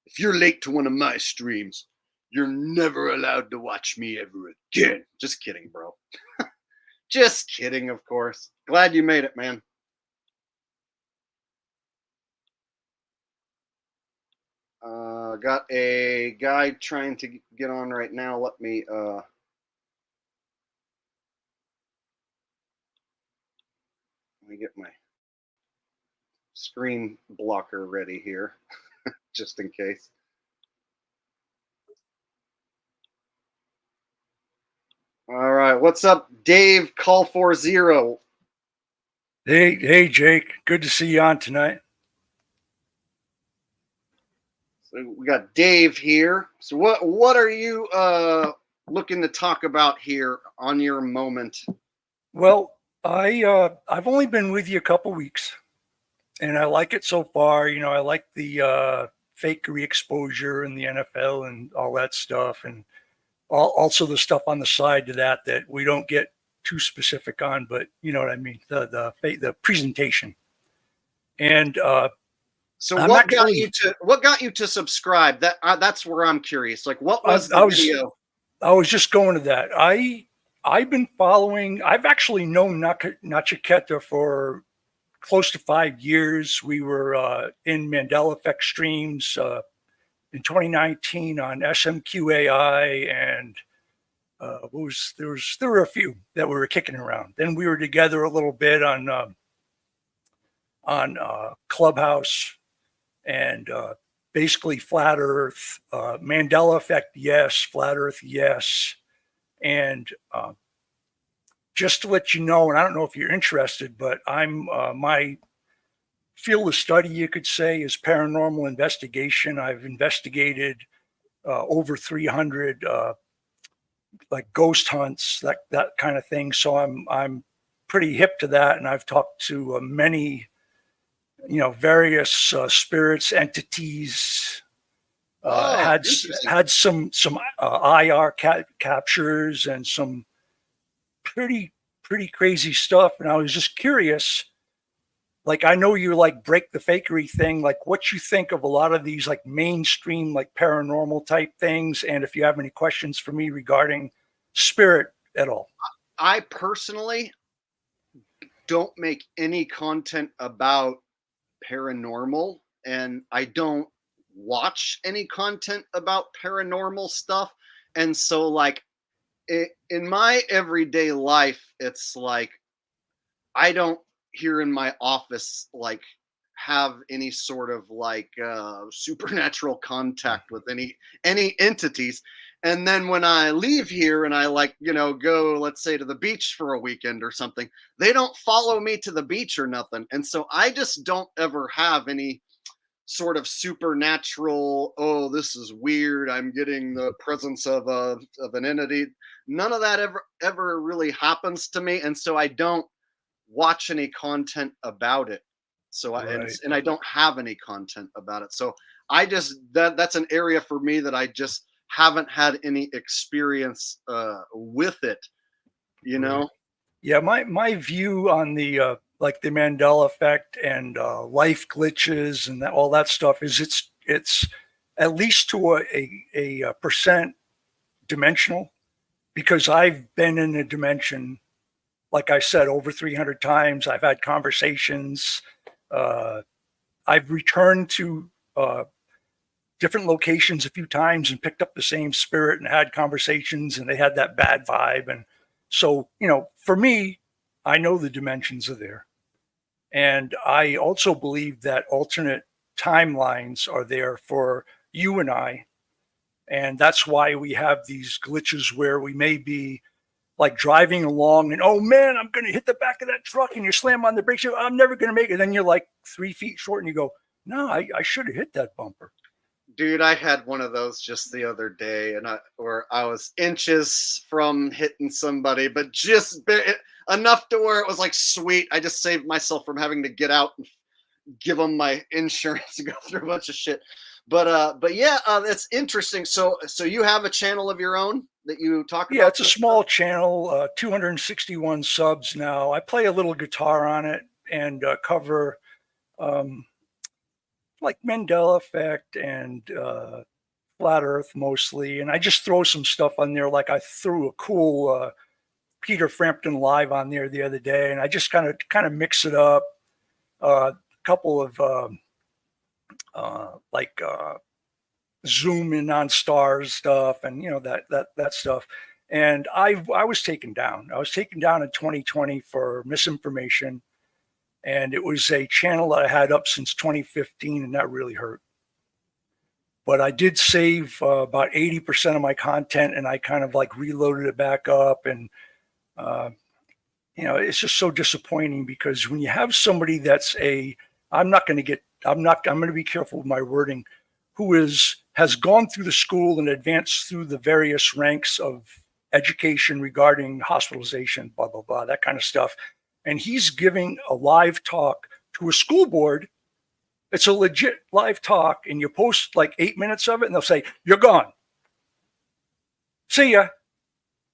If you're late to one of my streams, you're never allowed to watch me ever again. Just kidding, bro. Just kidding, of course. Glad you made it, man. Got a guy trying to get on right now. Let me get my screen blocker ready here, just in case. All right, what's up, Dave? Call 40. Hey, Jake. Good to see you on tonight. So we got Dave here. So what are you looking to talk about here on your moment? Well, I've only been with you a couple weeks, and I like it so far. You know, I like the fakery exposure in the NFL and all that stuff, and also the stuff on the side to that we don't get too specific on, but you know what I mean, the presentation. And so what got you to subscribe? That's where I'm curious. Like, what was the video? I was just going to that. I've been following. I've actually known Nachiketa for close to 5 years. We were in Mandela Effect streams in 2019 on SMQAI, and there were a few that we were kicking around. Then we were together a little bit on Clubhouse, and basically flat Earth, Mandela Effect, yes, flat Earth, yes. And just to let you know, and I don't know if you're interested, but I'm my field of study, you could say, is paranormal investigation. I've investigated over 300 like ghost hunts, that kind of thing. So I'm pretty hip to that, and I've talked to many, various spirits, entities. Had some IR captures and some pretty crazy stuff. And I was just curious, like, I know you like break the fakery thing, like what you think of a lot of these like mainstream, like paranormal type things. And if you have any questions for me regarding spirit at all. I personally don't make any content about paranormal, and I don't watch any content about paranormal stuff. And so like in my everyday life, it's like I don't here in my office like have any sort of like supernatural contact with any entities. And then when I leave here and I like, go, let's say, to the beach for a weekend or something, they don't follow me to the beach or nothing. And so I just don't ever have any sort of supernatural, oh, this is weird, I'm getting the presence of an entity. None of that ever really happens to me. And so I don't watch any content about it. So and I don't have any content about it. So I just that's an area for me that I just haven't had any experience with it, Yeah, my view on the like the Mandela effect and life glitches and all that stuff is it's at least to a percent dimensional, because I've been in a dimension, like I said, over 300 times. I've had conversations. I've returned to different locations a few times and picked up the same spirit and had conversations, and they had that bad vibe. And so, for me, I know the dimensions are there. And I also believe that alternate timelines are there for you and I. And that's why we have these glitches where we may be like driving along and, oh man, I'm going to hit the back of that truck, and you slam on the brakes. I'm never going to make it. And then you're like 3 feet short and you go, no, I should have hit that bumper. Dude, I had one of those just the other day, and where I was inches from hitting somebody, but just enough to where it was like, sweet. I just saved myself from having to get out and give them my insurance and go through a bunch of shit. But yeah, that's interesting. So you have a channel of your own that you talk about? Yeah, it's a small channel, 261 subs now. I play a little guitar on it and cover like Mandela effect and flat earth mostly. And I just throw some stuff on there. Like I threw a cool Peter Frampton live on there the other day, and I just kind of mix it up. A couple of zoom in on stars stuff, and that stuff. And I was taken down. I was taken down in 2020 for misinformation, and it was a channel that I had up since 2015, and that really hurt. But I did save about 80% of my content, and I kind of like reloaded it back up. And it's just so disappointing, because when you have somebody that's I'm going to be careful with my wording, who has gone through the school and advanced through the various ranks of education regarding hospitalization, blah, blah, blah, that kind of stuff. And he's giving a live talk to a school board. It's a legit live talk, and you post like 8 minutes of it, and they'll say, you're gone. See ya.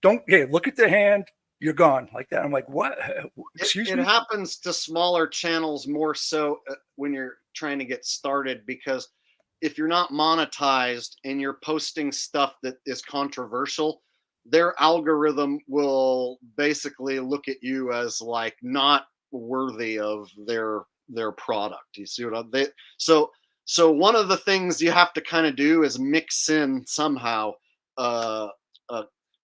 Look at the hand. You're gone, like that. I'm like, what? Excuse me? It happens to smaller channels more so when you're trying to get started, because if you're not monetized and you're posting stuff that is controversial, their algorithm will basically look at you as like not worthy of their product. You see what so one of the things you have to kind of do is mix in somehow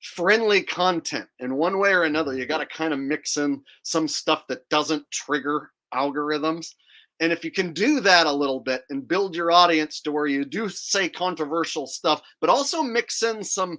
friendly content in one way or another. You got to kind of mix in some stuff that doesn't trigger algorithms. And if you can do that a little bit and build your audience to where you do say controversial stuff, but also mix in some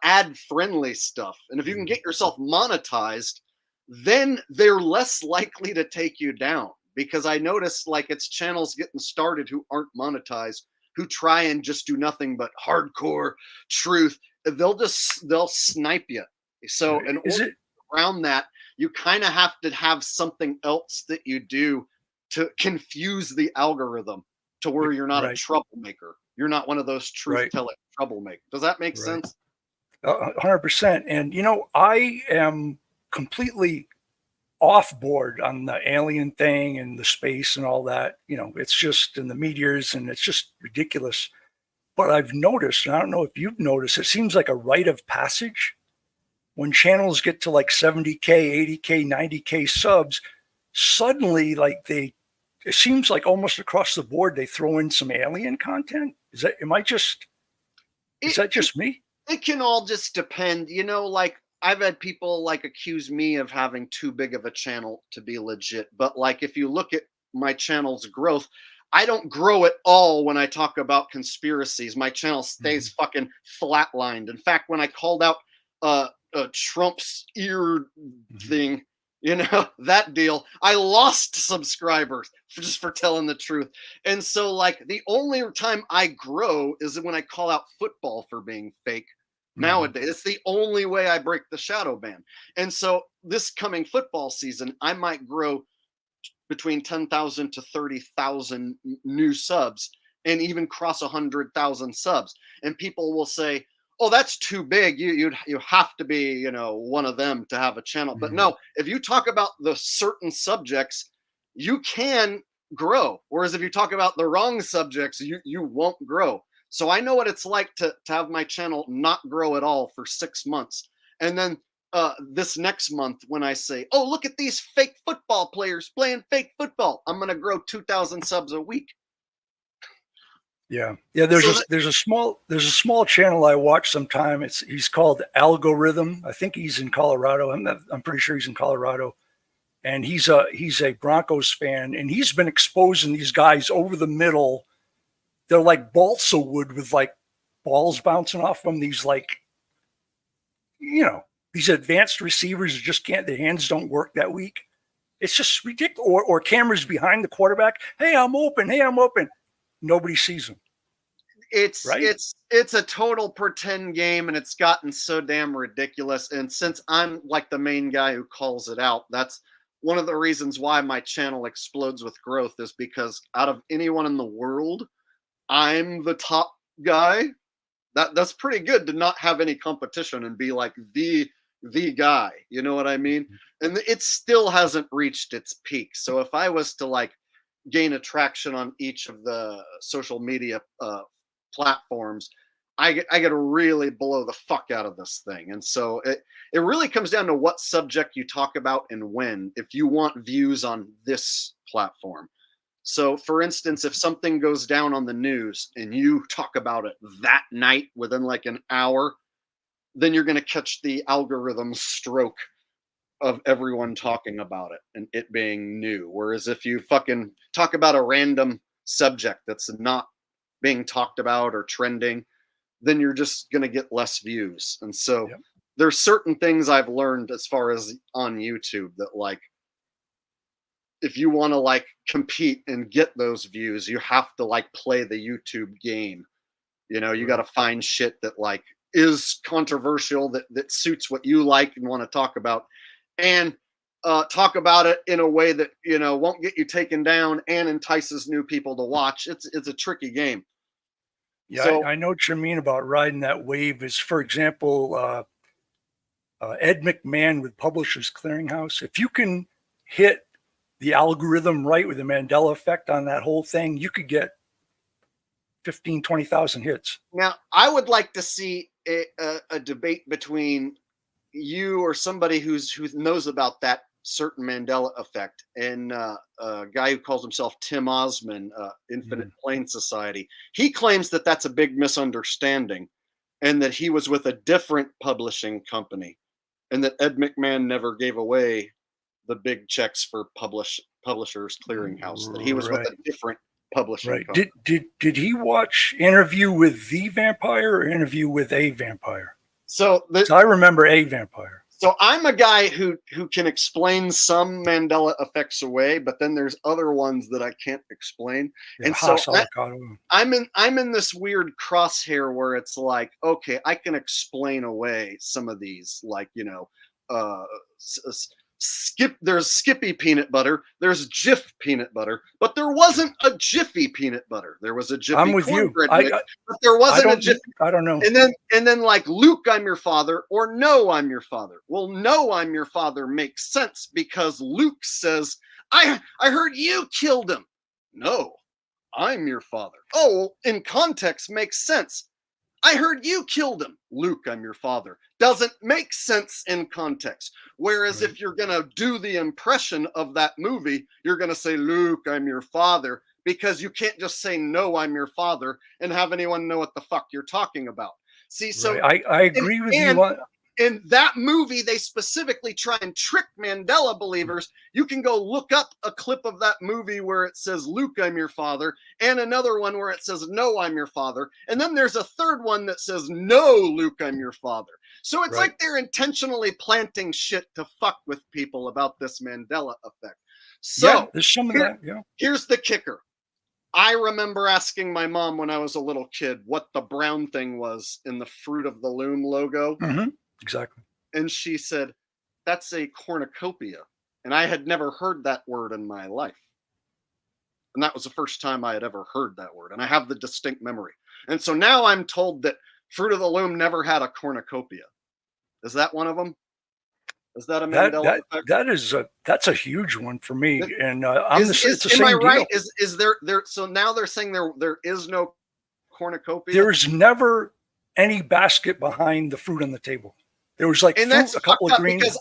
ad friendly stuff, and if you can get yourself monetized, then they're less likely to take you down. Because I noticed, like, it's channels getting started who aren't monetized, who try and just do nothing but hardcore truth. They'll snipe you. So in order around that, you kind of have to have something else that you do to confuse the algorithm to where you're not a troublemaker. You're not one of those truth-telling troublemakers. Does that make sense? 100%. And, I am completely off board on the alien thing and the space and all that. It's just in the meteors, and it's just ridiculous. But I've noticed, and I don't know if you've noticed, it seems like a rite of passage when channels get to like 70K, 80K, 90K subs. Suddenly, like it seems like almost across the board, they throw in some alien content. Is that just me? It can all just depend. Like I've had people like accuse me of having too big of a channel to be legit. But like, if you look at my channel's growth, I don't grow at all when I talk about conspiracies. My channel stays fucking flatlined. In fact, when I called out Trump's ear thing, that deal, I lost subscribers just for telling the truth. And so like the only time I grow is when I call out football for being fake. Nowadays, it's the only way I break the shadow ban. And so this coming football season, I might grow between 10,000 to 30,000 new subs, and even cross 100,000 subs. And people will say, oh, that's too big. You have to be, one of them to have a channel. But no, if you talk about the certain subjects, you can grow. Whereas if you talk about the wrong subjects, you won't grow. So I know what it's like to have my channel not grow at all for 6 months. And then this next month, when I say, oh, look at these fake football players playing fake football, I'm going to grow 2,000 subs a week. Yeah. There's a small channel I watch sometime. He's called Algorithm. I think he's in Colorado. I'm pretty sure he's in Colorado. and he's a Broncos fan, and he's been exposing these guys over the middle. They're like balsa wood with like balls bouncing off them. These like, these advanced receivers just can't. Their hands don't work that week. It's just ridiculous. Or cameras behind the quarterback. Hey, I'm open. Hey, I'm open. Nobody sees them. It's right? it's a total pretend game, and it's gotten so damn ridiculous. And since I'm like the main guy who calls it out, that's one of the reasons why my channel explodes with growth, is because out of anyone in the world, I'm the top guy. That's pretty good to not have any competition and be like the guy. You know what I mean? And it still hasn't reached its peak. So if I was to like gain attraction on each of the social media platforms, I get to really blow the fuck out of this thing. And so it really comes down to what subject you talk about and when, if you want views on this platform. So for instance, if something goes down on the news and you talk about it that night within like an hour, then you're going to catch the algorithm stroke of everyone talking about it and it being new. Whereas if you fucking talk about a random subject that's not being talked about or trending, then you're just going to get less views. And so there's certain things I've learned as far as on YouTube that like, if you want to like compete and get those views, you have to like play the YouTube game. You got to find shit that like is controversial, that suits what you like and want to talk about, and talk about it in a way that won't get you taken down and entices new people to watch. It's a tricky game. Yeah, So, I know what you mean about riding that wave. Is, for example, Ed McMahon with Publishers Clearinghouse. If you can hit the algorithm right with the Mandela effect on that whole thing, you could get 15, 20,000 hits. Now, I would like to see a debate between you or somebody who knows about that certain Mandela effect and a guy who calls himself Tim Osman, Infinite Plane Society. He claims that that's a big misunderstanding and that he was with a different publishing company and that Ed McMahon never gave away the big checks for Publishers Clearinghouse, that he was with a different publishing company. Did he watch Interview with the Vampire or Interview with a Vampire? So I remember a vampire. So I'm a guy who can explain some Mandela effects away, but then there's other ones that I can't explain. Yeah, and so I'm in this weird crosshair where it's like, okay, I can explain away some of these, like, there's Skippy peanut butter, there's Jif peanut butter, but there wasn't a Jiffy peanut butter. There was a Jiffy I'm with you. Mix, but there wasn't a Jiffy. I don't know. And then like Luke, I'm your father, or no, I'm your father. Well, no, I'm your father makes sense because Luke says, I heard you killed him. No, I'm your father. Oh, in context makes sense. I heard you killed him. Luke, I'm your father. Doesn't make sense in context. Whereas if you're going to do the impression of that movie, you're going to say, Luke, I'm your father, because you can't just say, no, I'm your father, and have anyone know what the fuck you're talking about. See, so I agree with you. In that movie, they specifically try and trick Mandela believers. You can go look up a clip of that movie where it says, Luke, I'm your father, and another one where it says, no, I'm your father. And then there's a third one that says, no, Luke, I'm your father. So it's like they're intentionally planting shit to fuck with people about this Mandela effect. So there's some of that. Yeah. Here's the kicker. I remember asking my mom when I was a little kid what the brown thing was in the Fruit of the Loom logo. Mm-hmm. Exactly. And she said, that's a cornucopia. And I had never heard that word in my life. And that was the first time I had ever heard that word. And I have the distinct memory. And so now I'm told that Fruit of the Loom never had a cornucopia. Is that one of them? Is that a Mandela effect? That's a huge one for me. And am I right? Is there so now they're saying there is no cornucopia? There's never any basket behind the fruit on the table. There was like a couple of greens. Because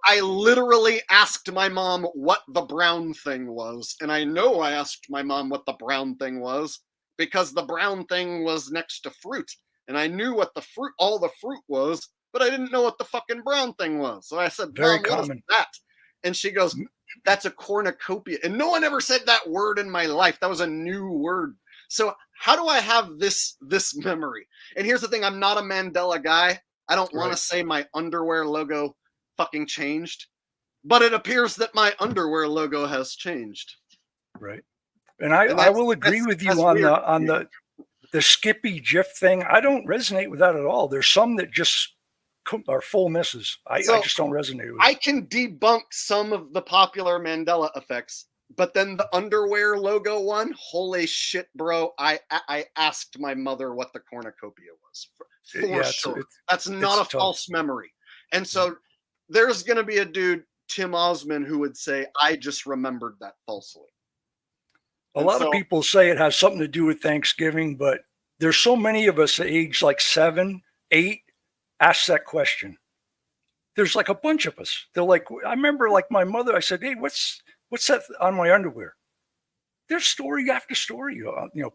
I literally asked my mom what the brown thing was. And I know I asked my mom what the brown thing was because the brown thing was next to fruit. And I knew what all the fruit was, but I didn't know what the fucking brown thing was. So I said, Mom, what is that? And she goes, that's a cornucopia. And no one ever said that word in my life. That was a new word. So how do I have this memory? And here's the thing, I'm not a Mandela guy. I don't want to say my underwear logo fucking changed, but it appears that my underwear logo has changed. Right. And I will agree with you on the Skippy GIF thing. I don't resonate with that at all. There's some that just are full misses. I just don't resonate with it. I can debunk some of the popular Mandela effects, but then the underwear logo one, holy shit, bro. I asked my mother what the cornucopia was. For sure. That's not a false memory. And so there's going to be a dude, Tim Osman, who would say, I just remembered that falsely. A lot of people say it has something to do with Thanksgiving, but there's so many of us at age like 7, 8, ask that question. There's like a bunch of us. They're like, I remember like my mother, I said, hey, what's that on my underwear? There's story after story,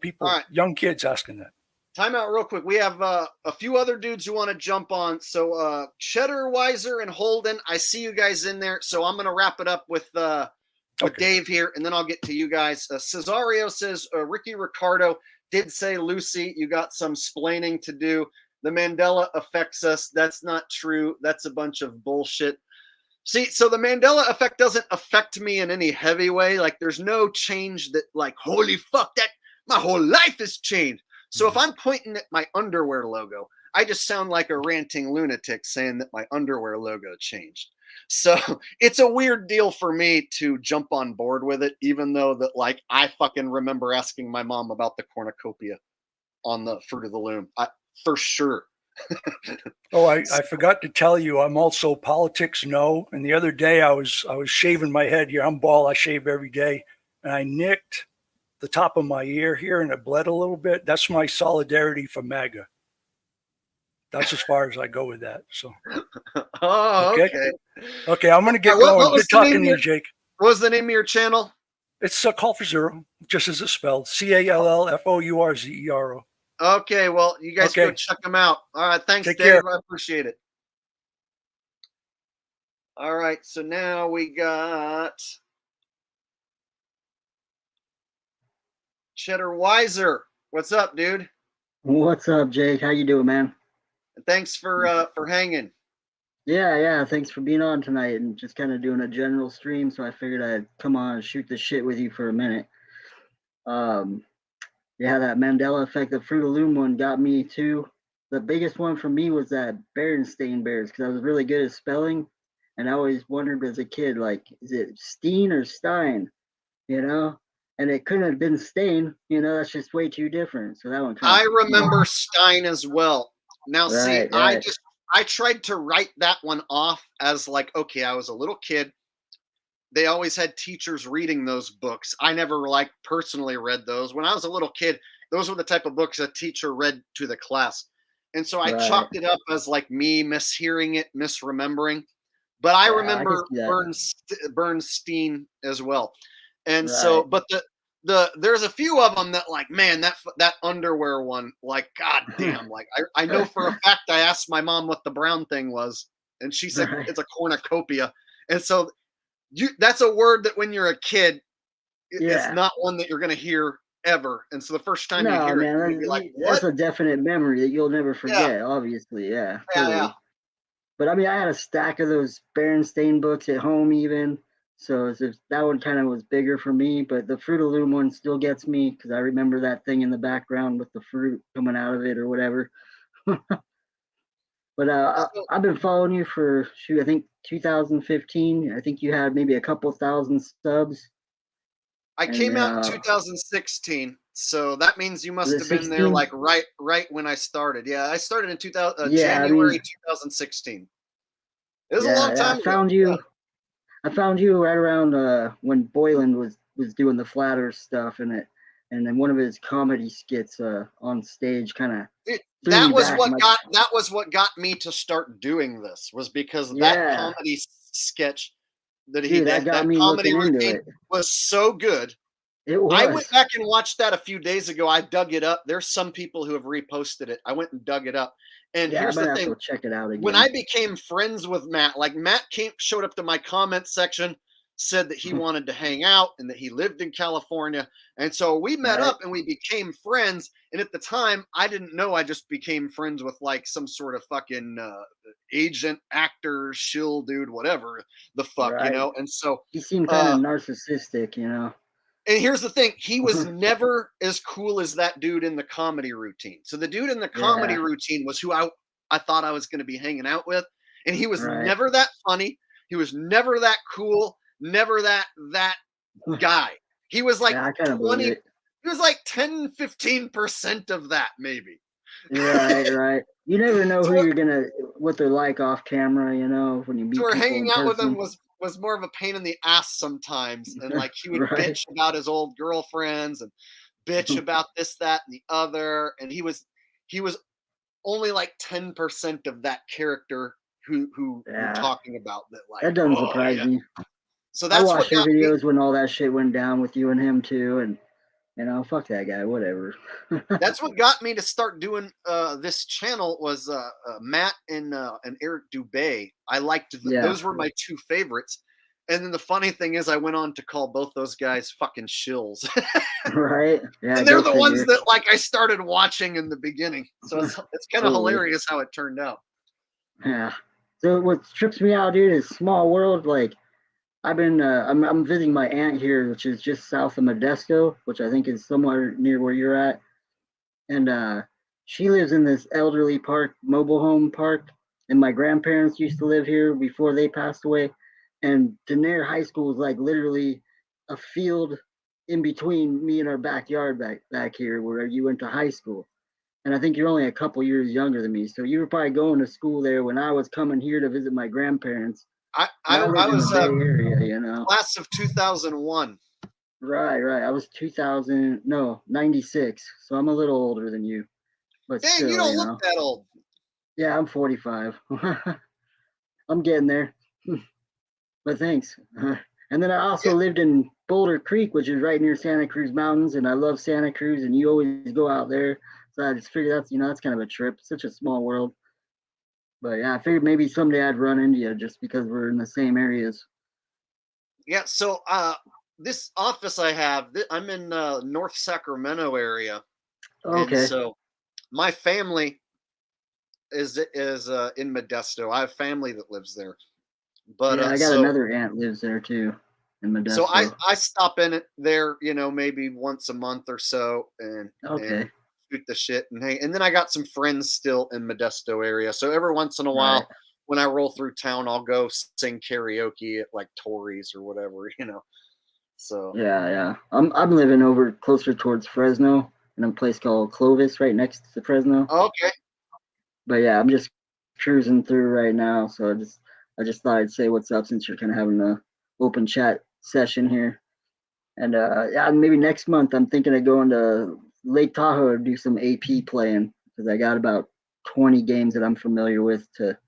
people, young kids asking that. Time out real quick. We have a few other dudes who want to jump on. So Cheddar, Weiser, and Holden, I see you guys in there. So I'm going to wrap it up with Dave here, and then I'll get to you guys. Cesario says, Ricky Ricardo did say, Lucy, you got some splaining to do. The Mandela affects us. That's not true. That's a bunch of bullshit. See, so the Mandela effect doesn't affect me in any heavy way. Like, there's no change that, like, holy fuck, that my whole life has changed. So if I'm pointing at my underwear logo, I just sound like a ranting lunatic saying that my underwear logo changed. So it's a weird deal for me to jump on board with it, even though that, like, I fucking remember asking my mom about the cornucopia on the Fruit of the Loom. For sure. I forgot to tell you, I'm also politics no. And the other day I was shaving my head here. I'm bald. I shave every day, and I nicked the top of my ear here, and it bled a little bit. That's my solidarity for MAGA. That's as far as I go with that. So, okay. I'm gonna get going. Good talking to you, Jake. What was the name of your channel? It's Call for Zero, just as it's spelled. CALLFOURZERO. Okay, well, you guys go check them out. All right, thanks, Dave. Care. I appreciate it. All right, so now we got Cheddar Weiser. What's up, dude? What's up, Jake? How you doing, man? Thanks for hanging. Yeah. Thanks for being on tonight and just kind of doing a general stream. So I figured I'd come on and shoot the shit with you for a minute. Yeah, that Mandela effect, the Fruit of the Loom one got me too. The biggest one for me was that Berenstain Bears, because I was really good at spelling, and I always wondered as a kid, like, is it Steen or Stein? And it couldn't have been Stain. That's just way too different. So that one. I remember Stein as well. Now, see, I tried to write that one off as like, okay, I was a little kid. They always had teachers reading those books. I never personally read those. When I was a little kid, those were the type of books a teacher read to the class. And so I chalked it up as like me mishearing it, misremembering. But I remember Bernstein as well. And so, but there's a few of them that, like, man, that underwear one, like, goddamn, like I know for a fact I asked my mom what the brown thing was, and she said it's a cornucopia. And so that's a word that when you're a kid, it's not one that you're going to hear ever. And so the first time you hear it, you'll be like, what? That's a definite memory that you'll never forget, obviously. Yeah. But I mean, I had a stack of those Berenstain books at home even. So that one kind of was bigger for me. But the Fruit of the Loom one still gets me because I remember that thing in the background with the fruit coming out of it or whatever. But I've been following you for, I think 2015. I think you had maybe a couple thousand subs. I came out in 2016, so that means you must have been there like right when I started. Yeah, I started in January 2016. It was a long time ago. I found you right around when Boylan was doing the Flat Earth stuff, and then one of his comedy skits on stage kind of. That was what got me to start doing this, was because that comedy sketch that he did, that comedy routine was so good. It was. I went back and watched that a few days ago. I dug it up. There's some people who have reposted it. I went and dug it up. And here's the thing. Check it out again. When I became friends with Matt, like Matt showed up to my comment section said that he wanted to hang out and that he lived in California. And so we met Right. up and we became friends. And at the time, I didn't know I just became friends with like some sort of fucking agent, actor, shill dude, whatever the fuck, you Right. know? And so, He seemed kind of narcissistic, you know. and here's the thing, he was never as cool as that dude in the comedy routine. So the dude in the comedy Yeah. routine was who I thought I was going to be hanging out with. And he was Right. never that funny. He was never that cool, never that guy. He was like Yeah, I kind of 20, believe it. he was like 10, 15% of that, maybe. Right, right. You never know So who what- you're gonna, what they're like off camera, you know, when you meet So people hanging in out with him person. was more of a pain in the ass sometimes. And like he would Right. bitch about his old girlfriends and bitch about this, that, and the other. And he was only like 10% of that character who we're Yeah. talking about that, like, That doesn't oh surprise yeah. me. So I that's what watched your got me. videos when all that shit went down with you and him too, and you know, fuck that guy, whatever. That's what got me to start doing this channel was Matt and Eric Dubay. I liked Yeah. those were my two favorites. And then the funny thing is, I went on to call both those guys fucking shills, Right? Yeah. and they're go the ones figure. that like I started watching in the beginning. So it's kind of Totally. hilarious how it turned out. Yeah. So what trips me out, dude, is small world. Like I've been, I'm visiting my aunt here, which is just south of Modesto, which I think is somewhere near where you're at, and she lives in this elderly park, mobile home park, and my grandparents used to live here before they passed away, and Denair High School is like literally a field in between me and our backyard back here where you went to high school. And I think you're only a couple years younger than me, so you were probably going to school there when I was coming here to visit my grandparents. I And I I, lived I in the was Bay Area, you know. class of 2001. Right, right. I was 2000, no, 96. So I'm a little older than you, but Dang, you still, don't you look know. that old. Yeah, I'm 45. I'm getting there. But thanks. And then I also Yeah. lived in Boulder Creek, which is right near Santa Cruz Mountains, and I love Santa Cruz, and you always go out there. So I just figured that's, you know, that's kind of a trip. Such a small world. But yeah, I figured maybe someday I'd run into you just because we're in the same areas. Yeah, so this office I have, I'm in North Sacramento area, and Okay. so my family is in Modesto. I have family that lives there, but Yeah, I got another aunt lives there too, in so Modesto. I stop in it there, you know, maybe once a month or so, and Okay. shoot the shit and hang. And then I got some friends still in Modesto area, so every once in a while. Right. When I roll through town, I'll go sing karaoke at like Tori's or whatever, you know. So Yeah, yeah. I'm living over closer towards Fresno in a place called Clovis, right next to Fresno. okay, But yeah, I'm just cruising through right now, so I just thought I'd say what's up since you're kind of having a open chat session here. And yeah, maybe next month I'm thinking of going to Lake Tahoe to do some AP playing because I got about 20 games that I'm familiar with to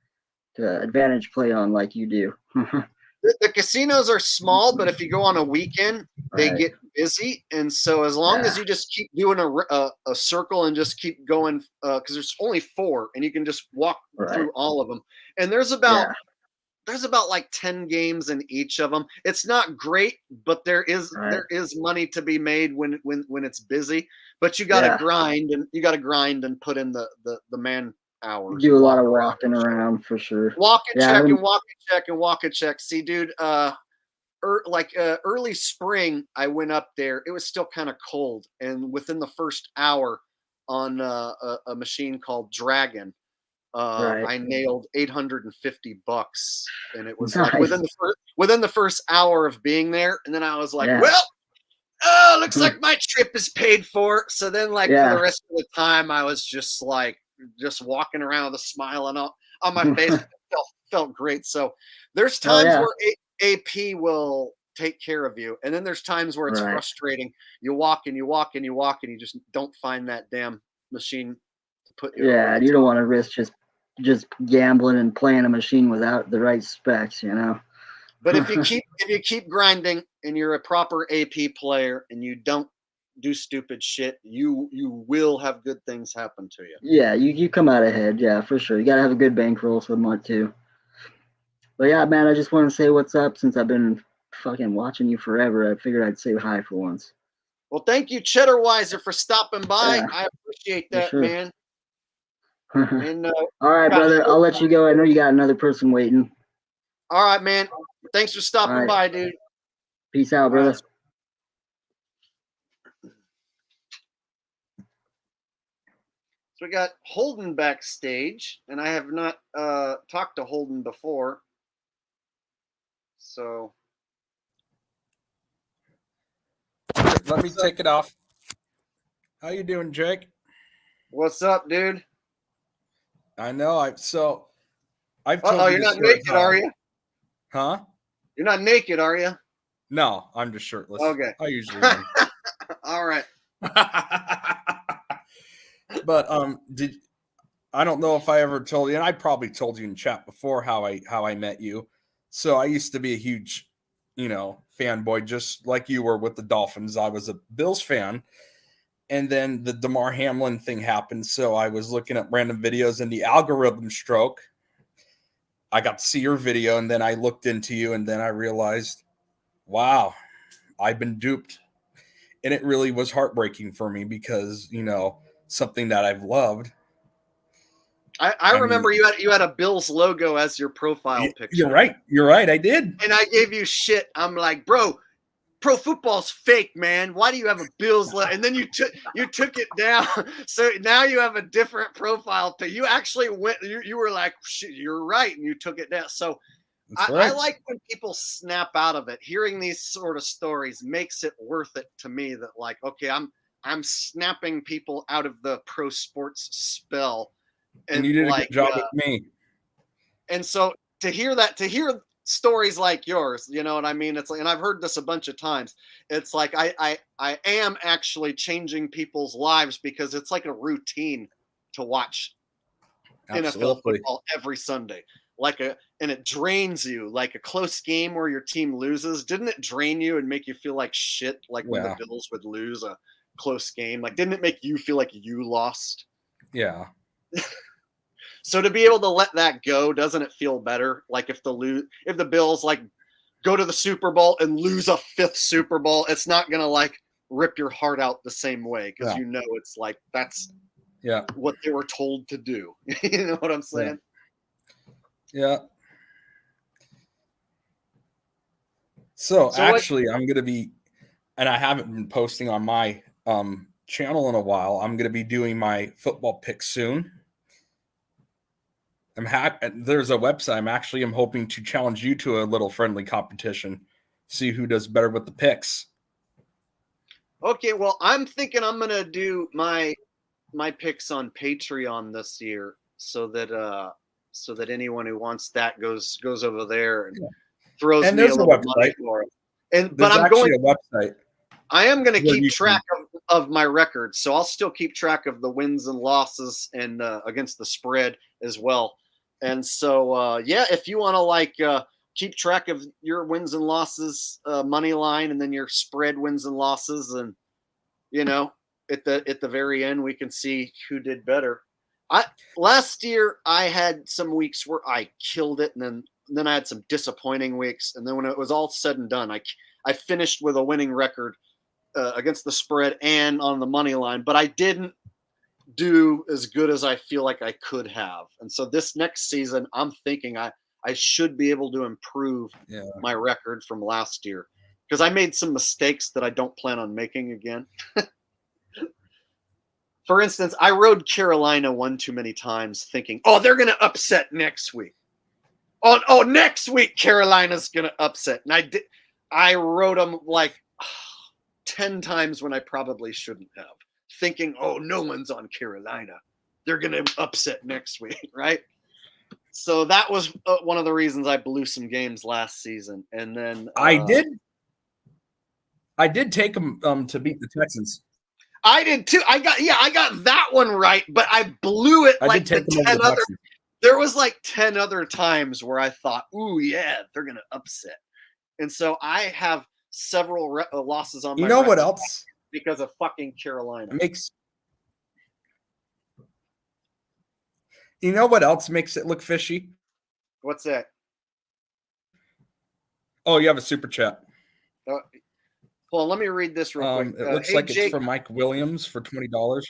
advantage play on like you do. the casinos are small, but if you go on a weekend, they Right. get busy. And so as long as Yeah. you just keep doing a circle and just keep going, because there's only 4, and you can just walk Right. through all of them. And there's Yeah. about like 10 games in each of them. It's not great, but there is Right. money to be made when it's busy. But you got to Yeah. grind and put in the man hours. Do a lot walk of around. walking around for sure. Walk and Yeah, check I'm- and walk and check and walk and check. See, dude, early spring, I went up there. It was still kind of cold, and within the first hour, on a machine called Dragon, Right. I nailed $850, and it was Nice. like within the first hour of being there. And then I was like, Yeah. well, looks like my trip is paid for. So then, like, Yeah. for the rest of the time, I was just like walking around with a smile on my face. It felt great. So there's Oh, times yeah. where AP will take care of you, and then there's times where it's Right. frustrating. You walk and you walk and you walk, and you just don't find that damn machine to put you Yeah, over the you don't top. want to risk just gambling and playing a machine without the right specs, you know. But if you keep grinding and you're a proper AP player and you don't do stupid shit, you will have good things happen to you. Yeah, you come out ahead, yeah, for sure. You gotta have a good bankroll somewhat too. But yeah, man, I just want to say what's up since I've been fucking watching you forever. I figured I'd say hi for once. Well, thank you, Cheddar Wiser, for stopping by. Yeah. I appreciate For that, sure. man. And All right, got brother. hope. I'll let you go. I know you got another person waiting. All right, man. Thanks for stopping All right. by, dude. Peace out, All brother. right. So we got Holden backstage, and I have not talked to Holden before. So let me take it off. How you doing, Jake? what's up, dude? I know. I've told Oh, you you're this not story naked, are you? Huh? You're not naked, are you? No, I'm just shirtless. Okay. I usually am. All right. But I don't know if I ever told you, and I probably told you in chat before how I met you. So I used to be a huge, fanboy, just like you were with the Dolphins. I was a Bills fan, and then the Damar Hamlin thing happened. So I was looking at random videos, and the algorithm stroke. I got to see your video, and then I looked into you, and then I realized, wow, I've been duped. And it really was heartbreaking for me because, something that I've loved. I remember you had a Bills logo as your profile picture. You're right. I did. And I gave you shit. I'm like, bro, pro football's fake, man. Why do you have a Bills logo? And then you took it down. So now you have a different profile pic. You actually went. You were like, shit, you're right, and you took it down. So I like when people snap out of it. Hearing these sort of stories makes it worth it to me. That like, okay, I'm snapping people out of the pro sports spell. And you did a good job with me. And so to hear stories like yours, you know what I mean? It's like, and I've heard this a bunch of times. It's like I am actually changing people's lives because it's like a routine to watch NFL football every Sunday. And it drains you, like a close game where your team loses. Didn't it drain you and make you feel like shit? Like when the Bills would lose a close game, like didn't it make you feel like you lost? Yeah. So to be able to let that go, doesn't it feel better? Like if the Bills like go to the Super Bowl and lose a fifth Super Bowl, it's not gonna like rip your heart out the same way because it's like that's what they were told to do. You know what I'm saying? Yeah. So actually, I'm gonna be, and I haven't been posting on my channel in a while. I'm gonna be doing my football picks soon. There's a website. I'm hoping to challenge you to a little friendly competition. See who does better with the picks. Okay, well, I'm thinking I'm gonna do my picks on Patreon this year, so that anyone who wants that goes over there and throws me a little money for it. But I'm going. A website. I am going to keep track of my records, so I'll still keep track of the wins and losses and against the spread as well. And so, if you want to keep track of your wins and losses, money line, and then your spread wins and losses, and at the very end we can see who did better. Last year I had some weeks where I killed it, and then I had some disappointing weeks, and then when it was all said and done, I finished with a winning record against the spread and on the money line, but I didn't do as good as I feel like I could have. And so this next season, I'm thinking I should be able to improve my record from last year because I made some mistakes that I don't plan on making again. For instance, I rode Carolina one too many times thinking, oh, they're going to upset next week. Oh, next week Carolina's going to upset. And I rode them like 10 times when I probably shouldn't have, thinking, oh, no one's on Carolina. They're going to upset next week, right? So that was one of the reasons I blew some games last season. And then I did take them to beat the Texans. I did too. I got that one right, but I blew it like the 10 other. There was like 10 other times where I thought, ooh, yeah, they're going to upset. And so I have several losses on my You know what else? Because of fucking Carolina. You know what else makes it look fishy? What's that? Oh, you have a super chat. Hold on, let me read this real quick. It looks Hey, like it's Jake, from Mike Williams for $20.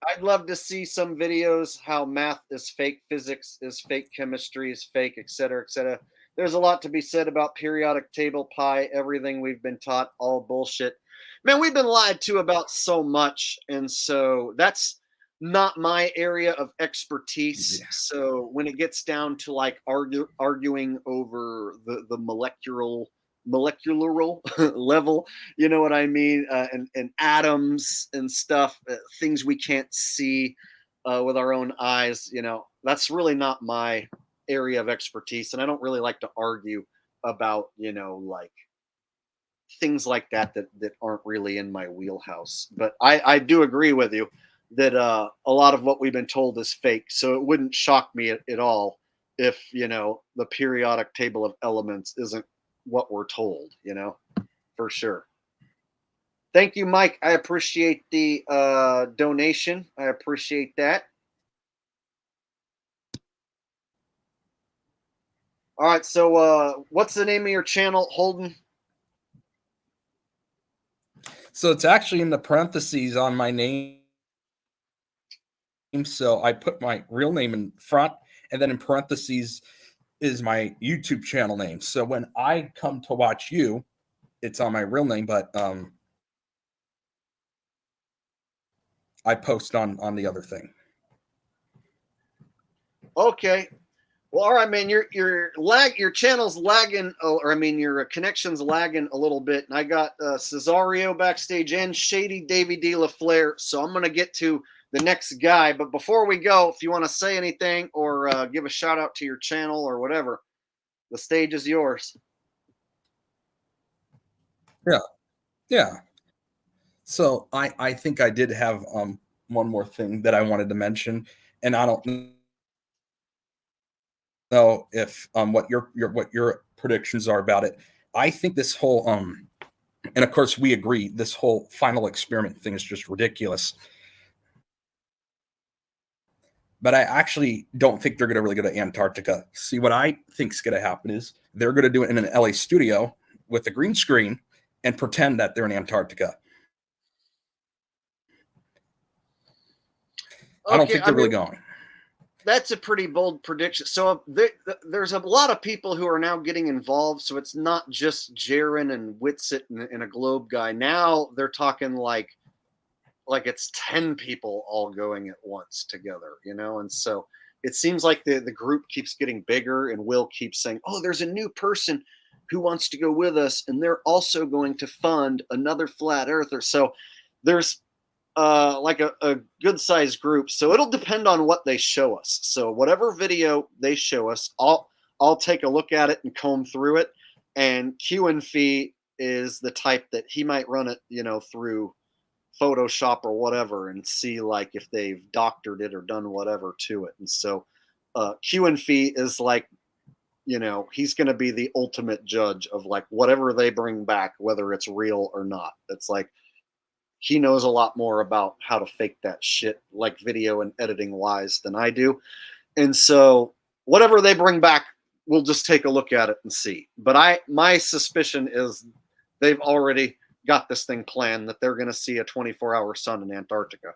I'd love to see some videos how math is fake, physics is fake, chemistry is fake, et cetera, et cetera. There's a lot to be said about periodic table pi, everything we've been taught, all bullshit. Man, we've been lied to about so much. And so that's not my area of expertise. Yeah. So when it gets down to like arguing over the molecular level, you know what I mean, and atoms and stuff, things we can't see with our own eyes, you know, that's really not my area of expertise, and I don't really like to argue about, you know, like things like that aren't really in my wheelhouse. But I do agree with you that a lot of what we've been told is fake, so it wouldn't shock me at all if, you know, the periodic table of elements isn't what we're told, you know, for sure. Thank you, Mike. I appreciate the donation. I appreciate that. All right, so what's the name of your channel, Holden? So it's actually in the parentheses on my name. So I put my real name in front, and then in parentheses is my YouTube channel name. So when I come to watch you, it's on my real name, but I post on the other thing. Okay. Well, all right, man. Your channel's lagging, or I mean, your connection's lagging a little bit. And I got Cesario backstage and Shady Davy D LaFleur. So I'm gonna get to the next guy. But before we go, if you want to say anything or give a shout out to your channel or whatever, the stage is yours. Yeah. So I think I did have one more thing that I wanted to mention, and I don't know if what your predictions are about it. I think this whole and of course we agree, this whole final experiment thing is just ridiculous. But I actually don't think they're going to really go to Antarctica. See, what I think is going to happen is they're going to do it in an LA studio with a green screen and pretend that they're in Antarctica. I don't think they're really going. That's a pretty bold prediction. So there's a lot of people who are now getting involved. So it's not just Jaron and Whitsitt and a Globe guy. Now they're talking like it's 10 people all going at once together, you know? And so it seems like the group keeps getting bigger, and Will keeps saying, oh, there's a new person who wants to go with us, and they're also going to fund another flat earther. So there's like a good sized group. So it'll depend on what they show us. So whatever video they show us, I'll take a look at it and comb through it. And Q and Fee is the type that he might run it, you know, through Photoshop or whatever, and see like if they've doctored it or done whatever to it. And so Q and Fee is like, you know, he's going to be the ultimate judge of like whatever they bring back, whether it's real or not. It's like, he knows a lot more about how to fake that shit, like video and editing wise, than I do. And so whatever they bring back, we'll just take a look at it and see. But my suspicion is they've already got this thing planned, that they're going to see a 24-hour sun in Antarctica.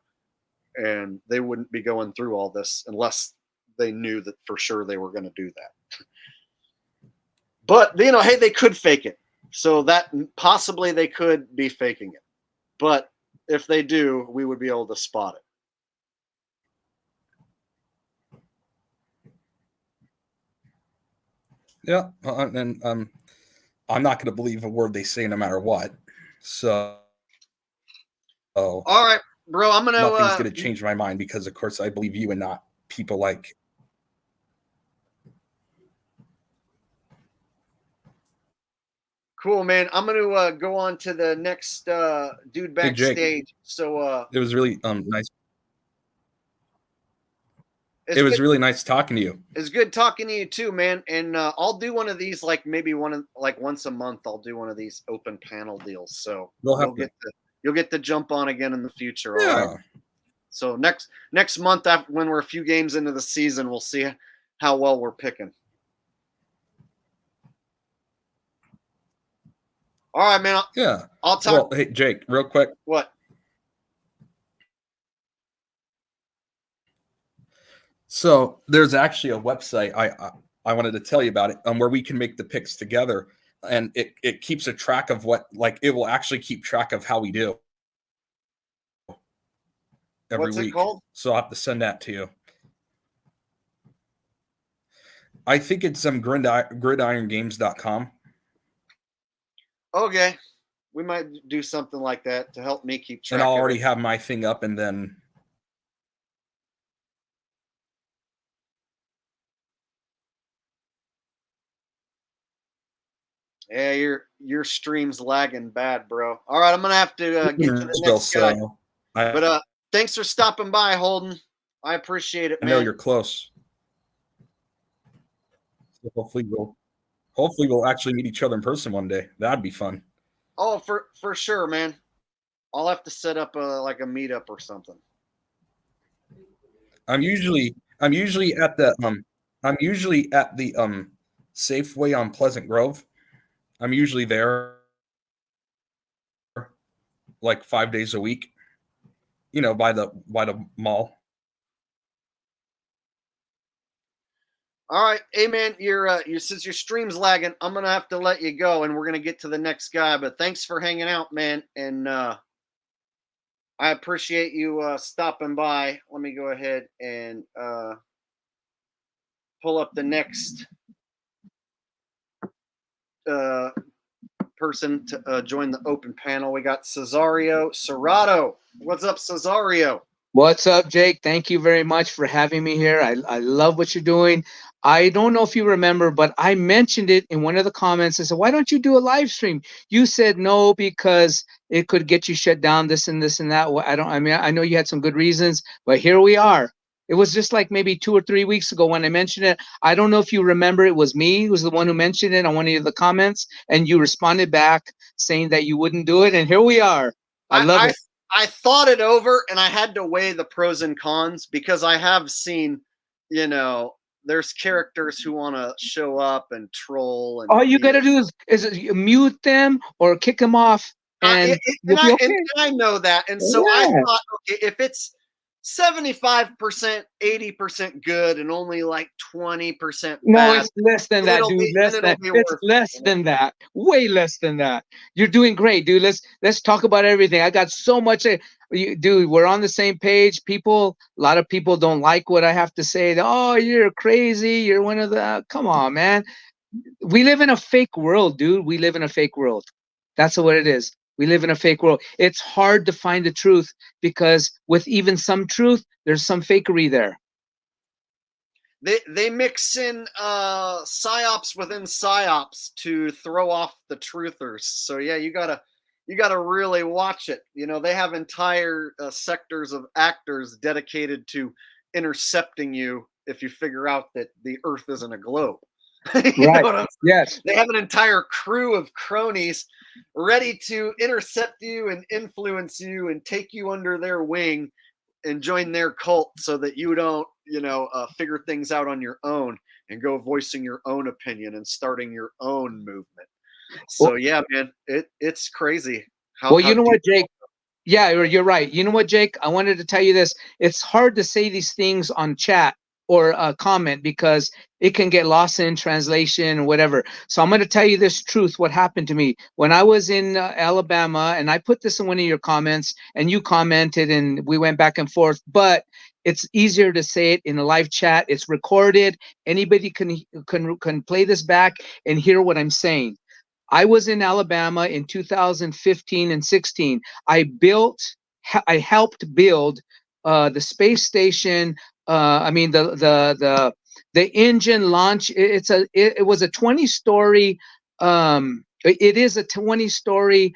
And they wouldn't be going through all this unless they knew that for sure they were going to do that. But, you know, hey, they could fake it. So that possibly they could be faking it. But if they do, we would be able to spot it. Yeah, and I'm not going to believe a word they say no matter what. So, all right, bro, I'm gonna. Nothing's going to change my mind because, of course, I believe you and not people like. Cool, man. I'm gonna go on to the next dude backstage. Hey, so it was really nice. It was really nice talking to you. It's good talking to you too, man. And I'll do one of these, like maybe once a month. I'll do one of these open panel deals. So you'll get to jump on again in the future. Yeah. All right. So next month, when we're a few games into the season, we'll see how well we're picking. All right, man. Yeah. I'll talk. Well, hey, Jake, real quick. What? So there's actually a website I wanted to tell you about it, where we can make the picks together, and it keeps a track of what, like, it will actually keep track of how we do every What's it week. called? So I'll have to send that to you. I think it's gridirongames.com. Okay. We might do something like that to help me keep track. And I'll of already it. have my thing up, and then Yeah, your stream's lagging bad, bro. All right, I'm gonna have to get to the still, next guy. so But thanks for stopping by, Holden. I appreciate it, I man. know you're close. So hopefully we'll actually meet each other in person one day. That'd be fun. Oh, for sure, man. I'll have to set up like a meetup or something. I'm usually at the Safeway on Pleasant Grove. I'm usually there like 5 days a week, by the mall. All right, hey man, since your stream's lagging, I'm gonna have to let you go, and we're gonna get to the next guy. But thanks for hanging out, man, and I appreciate you stopping by. Let me go ahead and pull up the next person to join the open panel. We got Cesario Serrato. What's up, Cesario? What's up, Jake? Thank you very much for having me here. I love what you're doing. I don't know if you remember, but I mentioned it in one of the comments. I said, why don't you do a live stream? You said no, because it could get you shut down, this and this and that. I know you had some good reasons, but here we are. It was just like maybe 2 or 3 weeks ago when I mentioned it. I don't know if you remember, it was me who was the one who mentioned it on one of the comments, and you responded back saying that you wouldn't do it. And here we are. I love it. I thought it over, and I had to weigh the pros and cons, because I have seen, there's characters who want to show up and troll. And all you got to do is mute them or kick them off, and I know that. And so I thought, okay, if it's 75%, 80% good, and only like 20% bad. No, it's less than that, dude. It's less than that. Way less than that. You're doing great, dude. Let's talk about everything. I got so much. Dude, we're on the same page. A lot of people don't like what I have to say. Oh, you're crazy. You're one of the. Come on, man. We live in a fake world, dude. We live in a fake world. That's what it is. We live in a fake world. It's hard to find the truth, because with even some truth, there's some fakery there. They mix in psyops within psyops to throw off the truthers. So yeah, you gotta really watch it. They have entire sectors of actors dedicated to intercepting you if you figure out that the Earth isn't a globe. Right. Yes. They have an entire crew of cronies ready to intercept you and influence you and take you under their wing and join their cult, so that you don't, figure things out on your own and go voicing your own opinion and starting your own movement. So yeah, man, it's crazy. You know what, Jake? Yeah, you're right. You know what, Jake? I wanted to tell you this. It's hard to say these things on chat or comment, because it can get lost in translation or whatever. So I'm going to tell you this truth, what happened to me. When I was in Alabama, and I put this in one of your comments, and you commented, and we went back and forth, but it's easier to say it in a live chat. It's recorded. Anybody can play this back and hear what I'm saying. I was in Alabama in 2015 and 16. I helped build the space station. The engine launch. It was a 20-story. It is a 20-story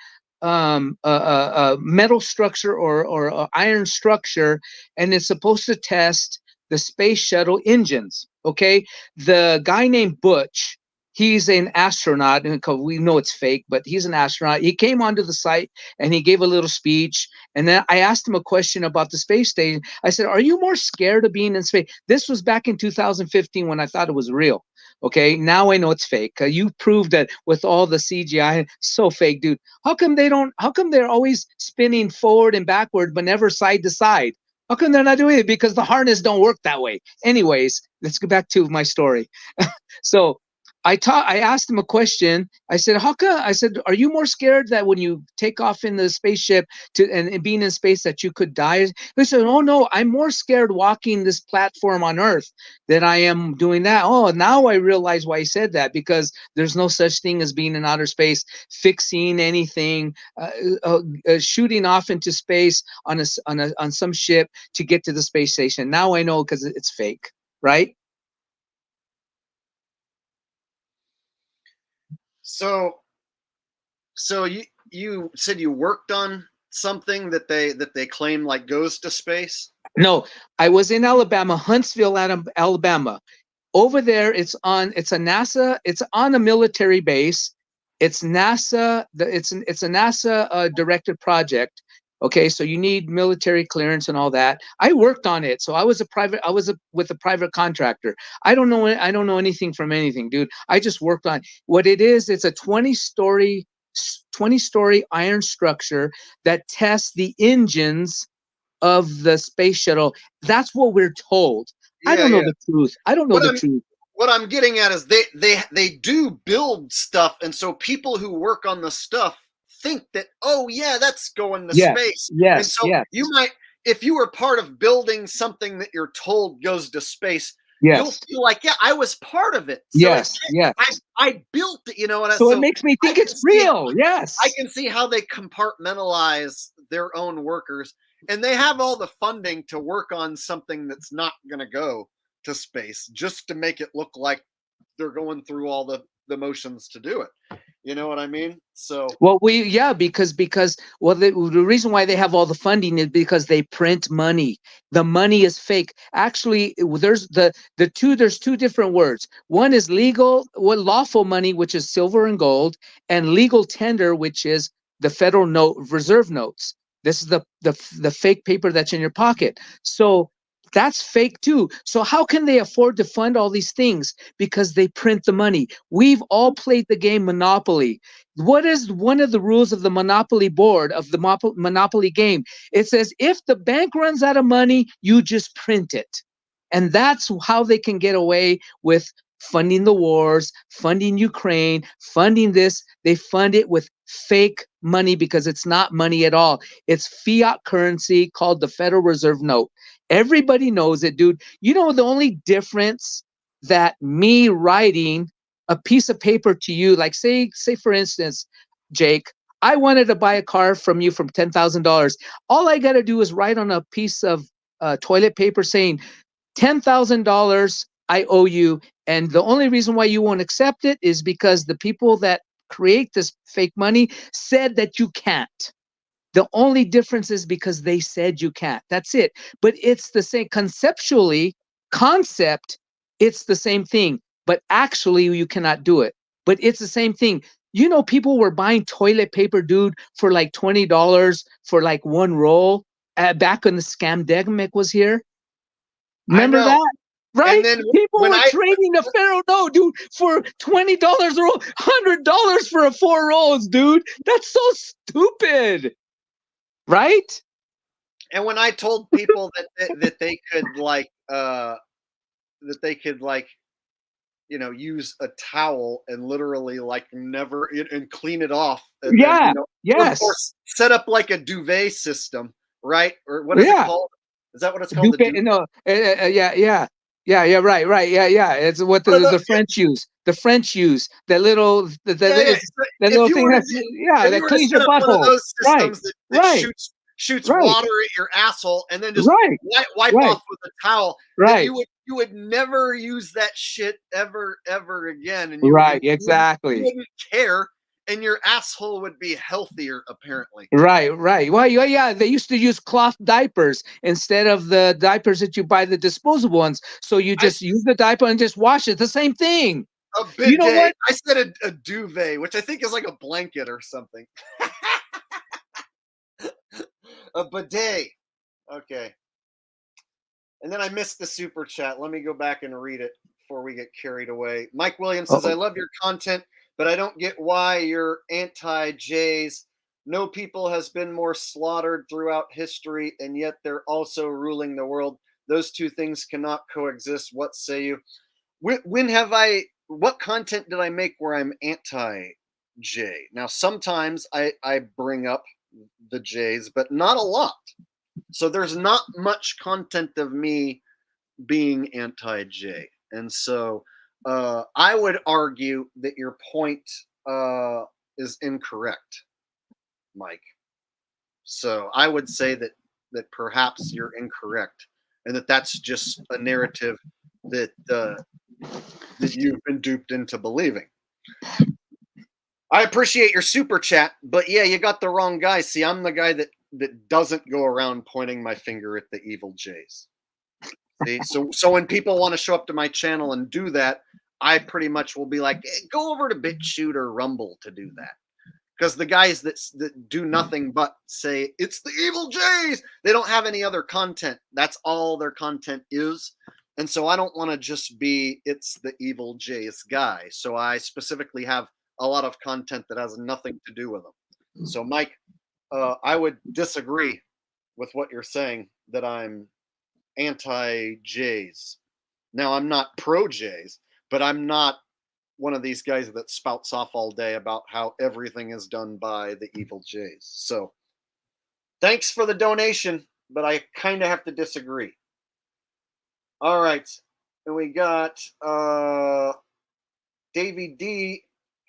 metal structure or iron structure, and it's supposed to test the space shuttle engines. Okay, the guy named Butch. He's an astronaut, and we know it's fake, but he's an astronaut. He came onto the site and he gave a little speech. And then I asked him a question about the space station. I said, are you more scared of being in space? This was back in 2015 when I thought it was real. Okay, now I know it's fake. You proved that with all the CGI. So fake, dude. How come they're always spinning forward and backward, but never side to side? How come they're not doing it? Because the harness don't work that way. Anyways, let's go back to my story. So I asked him a question. I said, "How come?" I said, "Are you more scared that when you take off in the spaceship and being in space that you could die?" He said, "Oh no, I'm more scared walking this platform on Earth than I am doing that." Oh, now I realize why he said that, because there's no such thing as being in outer space, fixing anything, shooting off into space on some ship to get to the space station. Now I know, because it's fake, right? So you said you worked on something that they claim like goes to space? No, I was in Alabama, Huntsville, Alabama. Over there, it's on a military base. It's NASA. It's a NASA directed project. Okay, so you need military clearance and all that. I worked on it, so I was with a private contractor. I don't know anything from anything, dude. I just worked on what it is. It's a 20-story iron structure that tests the engines of the space shuttle. That's what we're told. I Yeah, don't know yeah. the truth. I don't know What the I'm truth. what I'm getting at is they do build stuff, and so people who work on the stuff think that, oh yeah, that's going to Yes, space. And yes, so yes, you might, if you were part of building something that you're told goes to space, you'll yes, feel like, yeah, I was part of it. So yes, yes. I built it, you know what I, So it so makes me I think can it's see real. Yes. I can see how they compartmentalize their own workers, and they have all the funding to work on something that's not going to go to space, just to make it look like they're going through all the motions to do it. You know what I mean? So Well, because the reason why they have all the funding is because they print money. The money is fake. Actually, there's two different words. One is lawful money, which is silver and gold, and legal tender, which is the federal reserve notes. This is the fake paper that's in your pocket. So that's fake too. So how can they afford to fund all these things? Because they print the money. We've all played the game Monopoly. What is one of the rules of the Monopoly board of the Monopoly game? It says if the bank runs out of money, you just print it. And that's how they can get away with funding the wars, funding Ukraine, funding this. They fund it with fake money because it's not money at all. It's fiat currency called the Federal Reserve note. Everybody knows it, dude. You know the only difference that me writing a piece of paper to you, like say for instance, Jake, I wanted to buy a car from you from $10,000. All I got to do is write on a piece of toilet paper saying $10,000 I owe you, and the only reason why you won't accept it is because the people that create this fake money said that you can't. The only difference is because they said you can't. That's it. But it's the same concept, it's the same thing. But actually, you cannot do it. But it's the same thing. You know, people were buying toilet paper, dude, for like $20 for like one roll back when the scamdemic was here. I Remember know. that? And Right? then People when were I trading a Pharaoh note, dude, for $20 a roll, $100 for 4 rolls, dude. That's so stupid. Right? and when I told people that they could like that they could like, you know, use a towel and literally like never and clean it off, and then, Yeah. you know, or Yes. set up like a duvet system, right? Or what is it Yeah. called? Is that what it's called? The Dupe. duvet? No. Yeah. Yeah. Yeah. Yeah. Right. Right. Yeah. Yeah. It's what What are the French use. The French use that little Yeah, yeah. it's So that if little you thing were to that's yeah if you that were to cleans your set up one of butthole. those Right. systems that Right. shoots Right. water at your asshole and then just Right. wipe Right. off with a towel, then Right. you would never use that shit ever again, and Right. you Exactly. wouldn't care, and your asshole would be healthier apparently. Right, right. Well, yeah, yeah. They used to use cloth diapers instead of the diapers that you buy, the disposable ones. So you I just use the diaper and just wash it. The same thing. A You know bidet. what? I said a duvet, which I think is like a blanket or something. A bidet. Okay. And then I missed the super chat. Let me go back and read it. before we get carried away. Mike Williams says, I love your content, but I don't get why you're anti-Jays. No people has been more slaughtered throughout history, and yet they're also ruling the world. Those two things cannot coexist. What say you? What content did I make where I'm anti-Jay? Now, sometimes I bring up the Jays, but not a lot. So there's not much content of me being anti-Jay. And so I would argue that your point is incorrect, Mike. So I would say that perhaps you're incorrect, and that's just a narrative that that you've been duped into believing. I appreciate your super chat, but yeah, you got the wrong guy. See, I'm the guy that doesn't go around pointing my finger at the evil Jays. See, so when people want to show up to my channel and do that, I pretty much will be like, hey, go over to BitChute or Rumble to do that. Because the guys that do nothing but say it's the evil Jays, they don't have any other content. That's all their content is. And so I don't want to just be it's the evil Jays guy. So I specifically have a lot of content that has nothing to do with them. So Mike, I would disagree with what you're saying that I'm anti-Jays. Now, I'm not pro-Jays, but I'm not one of these guys that spouts off all day about how everything is done by the evil Jays. So thanks for the donation, but I kind of have to disagree. All right. And we got Davey D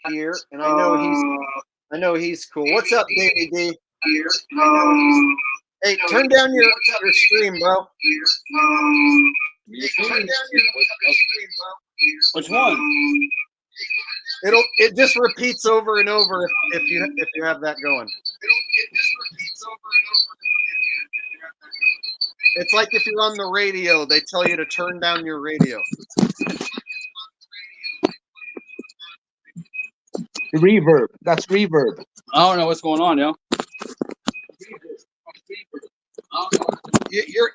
here, and I know he's cool. What's up, Davey D? Hey, turn down your stream, bro. Turn down your stream, bro. Which one? It just repeats over and over if you have that going. It just repeats over and over. It's like if you're on the radio, they tell you to turn down your radio. Reverb. That's reverb. I don't know what's going on, yo.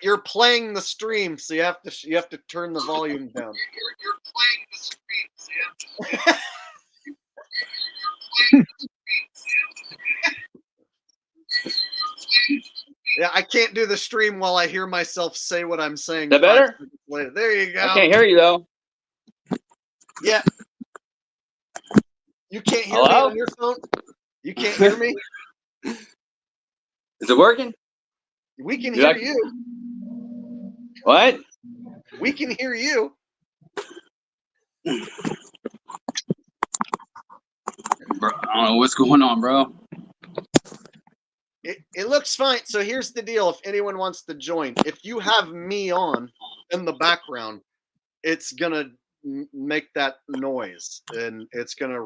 You're playing the stream, so you have to turn the volume down. You're playing the stream, so you have to. Yeah, I can't do the stream while I hear myself say what I'm saying. That better? There you go. I can't hear you though. Yeah. You can't hear Hello? me on your phone? You can't hear me? Is it working? We can hear you. What? We can hear you. Bro, I don't know what's going on, bro. It looks fine. So here's the deal. If anyone wants to join, if you have me on in the background, it's gonna make that noise and it's gonna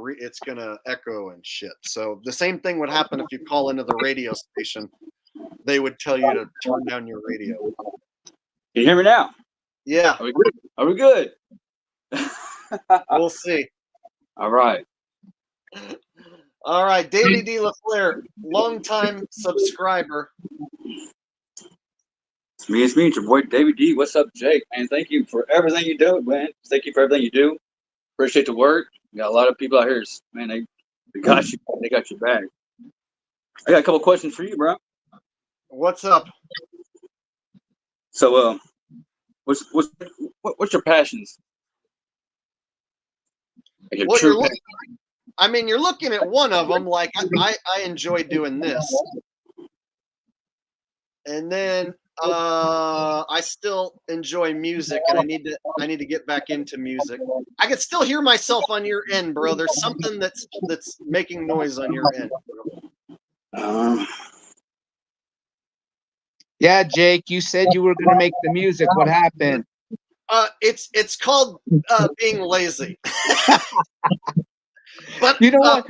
echo and shit. So the same thing would happen if you call into the radio station. They would tell you to turn down your radio. Can you hear me now? Yeah. Are we good? Are we good? We'll see. All right. All right, Davey D. LaFleur, longtime subscriber. It's me, it's your boy David D. What's up, Jake? Man, thank you for everything you do, man. Thank you for everything you do. Appreciate the work. You got a lot of people out here, man. They got you. They got your back. I got a couple questions for you, bro. What's up? So, what's your passions? Like your true passion. I mean, you're looking at one of them. Like I enjoy doing this, and then I still enjoy music, and I need to get back into music. I can still hear myself on your end, bro. There's something that's making noise on your end, bro. Yeah, Jake, you said you were going to make the music. What happened? It's called being lazy. But you know what?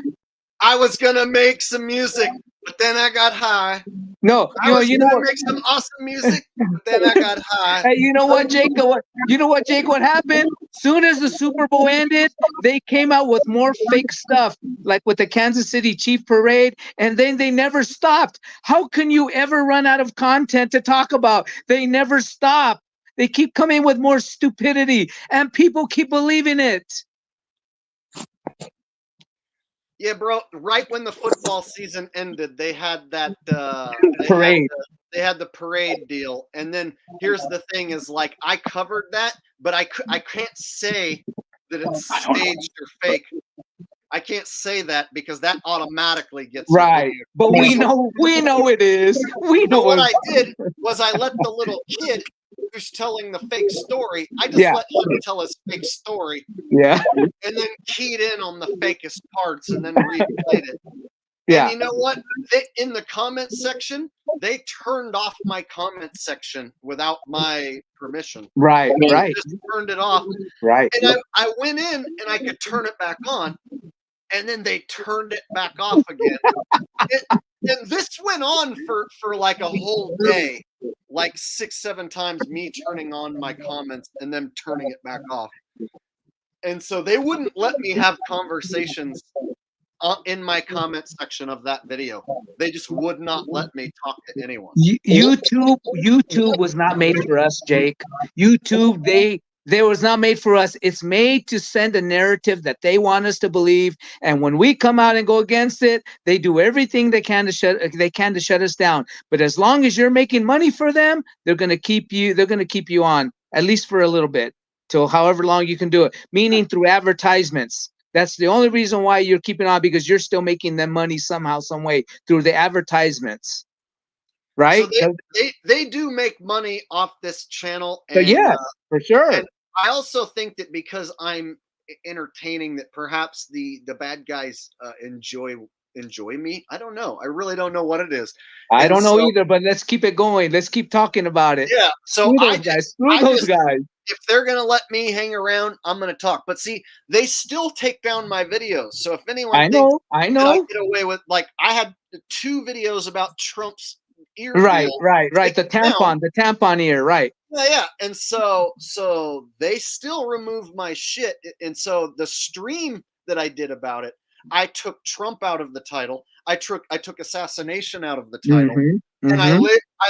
I was gonna make some music, but then I got high. No, I was gonna make some awesome music, but then I got high. Hey, you know what, Jake? What happened? Soon as the Super Bowl ended, they came out with more fake stuff, like with the Kansas City Chief Parade, and then they never stopped. How can you ever run out of content to talk about? They never stop. They keep coming with more stupidity, and people keep believing it. Yeah, bro. Right when the football season ended, they had that Parade. they had the parade deal, and then here's the thing: is like I covered that, but I can't say that it's staged or fake. I can't say that because that automatically gets you Right. videoed. But we know it is. We So know what it. I did was I let the little kid who's telling the fake story, I just Yeah. let him tell his fake story Yeah. and then keyed in on the fakest parts and then replayed it. Yeah. And you know what? In the comment section, they turned off my comment section without my permission. Right. They Right. just turned it off. Right. And I went in and I could turn it back on, and then they turned it back off again. And this went on for like a whole day, like 6-7 times, me turning on my comments and then turning it back off. And so they wouldn't let me have conversations in my comment section of that video. They just would not let me talk to anyone. YouTube was not made for us, Jake. YouTube, they was not made for us. It's made to send a narrative that they want us to believe, and when we come out and go against it, they do everything they can to shut us down. But as long as you're making money for them, they're going to keep you on, at least for a little bit, till however long you can do it, meaning through advertisements. That's the only reason why you're keeping on, because you're still making them money somehow, some way through the advertisements, right? So they do make money off this channel, So and yes, for sure. And I also think that because I'm entertaining, that perhaps the bad guys enjoy me. I don't know. I really don't know what it is. I don't know either, but let's keep it going. Let's keep talking about it. Yeah. So Screw those guys. If they're gonna let me hang around, I'm gonna talk. But see, they still take down my videos. So if anyone thinks that I get away with, like, I had 2 videos about Trump's ear Right. deal The tampon ear, right? Yeah. And so they still remove my shit. And so the stream that I did about it, I took Trump out of the title. I took assassination out of the title, and I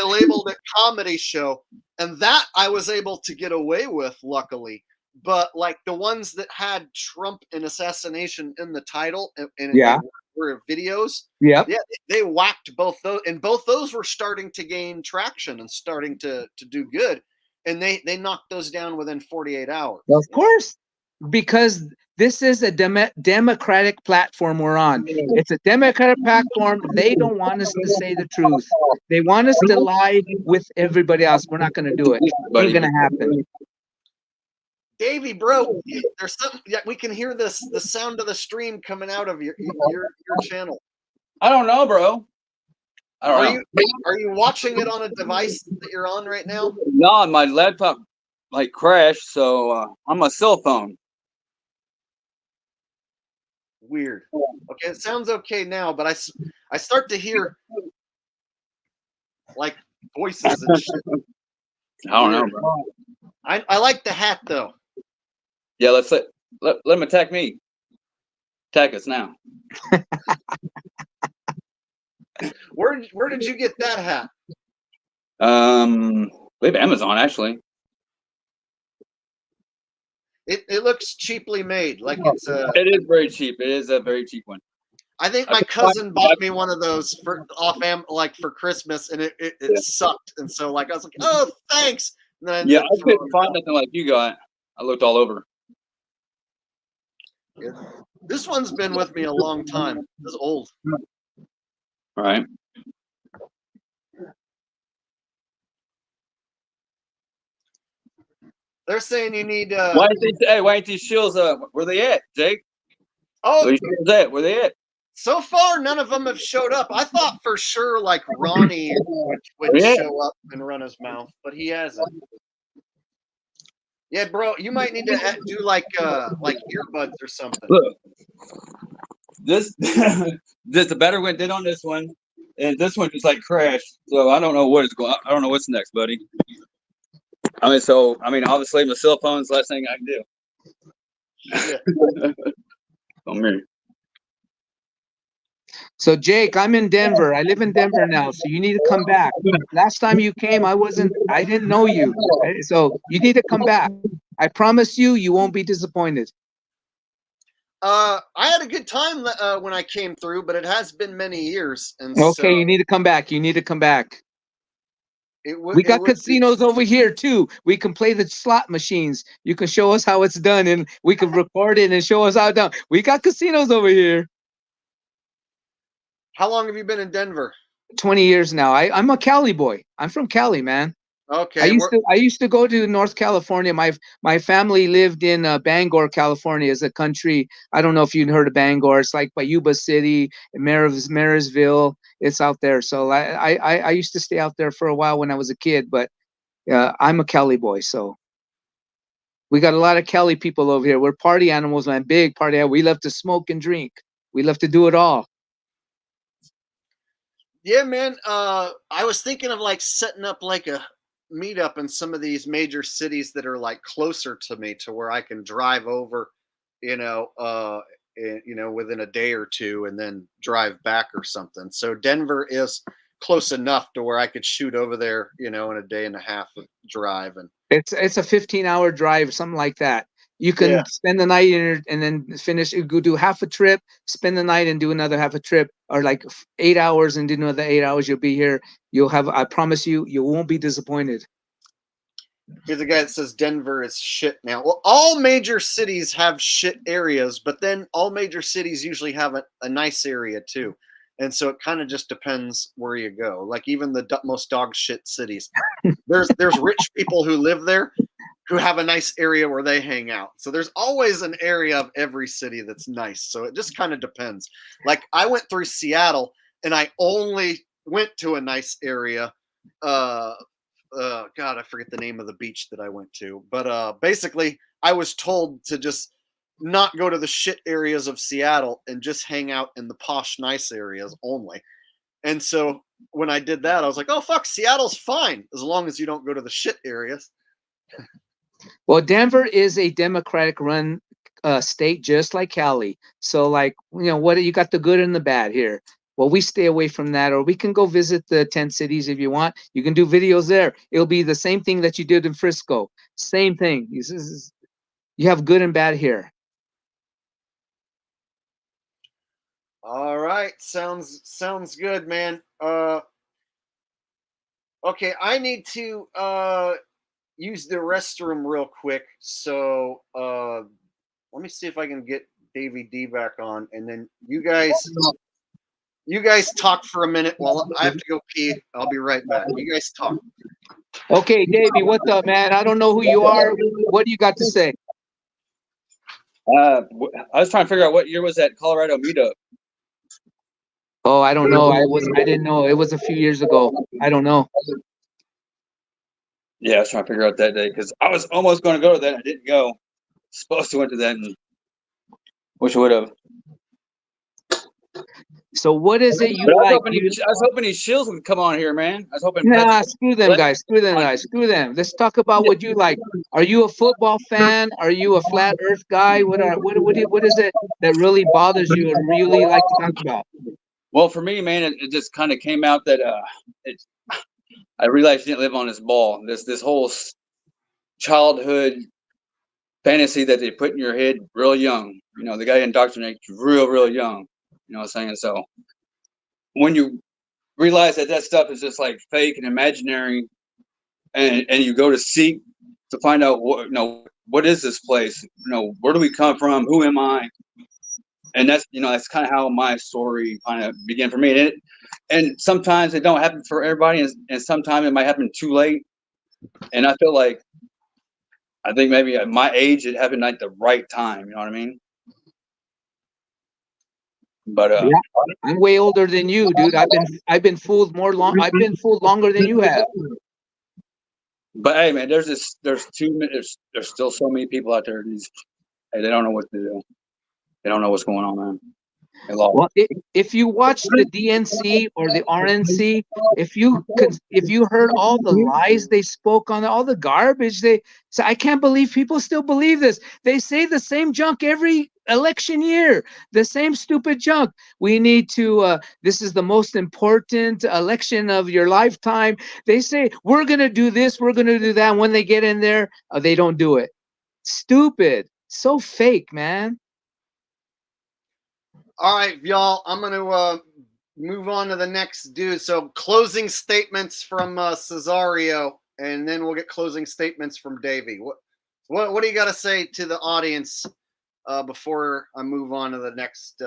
labeled it comedy show, and that I was able to get away with, luckily. But like the ones that had Trump and assassination in the title and like, were videos, they whacked both those, and both those were starting to gain traction and starting to do good, and they knocked those down within 48 hours. Of course, because this is a democratic platform we're on. It's a democratic platform. They don't want us to say the truth. They want us to lie with everybody else. We're not going to do it. Ain't going to happen. Davey, bro, there's something. Yeah, we can hear the sound of the stream coming out of your channel. I don't know, bro. I don't know. Are you watching it on a device that you're on right now? No, my laptop like crashed, so on my cell phone. Weird. Okay, it sounds okay now, but I start to hear like voices and shit. I don't know, bro. I like the hat though. Yeah, let him attack me. Attack us now. Where did you get that hat? I believe Amazon, actually. It looks cheaply made, like it's a. It is very cheap. It is a very cheap one. I think my cousin bought me one of those for Christmas, and it sucked, and so like I was like, oh, thanks. And then I couldn't find nothing like you got. I looked all over. Yeah. This one's been with me a long time. It's old. All right. They're saying you need. Why ain't these shills? Where they at, Jake? Oh, where they at? So far, none of them have showed up. I thought for sure like Ronnie would show up and run his mouth, but he hasn't. Yeah, bro, you might need to do like earbuds or something. Look, this the better one did on this one, and this one just like crashed. So I don't know what is going. I don't know what's next, buddy. Obviously, my cell phone's the last thing I can do. Yeah. Oh, man. So Jake, I'm in Denver. I live in Denver now. So you need to come back. Last time you came, I didn't know you. So you need to come back. I promise you, you won't be disappointed. I had a good time when I came through, but it has been many years, and Okay, so you need to come back. You need to come back. it We got would be. casinos over here too. We can play the slot machines. You can show us how it's done, and we can record it and show us how it's done. We got casinos over here. How long have you been in Denver? 20 years now. I'm a Cali boy. I'm from Cali, man. Okay, I used to go to North California. My family lived in Bangor, California, as a country. I don't know if you've heard of Bangor. It's like by Yuba City, Marysville. It's out there. So I used to stay out there for a while when I was a kid. But I'm a Cali boy, so we got a lot of Cali people over here. We're party animals, man. Big party. We love to smoke and drink. We love to do it all. yeah, man. I was thinking of like setting up like a meetup in some of these major cities that are like closer to me, to where I can drive over, within a day or two, and then drive back or something. So Denver is close enough to where I could shoot over there, in a day and a half drive. And It's a 15-hour drive, something like that. You can yeah, spend the night and then finish. You go do half a trip, spend the night, and do another half a trip, or like 8 hours and do another 8 hours. You'll be here. You'll have. I promise you, you won't be disappointed. here's a guy that says Denver is shit now. Well, all major cities have shit areas, but then all major cities usually have a nice area too. And so it kind of just depends where you go. Like even the most dog shit cities, there's rich people who live there who have a nice area where they hang out. So there's always an area of every city that's nice. So it just kind of depends. Like I went through Seattle and I only went to a nice area. God, I forget the name of the beach that I went to, but basically I was told to just not go to the shit areas of Seattle and just hang out in the posh, nice areas only. And so when I did that, I was like, oh, fuck, Seattle's fine as long as you don't go to the shit areas. Well, Denver is a Democratic-run state, just like Cali. So, like, what you got the good and the bad here. Well, we stay away from that, or we can go visit the 10 cities if you want. You can do videos there. It'll be the same thing that you did in Frisco. Same thing. You have good and bad here. All right, sounds good, man. Okay, I need to use the restroom real quick. So let me see if I can get Davey D back on, and then you guys talk for a minute while I have to go pee. I'll be right back. You guys talk. Okay, Davey, what's up, man? I don't know who you are. What do you got to say? I was trying to figure out what year was that Colorado meetup. Oh, I don't know. I didn't know. It was a few years ago. I don't know. Yeah, I was trying to figure out that day because I was almost going to go to that. I didn't go. Supposed to went to that and wish I would have. So what is it you But like? I was hoping these Shills would come on here, man. I was hoping. Nah, screw them guys. Screw them guys. Screw them. Let's talk about what you like. Are you a football fan? Are you a flat Earth guy? What is it that really bothers you and really like to talk about? Well, for me, man, it just kind of came out that I realized you didn't live on this ball. This whole childhood fantasy that they put in your head real young. The guy indoctrinates you real young. You know what I'm saying? So when you realize that stuff is just like fake and imaginary, and you go to seek to find out what is this place? Where do we come from? Who am I? And that's kind of how my story kind of began for me. And sometimes it don't happen for everybody, and sometimes it might happen too late. And I think maybe at my age it happened at the right time. You know what I mean? But yeah, I'm way older than you, dude. I've been fooled I've been fooled longer than you have. But hey, man, there's still so many people out there. They don't know what to do. They don't know what's going on, man. Well, if you watch the DNC or the RNC, if you heard all the lies they spoke on, all the garbage I can't believe people still believe this. They say the same junk every election year, the same stupid junk. We need to, this is the most important election of your lifetime. They say, we're going to do this, we're going to do that. And when they get in there, they don't do it. Stupid. So fake, man. All right, y'all. I'm gonna move on to the next dude. So closing statements from Cesario, and then we'll get closing statements from Davey. What do you got to say to the audience before I move on to the next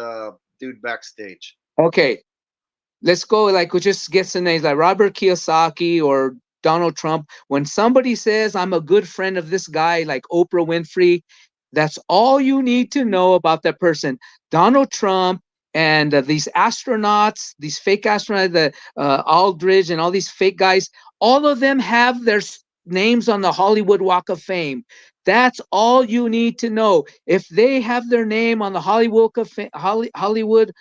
dude backstage? Okay, let's go. Like, we'll just get some names like Robert Kiyosaki or Donald Trump. When somebody says, I'm a good friend of this guy, like Oprah Winfrey, that's all you need to know about that person. Donald Trump and these astronauts, these fake astronauts, the Aldridge and all these fake guys, all of them have their names on the Hollywood Walk of Fame. That's all you need to know. If they have their name on the Hollywood Weirdo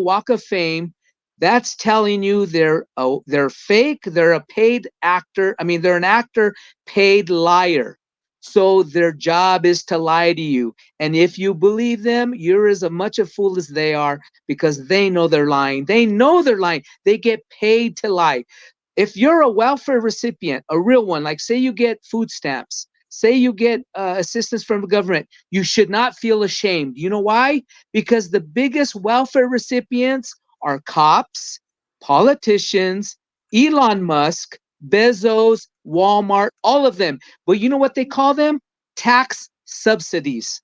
Walk of Fame, that's telling you they're fake. They're a paid actor. I mean, they're an actor, paid liar. So their job is to lie to you. And if you believe them, you're as much a fool as they are, because they know they're lying. They know they're lying. They get paid to lie. If you're a welfare recipient, a real one, like say you get food stamps, say you get assistance from the government, you should not feel ashamed. You know why? Because the biggest welfare recipients are cops, politicians, Elon Musk, Bezos, Walmart, all of them. But you know what they call them? Tax subsidies.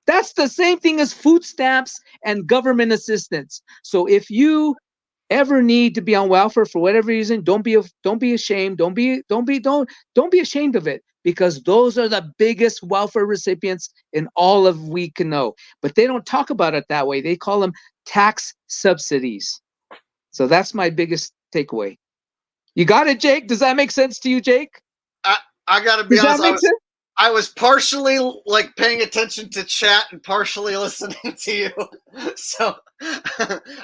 That's the same thing as food stamps and government assistance. So if you ever need to be on welfare for whatever reason, don't be ashamed. Don't be ashamed of it, because those are the biggest welfare recipients in all of we can know. But they don't talk about it that way. They call them tax subsidies. So that's my biggest takeaway. You got it, Jake? Does that make sense to you, Jake? I gotta be Does honest. that make sense? I was partially like paying attention to chat and partially listening to you. So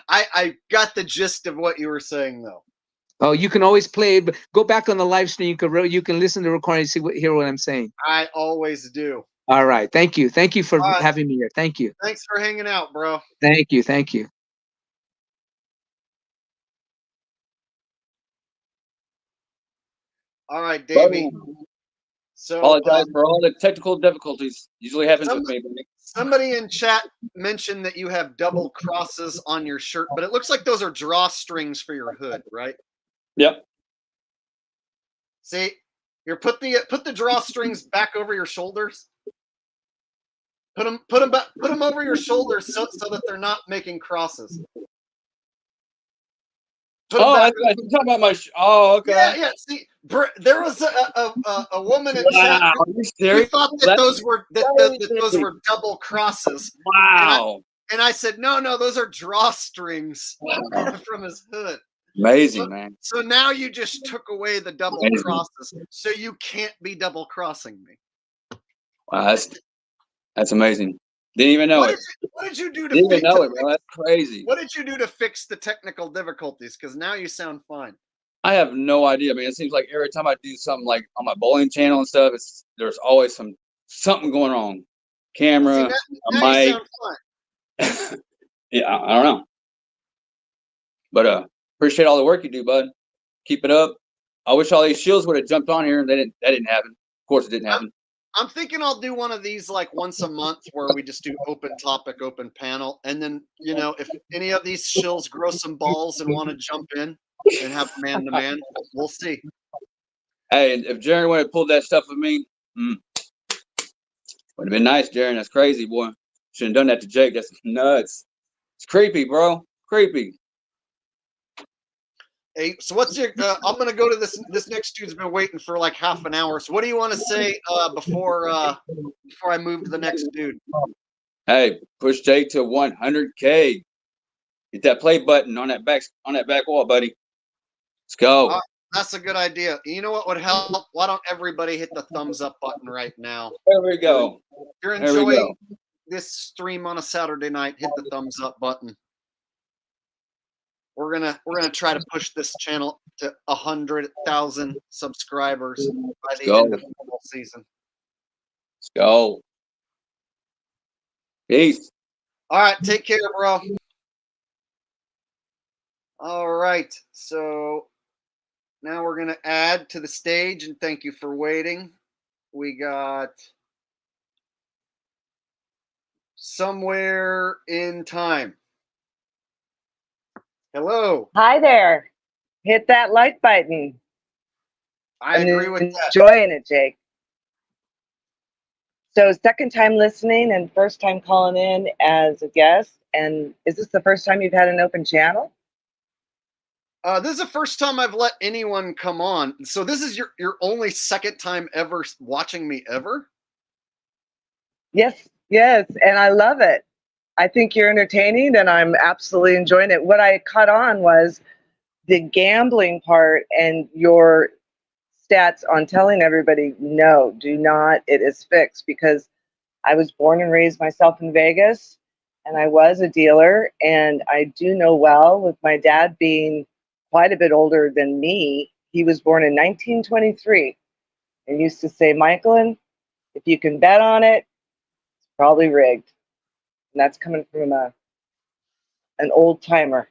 I got the gist of what you were saying, though. Oh, you can always play it. But go back on the live stream. You can listen to the recording and hear what I'm saying. I always do. All right. Thank you. Thank you for having me here. Thank you. Thanks for hanging out, bro. Thank you. Thank you. All right, Davey. So apologize for all the technical difficulties. Usually happens with me. Somebody in chat mentioned that you have double crosses on your shirt, but it looks like those are drawstrings for your hood, right? Yep. See, here, put the drawstrings back over your shoulders. Put them over your shoulders so that they're not making crosses. You're talking about my. Oh, okay. Yeah. See, there was a woman in chat who thought that those were double crosses. Wow. And I said, no, those are drawstrings from his hood. Amazing, man. So now you just took away the double crosses, so you can't be double crossing me. Wow, that's amazing. Didn't even know it. What did you do to Didn't fix even know it, bro. That's crazy. What did you do to fix the technical difficulties? Because now you sound fine. I have no idea, man. It seems like every time I do something like on my bowling channel and stuff, there's always something going wrong. Camera, now mic. You sound fine. Yeah, I don't know. But appreciate all the work you do, bud. Keep it up. I wish all these Shills would have jumped on here, and that didn't happen. Of course, it didn't happen. I'm thinking I'll do one of these like once a month where we just do open topic, open panel. And then, if any of these Shills grow some balls and want to jump in and have man to man, we'll see. Hey, if Jaron would have pulled that stuff with me, would have been nice, Jaron. That's crazy, boy. Shouldn't have done that to Jake. That's nuts. It's creepy, bro. Creepy. Hey, so what's your? I'm gonna go to this next dude's been waiting for like half an hour. So what do you want to say before I move to the next dude? Hey, push Jake to 100K. Hit that play button on that back wall, buddy. Let's go. That's a good idea. You know what would help? Why don't everybody hit the thumbs up button right now? There we go. If you're enjoying this stream on a Saturday night, hit the thumbs up button. We're gonna try to push this channel to 100,000 subscribers by the end of the football season. Let's go. Peace. All right, take care, bro. All right, so now we're gonna add to the stage, and thank you for waiting. We got somewhere in time. Hello. Hi there. Hit that like button. I I'm agree with that. enjoying it, Jake. So, second time listening and first time calling in as a guest. And is this the first time you've had an open channel? This is the first time I've let anyone come on. So this is your only second time ever watching me ever? Yes, yes. And I love it. I think you're entertaining and I'm absolutely enjoying it. What I caught on was the gambling part and your stats on telling everybody, no, do not, it is fixed, because I was born and raised myself in Vegas and I was a dealer. And I do know well, with my dad being quite a bit older than me, he was born in 1923 and used to say, Michaelin, if you can bet on it, it's probably rigged. And that's coming from an old timer.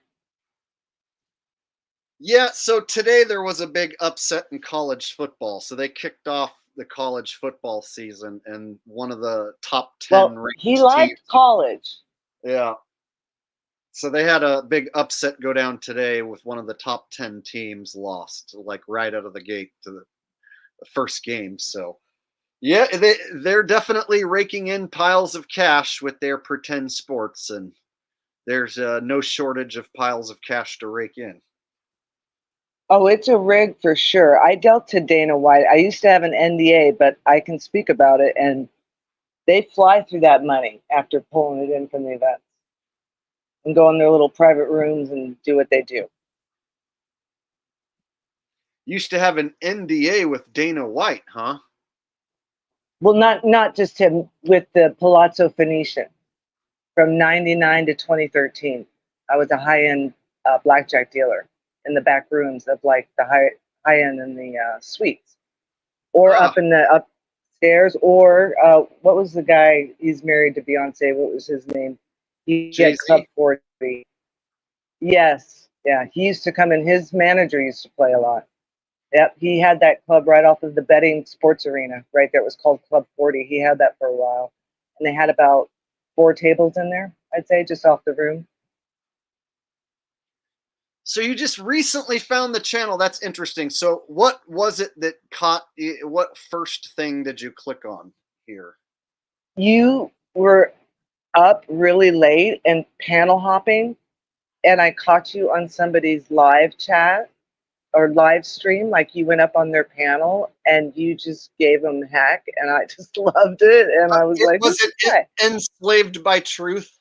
Yeah, so today there was a big upset in college football. So they kicked off the college football season, and one of the top 10 Well, ranked he teams. liked college. Yeah. So they had a big upset go down today with one of the top 10 teams lost, like right out of the gate to the first game. So yeah, they're definitely raking in piles of cash with their pretend sports, and there's no shortage of piles of cash to rake in. Oh, it's a rig for sure. I dealt to Dana White. I used to have an NDA, but I can speak about it, and they fly through that money after pulling it in from the events and go in their little private rooms and do what they do. Used to have an NDA with Dana White, huh? Well, not just him, with the Palazzo Venetian from '99 to 2013. I was a high-end blackjack dealer in the back rooms of like the high end in the suites, or up in the upstairs, or what was the guy? He's married to Beyonce. What was his name? He had Jay-Z? Club 40. Yes, yeah. He used to come in. His manager used to play a lot. Yep, he had that club right off of the betting sports arena right there. It was called Club 40. He had that for a while. And they had about 4 tables in there, I'd say, just off the room. So you just recently found the channel. That's interesting. So what was it that caught you? What first thing did you click on here? You were up really late and panel hopping, and I caught you on somebody's live chat or live stream. Like, you went up on their panel and you just gave them heck, and I just loved it. And I was like, Was it Enslaved by Truth?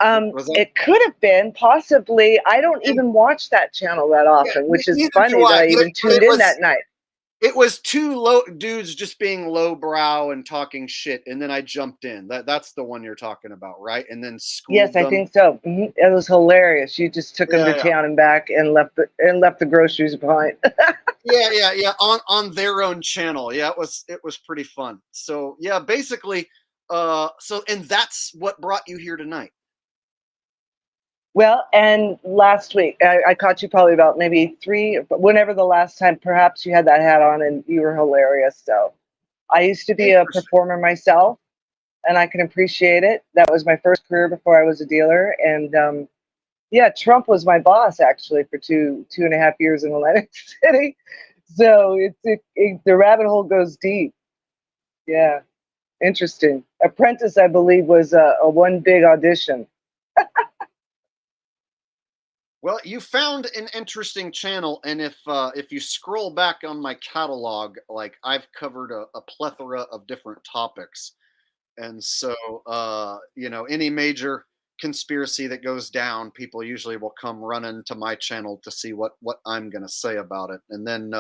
Was that? It could have been, possibly. I don't even watch that channel that often, which is Neither funny do that I But even tuned in that night. It was two low dudes just being lowbrow and talking shit, and then I jumped in. That's the one you're talking about, right? And then schooled Yes, I them. think so. It was hilarious. You just took them to Yeah. town and back and left the groceries behind. Yeah. On their own channel. Yeah, it was pretty fun. So yeah, basically, and that's what brought you here tonight. Well, and last week, I caught you probably about maybe 3, whenever the last time, perhaps you had that hat on and you were hilarious. So I used to be a performer myself, and I can appreciate it. That was my first career before I was a dealer. And yeah, Trump was my boss actually for 2.5 years in Atlantic City. So the rabbit hole goes deep. Yeah, interesting. Apprentice, I believe, was a one big audition. Well, you found an interesting channel, and if you scroll back on my catalog, like, I've covered a plethora of different topics, and so any major conspiracy that goes down, people usually will come running to my channel to see what I'm going to say about it, and then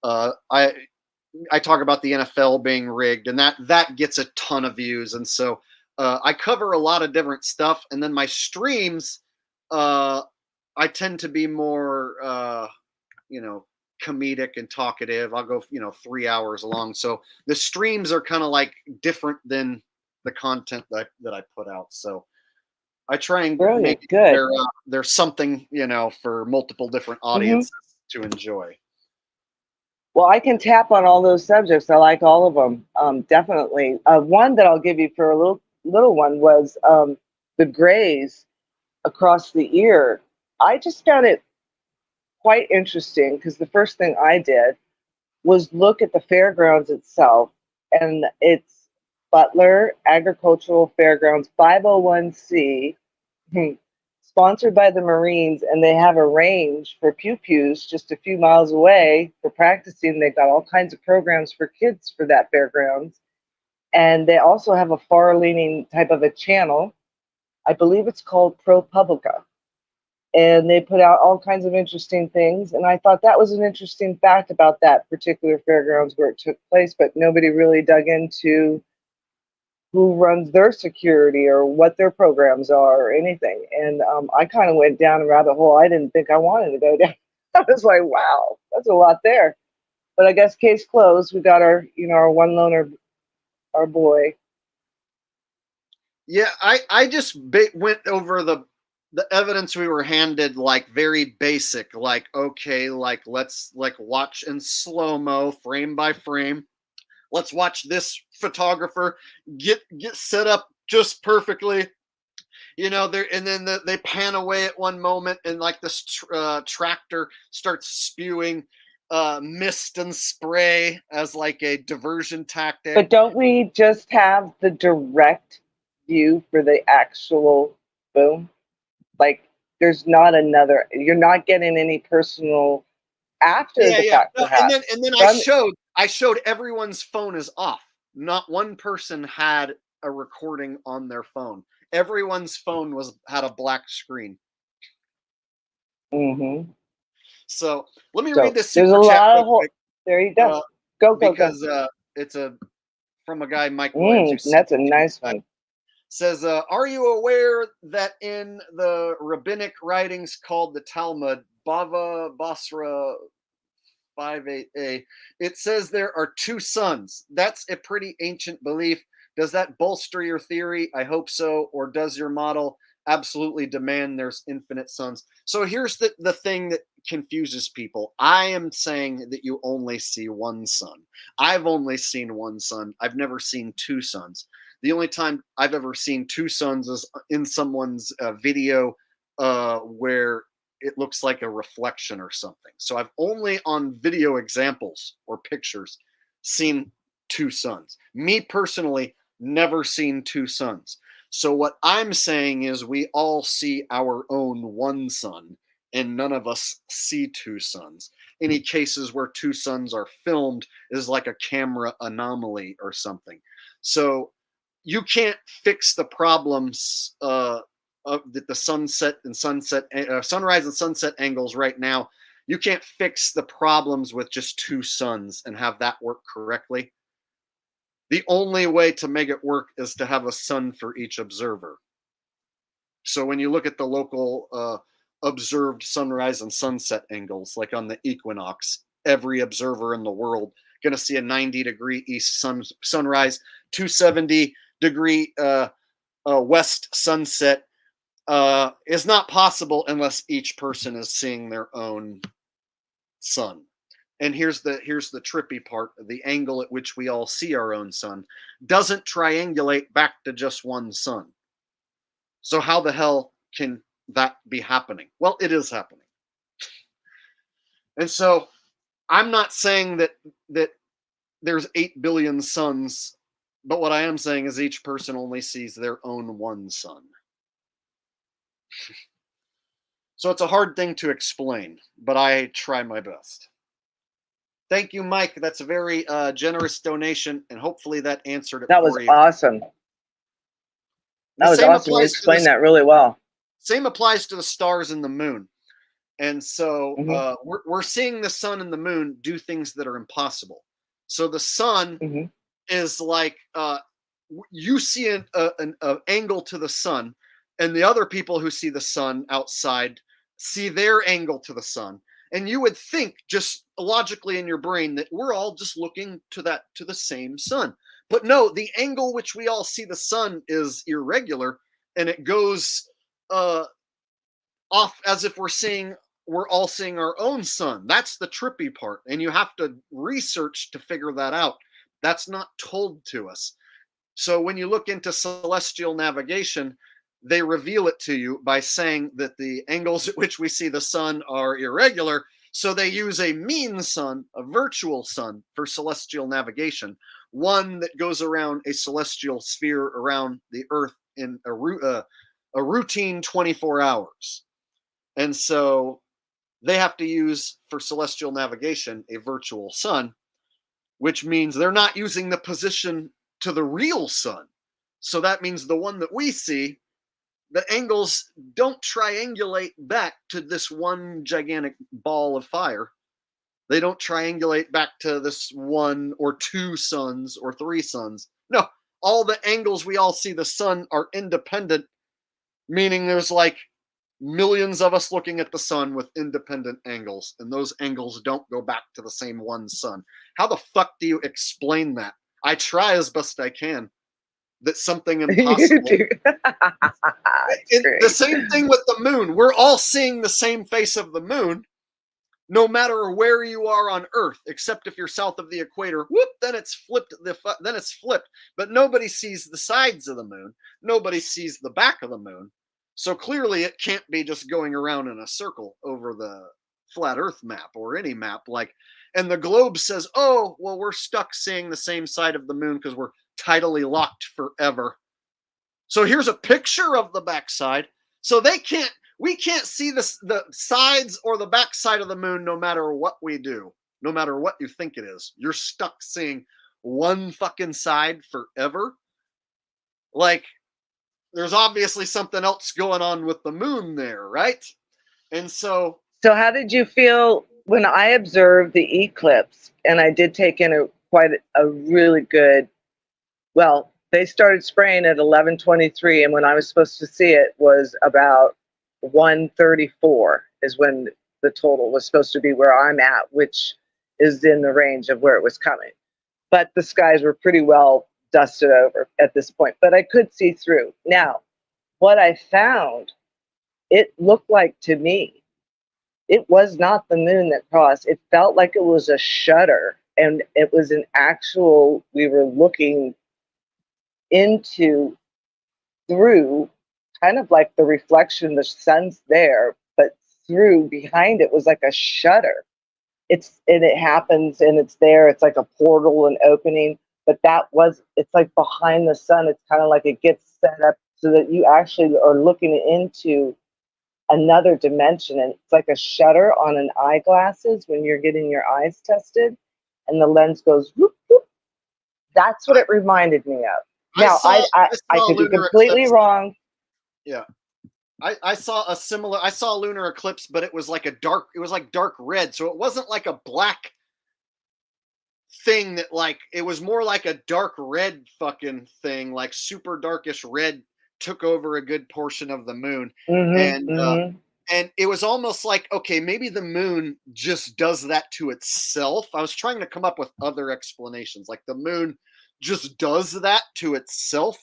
I talk about the NFL being rigged, and that gets a ton of views, and so I cover a lot of different stuff, and then my streams. I tend to be more, comedic and talkative. I'll go, 3 hours long. So the streams are kind of like different than the content that I put out. So I try and Brilliant. make Good. there's something, for multiple different Mm-hmm. audiences to enjoy. Well, I can tap on all those subjects. I like all of them. Definitely. One that I'll give you for a little one was the grays across the ear. I just found it quite interesting because the first thing I did was look at the fairgrounds itself, and it's Butler Agricultural Fairgrounds 501c, sponsored by the Marines, and they have a range for pew-pews just a few miles away for practicing. They've got all kinds of programs for kids for that fairgrounds. And they also have a far-leaning type of a channel. I believe it's called ProPublica. And they put out all kinds of interesting things. And I thought that was an interesting fact about that particular fairgrounds where it took place, but nobody really dug into who runs their security or what their programs are or anything. And I kind of went down a rabbit hole I didn't think I wanted to go down. I was like, wow, that's a lot there. But I guess case closed. We got our, our one loner, our boy. Yeah, I just went over the evidence we were handed, like very basic, like, okay, like let's watch in slow-mo, frame by frame. Let's watch this photographer get set up just perfectly, there, and then they pan away at one moment, and like this tractor starts spewing mist and spray as like a diversion tactic. But don't we just have the direct view for the actual boom? Like, there's not another. You're not getting any personal after the fact. No, and then I showed everyone's phone is off. Not one person had a recording on their phone. Everyone's phone had a black screen. Mm-hmm. So let me read this there's super a chat lot real of quick, there you go. Go because it's from a guy, Mike Williams. That's a nice one. Says, are you aware that in the rabbinic writings called the Talmud, Bava Basra 58a, it says there are two sons? That's a pretty ancient belief. Does that bolster your theory? I hope so. Or does your model absolutely demand there's infinite sons? So here's the thing that confuses people. I am saying that you only see one son. I've only seen one son. I've never seen two sons. The only time I've ever seen two sons is in someone's video where it looks like a reflection or something. So I've only on video examples or pictures seen two sons. Me personally, never seen two sons. So what I'm saying is we all see our own one son, and none of us see two sons. Any cases where two sons are filmed is like a camera anomaly or something. So you can't fix the problems of the sunrise and sunset angles right now. You can't fix the problems with just two suns and have that work correctly. The only way to make it work is to have a sun for each observer. So when you look at the local observed sunrise and sunset angles, like on the equinox, every observer in the world going to see a 90-degree east sunrise, 270-degree west sunset. Is not possible unless each person is seeing their own sun. And here's the trippy part: the angle at which we all see our own sun doesn't triangulate back to just one sun. So how the hell can that be happening? Well, it is happening. And so I'm not saying that there's 8 billion suns, but what I am saying is each person only sees their own one sun. So it's a hard thing to explain, but I try my best. Thank you, Mike. That's a very generous donation, and hopefully that answered it for you. That was awesome. That was awesome. You explained that really well. Same applies to the stars and the moon. And so we're seeing the sun and the moon do things that are impossible. So the sun is like, you see an angle to the sun, and the other people who see the sun outside see their angle to the sun. And you would think just logically in your brain that we're all just looking to the same sun. But no, the angle which we all see the sun is irregular, and it goes off as if we're all seeing our own sun. That's the trippy part, and you have to research to figure that out. That's not told to us. So when you look into celestial navigation, they reveal it to you by saying that the angles at which we see the sun are irregular. So they use a mean sun, a virtual sun, for celestial navigation, one that goes around a celestial sphere around the Earth in a routine 24 hours. And so they have to use, for celestial navigation, a virtual sun, which means they're not using the position to the real sun. So that means the one that we see, the angles don't triangulate back to this one gigantic ball of fire. They don't triangulate back to this one or two suns or three suns. No, all the angles we all see the sun are independent, meaning there's like millions of us looking at the sun with independent angles, and those angles don't go back to the same one sun. How the fuck do you explain that? I try as best I can. That's something impossible. The same thing with the moon. We're all seeing the same face of the moon, no matter where you are on Earth, except if you're south of the equator. Whoop! Then it's flipped. Then it's flipped. But nobody sees the sides of the moon. Nobody sees the back of the moon. So clearly, it can't be just going around in a circle over the flat Earth map or any map. And the globe says, "Oh, well, we're stuck seeing the same side of the moon because we're tidally locked forever." So here's a picture of the backside. So we can't see the sides or the backside of the moon no matter what we do, no matter what you think it is. You're stuck seeing one fucking side forever. There's obviously something else going on with the moon there, right? And so how did you feel when I observed the eclipse? And I did take in quite a really good, well, they started spraying at 11:23, and when I was supposed to see it was about 1:34 is when the total was supposed to be where I'm at, which is in the range of where it was coming. But the skies were pretty well dusted over at this point, but I could see through. Now, what I found, it looked like to me, it was not the moon that crossed. It felt like it was a shutter, and it was an actual, we were looking through, kind of like the reflection, the sun's there, but through behind it was like a shutter. It happens and it's there. It's like a portal, an opening, but it's like behind the sun. It's kind of like it gets set up so that you actually are looking into another dimension, and it's like a shutter on an eyeglasses when you're getting your eyes tested, and the lens goes whoop, whoop. That's what it reminded me of. Now, I could be completely wrong. Yeah. I saw a lunar eclipse, but it was like dark red. So it wasn't like a black thing it was more like a dark red fucking thing, like super darkish red took over a good portion of the moon. And it was almost like, okay, maybe the moon just does that to itself. I was trying to come up with other explanations, like the moon just does that to itself,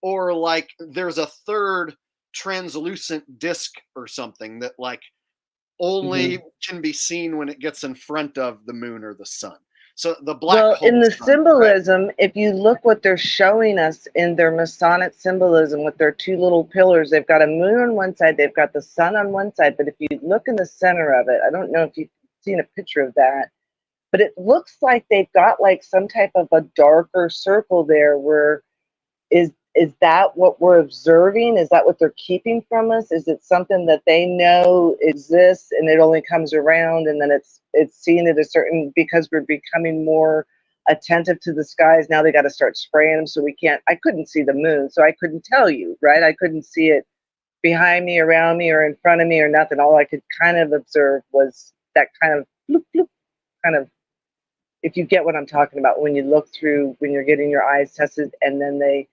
or like there's a third translucent disc or something that only can be seen when it gets in front of the moon or the sun. So the black hole. In the symbolism, if you look what they're showing us in their Masonic symbolism with their two little pillars, they've got a moon on one side, they've got the sun on one side, but if you look in the center of it, I don't know if you've seen a picture of that, but it looks like they've got like some type of a darker circle there. Where is that what we're observing? Is that what they're keeping from us? Is it something that they know exists and it only comes around, and then it's seen at a certain, because we're becoming more attentive to the skies now, they got to start spraying them, so I couldn't see the moon, so I couldn't tell you, right? I couldn't see it behind me, around me, or in front of me, or nothing. All I could kind of observe was that kind of bloop, bloop, kind of, if you get what I'm talking about, when you look through, when you're getting your eyes tested, and then they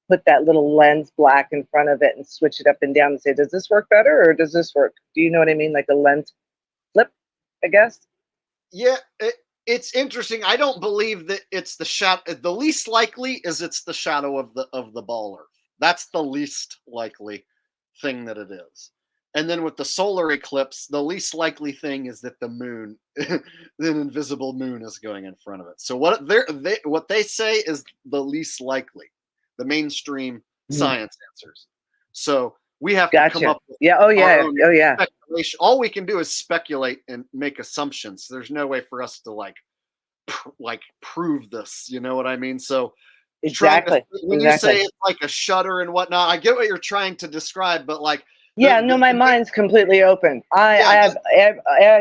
put that little lens black in front of it and switch it up and down and say, does this work better or does this work? Do you know what I mean? Like a lens flip. I guess. Yeah, it's interesting. I don't believe that it's the shadow. The least likely is it's the shadow of the ball Earth. That's the least likely thing that it is. And then with the solar eclipse, the least likely thing is that the moon, the invisible moon, is going in front of it. So what they say is the least likely, the mainstream science answers. So we have to come Gotcha. up with Yeah. Oh our yeah. own Oh yeah. speculation. All we can do is speculate and make assumptions. There's no way for us to like prove this. You know what I mean? So Exactly. when you say it's like a shutter and whatnot, I get what you're trying to describe, but like yeah, no, my mind's completely open. I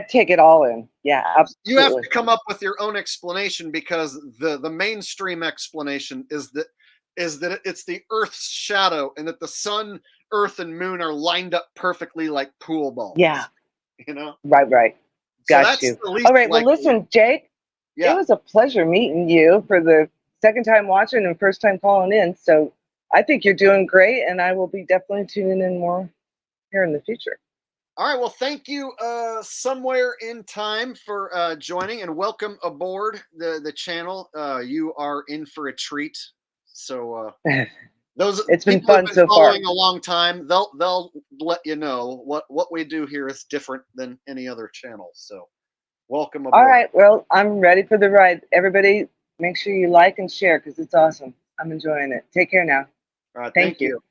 take it all in. Yeah, absolutely. You have to come up with your own explanation, because the mainstream explanation is that it's the Earth's shadow, and that the sun, Earth, and moon are lined up perfectly like pool balls. Yeah. You know? Right. So Got that's you. the least All right. Well, likely. listen, Jake. Yeah. It was a pleasure meeting you for the second time watching and first time calling in. So I think you're doing great, and I will be definitely tuning in more here in the future. All right. Well, thank you somewhere in time for joining, and welcome aboard the channel. You are in for a treat. So those It's been people who've fun been so far. following a long time, they'll let you know what we do here is different than any other channel. So welcome aboard. All right. Well, I'm ready for the ride. Everybody, make sure you like and share, because it's awesome. I'm enjoying it. Take care now. All right. Thank you.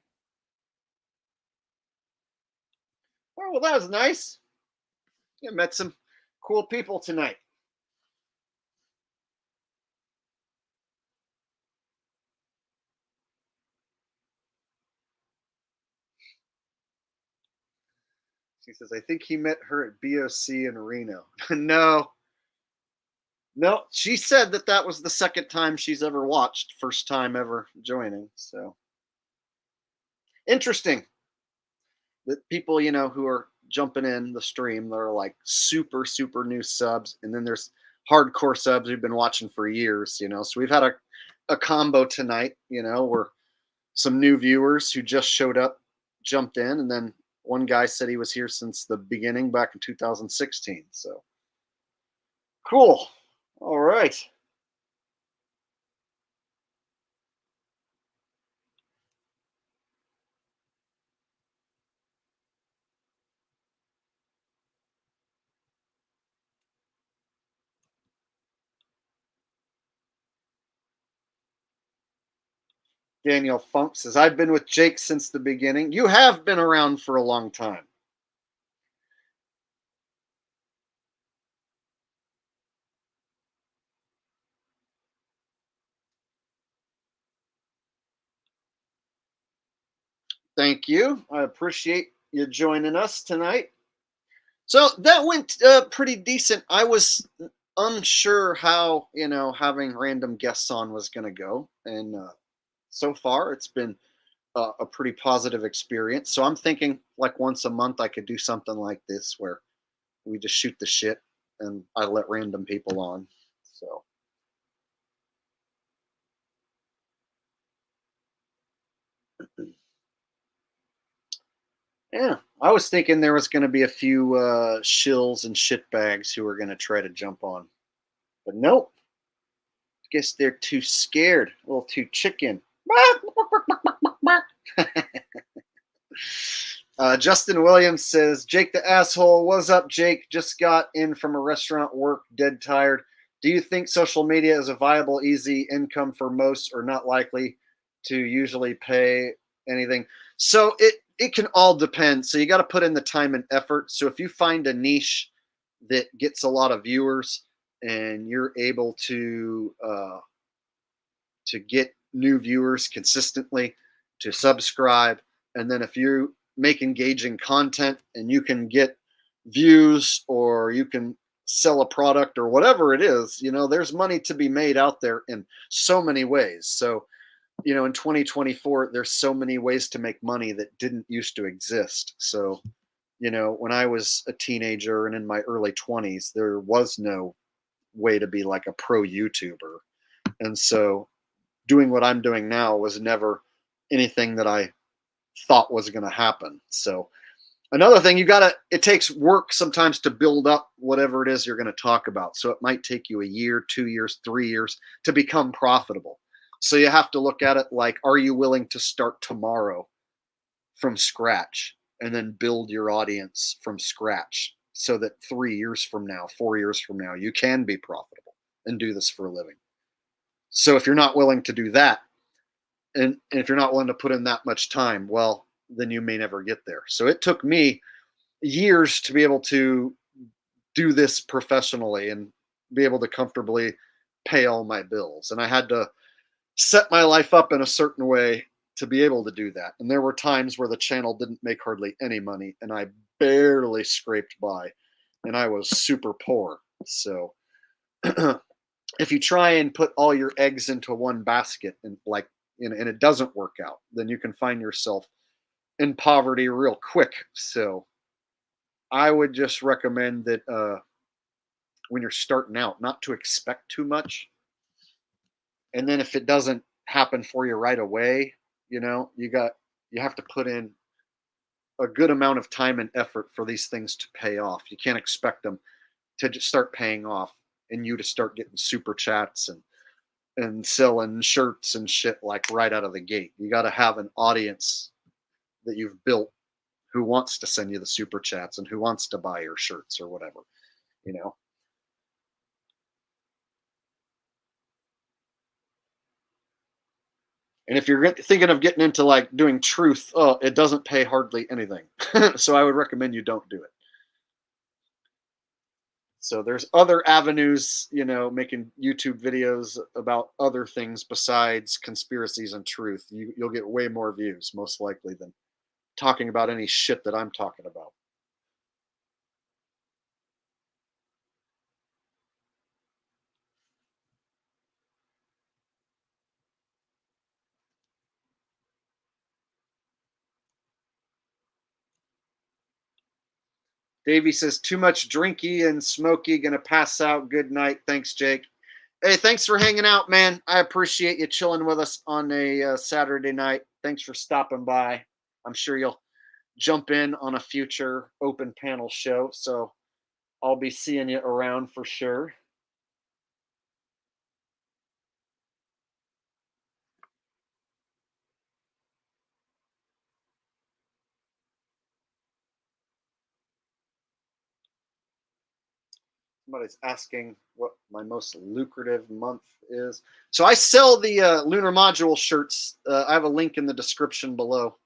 Oh, well, that was nice. I met some cool people tonight. She says, I think he met her at BOC in Reno. No, she said that was the second time she's ever watched, first time ever joining. So interesting that people, who are jumping in the stream, they're like super, super new subs. And then there's hardcore subs who've been watching for years, So we've had a combo tonight, where some new viewers who just showed up jumped in. And then one guy said he was here since the beginning back in 2016. So cool. All right. Daniel Funk says, I've been with Jake since the beginning. You have been around for a long time. Thank you. I appreciate you joining us tonight. So that went pretty decent. I was unsure how, having random guests on was going to go. And so far, it's been a pretty positive experience. So I'm thinking like once a month I could do something like this where we just shoot the shit and I let random people on. So yeah, I was thinking there was going to be a few shills and shitbags who were going to try to jump on, but nope. Guess they're too scared, a little too chicken. Justin Williams says, Jake the asshole. What's up, Jake? Just got in from a restaurant work, dead tired. Do you think social media is a viable, easy income for most, or not likely to usually pay anything? So it can all depend. So you got to put in the time and effort. So if you find a niche that gets a lot of viewers and you're able to get new viewers consistently to subscribe, and then if you make engaging content and you can get views or you can sell a product or whatever it is, there's money to be made out there in so many ways. So in 2024 there's so many ways to make money that didn't used to exist. So when I was a teenager and in my early 20s, there was no way to be like a pro YouTuber. And so doing what I'm doing now was never anything that I thought was going to happen. So Another thing, it takes work sometimes to build up whatever it is you're going to talk about. So it might take you a year, 2 years, 3 years to become profitable. So you have to look at it like, are you willing to start tomorrow from scratch and then build your audience from scratch so that 3 years from now, 4 years from now, you can be profitable and do this for a living. So if you're not willing to do that, and if you're not willing to put in that much time, well, then you may never get there. So it took me years to be able to do this professionally and be able to comfortably pay all my bills. And I had to set my life up in a certain way to be able to do that. And there were times where the channel didn't make hardly any money and I barely scraped by and I was super poor. So if you try and put all your eggs into one basket and and it doesn't work out, then you can find yourself in poverty real quick. So I would just recommend that when you're starting out, not to expect too much. And then if it doesn't happen for you right away, you have to put in a good amount of time and effort for these things to pay off. You can't expect them to just start paying off and you to start getting super chats and selling shirts and shit like right out of the gate. You got to have an audience that you've built who wants to send you the super chats and who wants to buy your shirts or whatever, you know. And if you're thinking of getting into like doing truth, it doesn't pay hardly anything. So I would recommend you don't do it. So there's other avenues, making YouTube videos about other things besides conspiracies and truth. You'll get way more views, most likely, than talking about any shit that I'm talking about. Davey says, too much drinky and smoky, gonna pass out. Good night. Thanks, Jake. Hey, thanks for hanging out, man. I appreciate you chilling with us on a Saturday night. Thanks for stopping by. I'm sure you'll jump in on a future open panel show. So I'll be seeing you around for sure. Somebody's asking what my most lucrative month is. So I sell the Lunar Module shirts. I have a link in the description below.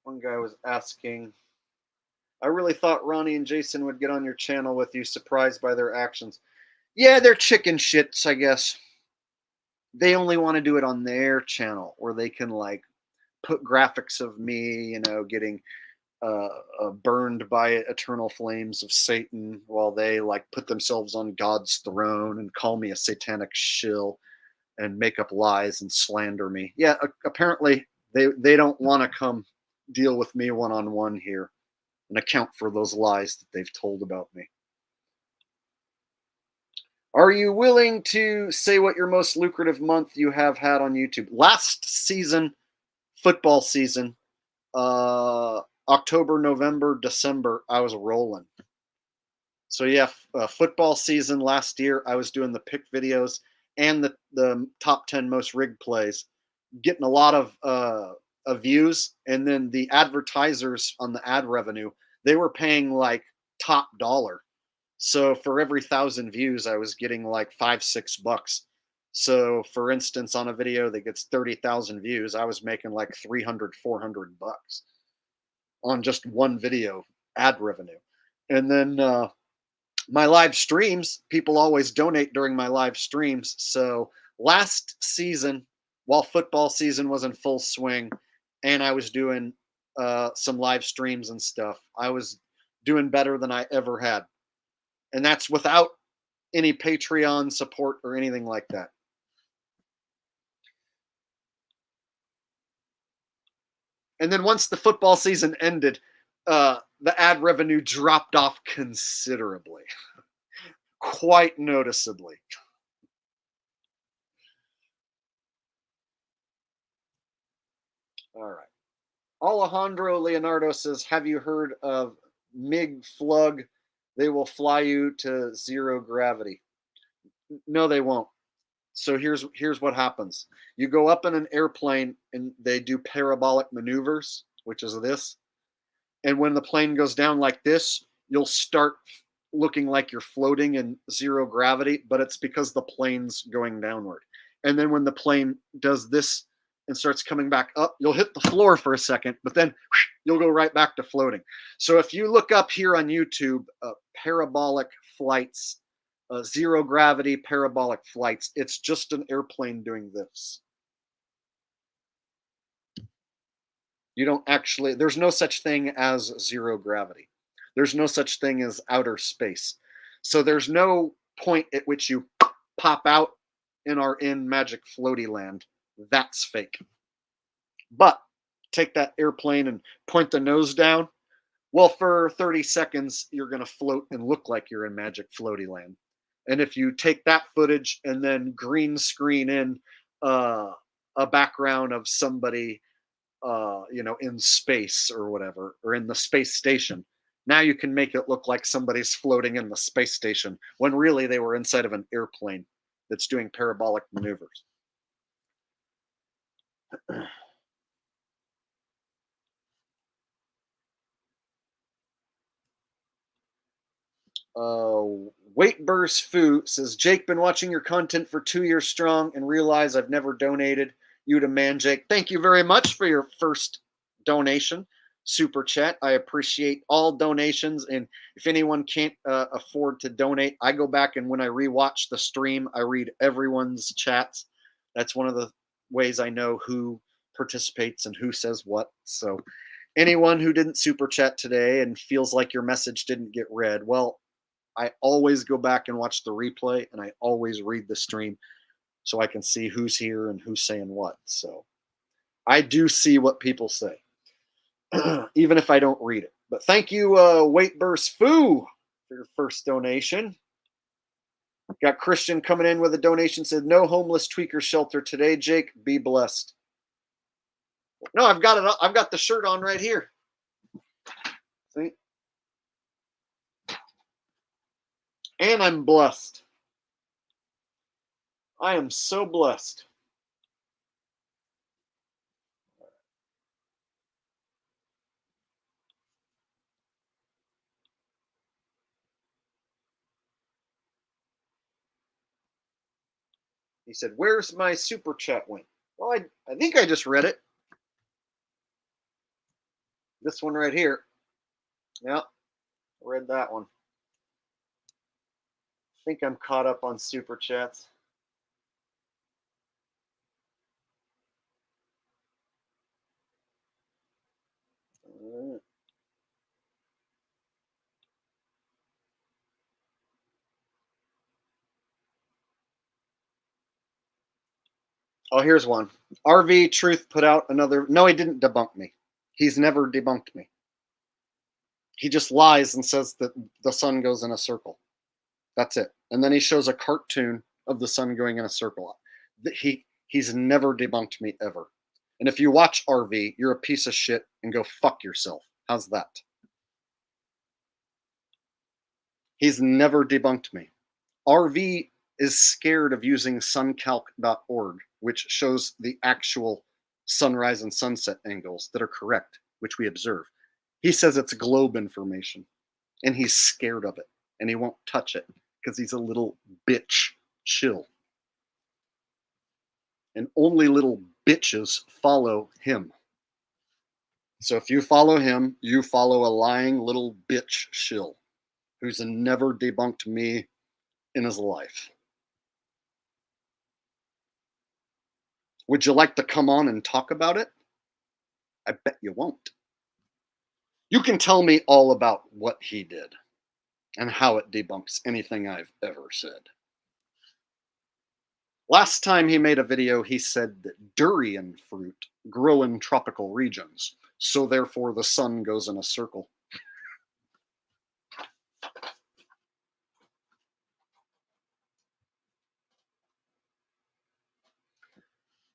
One guy was asking, I really thought Ronnie and Jason would get on your channel with you, surprised by their actions. Yeah, they're chicken shits, I guess. They only want to do it on their channel where they can like put graphics of me, getting burned by eternal flames of Satan while they like put themselves on God's throne and call me a satanic shill and make up lies and slander me. Yeah, apparently they don't want to come deal with me one-on-one here and account for those lies that they've told about me. Are you willing to say what your most lucrative month you have had on YouTube? Last season, football season, October, November, December, I was rolling. So yeah, football season last year, I was doing the pick videos and the top 10 most rigged plays, getting a lot of views. And then the advertisers on the ad revenue, they were paying like top dollar. So for every 1,000 views, I was getting like $5-6. So for instance, on a video that gets 30,000 views, I was making like $300-400 on just one video ad revenue. And then my live streams, people always donate during my live streams. So last season, while football season was in full swing and I was doing some live streams and stuff, I was doing better than I ever had. And that's without any Patreon support or anything like that. And then once the football season ended, the ad revenue dropped off considerably, quite noticeably. All right. Alejandro Leonardo says, have you heard of MiG Flug? They will fly you to zero gravity. No, they won't. So here's what happens. You go up in an airplane and they do parabolic maneuvers, which is this. And when the plane goes down like this, you'll start looking like you're floating in zero gravity, but it's because the plane's going downward. And then when the plane does this and starts coming back up, you'll hit the floor for a second, but then you'll go right back to floating. So if you look up here on YouTube, parabolic flights, zero gravity parabolic flights, it's just an airplane doing this. You don't actually, there's no such thing as zero gravity. There's no such thing as outer space. So there's no point at which you pop out and are in magic floaty land. That's fake. But take that airplane and point the nose down. Well, for 30 seconds, you're going to float and look like you're in magic floaty land. And if you take that footage and then green screen in a background of somebody in space or whatever, or in the space station, now you can make it look like somebody's floating in the space station when really they were inside of an airplane that's doing parabolic maneuvers. Weight Burst Foo says, Jake, been watching your content for 2 years strong and realize I've never donated you to Man Jake. Thank you very much for your first donation, super chat. I appreciate all donations, and if anyone can't afford to donate, I go back and when I rewatch the stream, I read everyone's chats. That's one of the ways I know who participates and who says what. So anyone who didn't super chat today and feels like your message didn't get read, well, I always go back and watch the replay, and I always read the stream so I can see who's here and who's saying what. So I do see what people say, even if I don't read it. But thank you, Weight Burst Foo, for your first donation. Got Christian coming in with a donation, said, no homeless tweaker shelter today, Jake. Be blessed. No, I've got it. I've got the shirt on right here. See? And I'm blessed. I am so blessed. He said, where's my super chat went? Well, I think I just read it. This one right here. Yeah, read that one. I think I'm caught up on super chats. Oh, here's one. RV Truth put out another. No, he didn't debunk me. He's never debunked me. He just lies and says that the sun goes in a circle. That's it. And then he shows a cartoon of the sun going in a circle. He's never debunked me ever. And if you watch RV, you're a piece of shit and go fuck yourself. How's that? He's never debunked me. RV is scared of using suncalc.org, which shows the actual sunrise and sunset angles that are correct, which we observe. He says it's globe information, and he's scared of it, and he won't touch it because he's a little bitch. Chill. And only little bitches follow him. So if you follow him, you follow a lying little bitch shill who's never debunked me in his life. Would you like to come on and talk about it? I bet you won't. You can tell me all about what he did and how it debunks anything I've ever said. Last time he made a video, he said that durian fruit grow in tropical regions, so therefore the sun goes in a circle.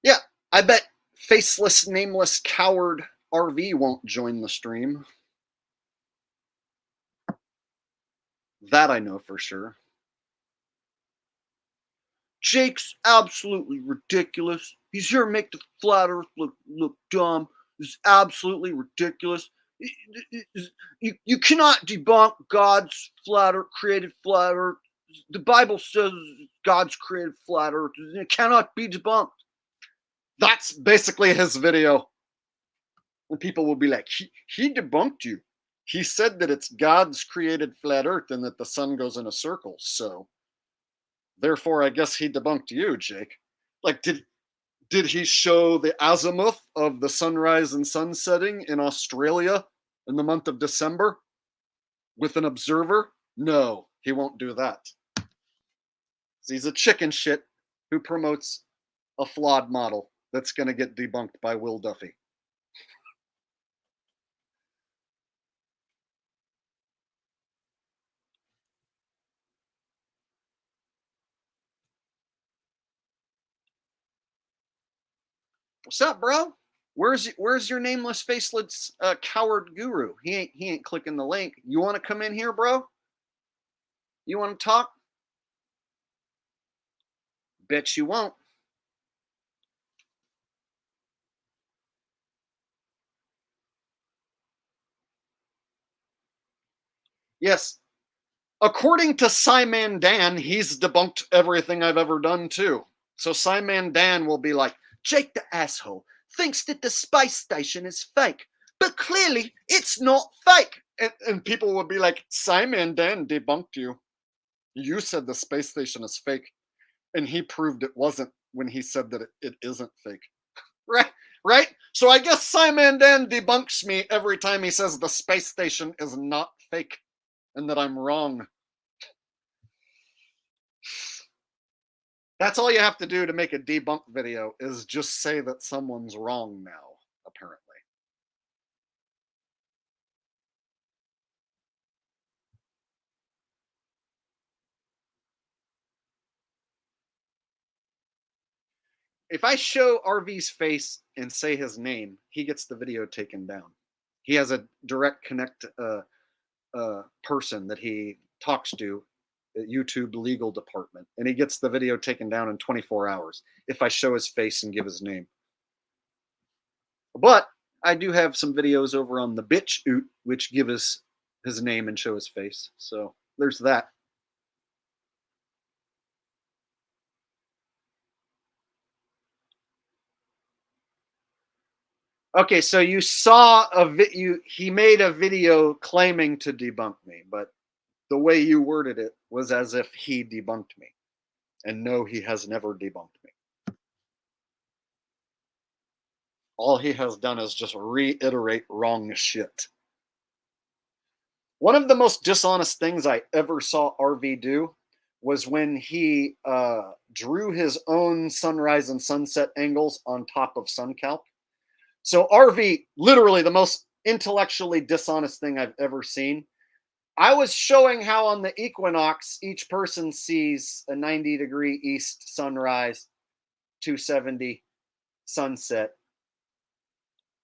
Yeah, I bet faceless, nameless coward RV won't join the stream. That I know for sure. Jake's absolutely ridiculous. He's here to make the flat earth look dumb. It's absolutely ridiculous. You cannot debunk God's flat earth, created flat earth. The Bible says God's created flat earth. It cannot be debunked. That's basically his video. And people will be like, he debunked you. He said that it's God's created flat earth and that the sun goes in a circle. So therefore, I guess he debunked you, Jake. Like, did he show the azimuth of the sunrise and sunsetting in Australia in the month of December with an observer? No, he won't do that. He's a chicken shit who promotes a flawed model that's going to get debunked by Will Duffy. What's up, bro? Where's your nameless, faceless coward guru? He ain't clicking the link. You want to come in here, bro? You want to talk? Bet you won't. Yes. According to Simon Dan, he's debunked everything I've ever done too. So Simon Dan will be like, Jake the asshole thinks that the space station is fake, but clearly it's not fake. And people will be like, Simon Dan debunked you. You said the space station is fake. And he proved it wasn't when he said that it isn't fake. Right? So I guess Simon Dan debunks me every time he says the space station is not fake and that I'm wrong. That's all you have to do to make a debunk video is just say that someone's wrong now, apparently. If I show RV's face and say his name, he gets the video taken down. He has a direct connect person that he talks to at YouTube legal department, and he gets the video taken down in 24 hours if I show his face and give his name. But I do have some videos over on the bitch oot which give his name and show his face. So there's that. Okay, so you saw he made a video claiming to debunk me, but the way you worded it was as if he debunked me. And no, he has never debunked me. All he has done is just reiterate wrong shit. One of the most dishonest things I ever saw RV do was when he drew his own sunrise and sunset angles on top of SunCalc. So RV, literally the most intellectually dishonest thing I've ever seen. I was showing how on the equinox, each person sees a 90-degree east sunrise, 270 sunset.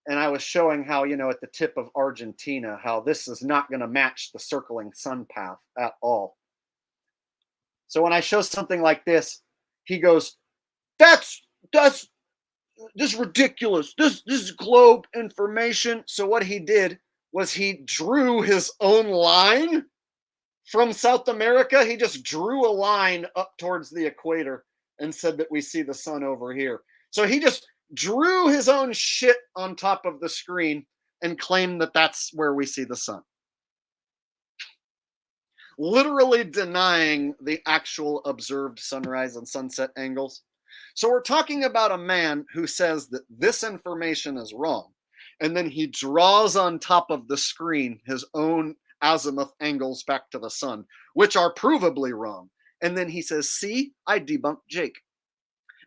And I was showing how, at the tip of Argentina, how this is not going to match the circling sun path at all. So when I show something like this, he goes, this is ridiculous. This is globe information. So what he did was he drew his own line from South America. He just drew a line up towards the equator and said that we see the sun over here. So he just drew his own shit on top of the screen and claimed that that's where we see the sun. Literally denying the actual observed sunrise and sunset angles. So we're talking about a man who says that this information is wrong. And then he draws on top of the screen his own azimuth angles back to the sun, which are provably wrong. And then he says, see, I debunked Jake.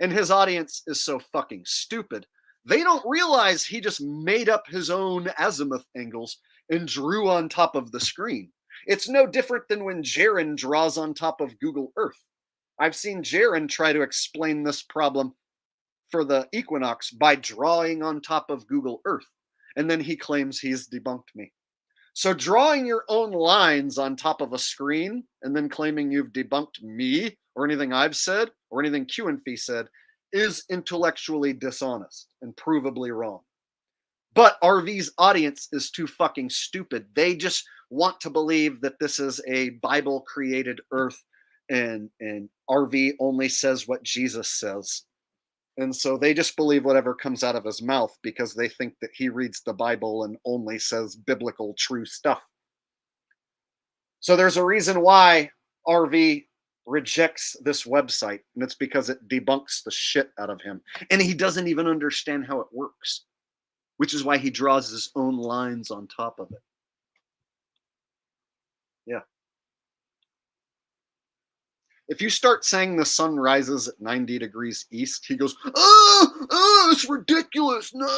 And his audience is so fucking stupid. They don't realize he just made up his own azimuth angles and drew on top of the screen. It's no different than when Jaron draws on top of Google Earth. I've seen Jaron try to explain this problem for the equinox by drawing on top of Google Earth. And then he claims he's debunked me. So drawing your own lines on top of a screen and then claiming you've debunked me or anything I've said or anything Q and Fee said is intellectually dishonest and provably wrong. But RV's audience is too fucking stupid. They just want to believe that this is a Bible created earth and RV only says what Jesus says. And so they just believe whatever comes out of his mouth because they think that he reads the Bible and only says biblical true stuff. So there's a reason why RV rejects this website, and it's because it debunks the shit out of him. And he doesn't even understand how it works, which is why he draws his own lines on top of it. Yeah. If you start saying the sun rises at 90 degrees east, he goes, oh, it's ridiculous. No,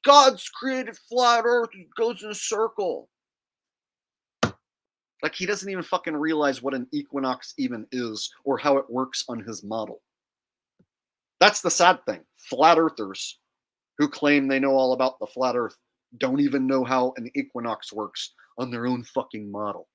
God's created flat earth. It goes in a circle. Like he doesn't even fucking realize what an equinox even is or how it works on his model. That's the sad thing. Flat earthers who claim they know all about the flat earth don't even know how an equinox works on their own fucking model.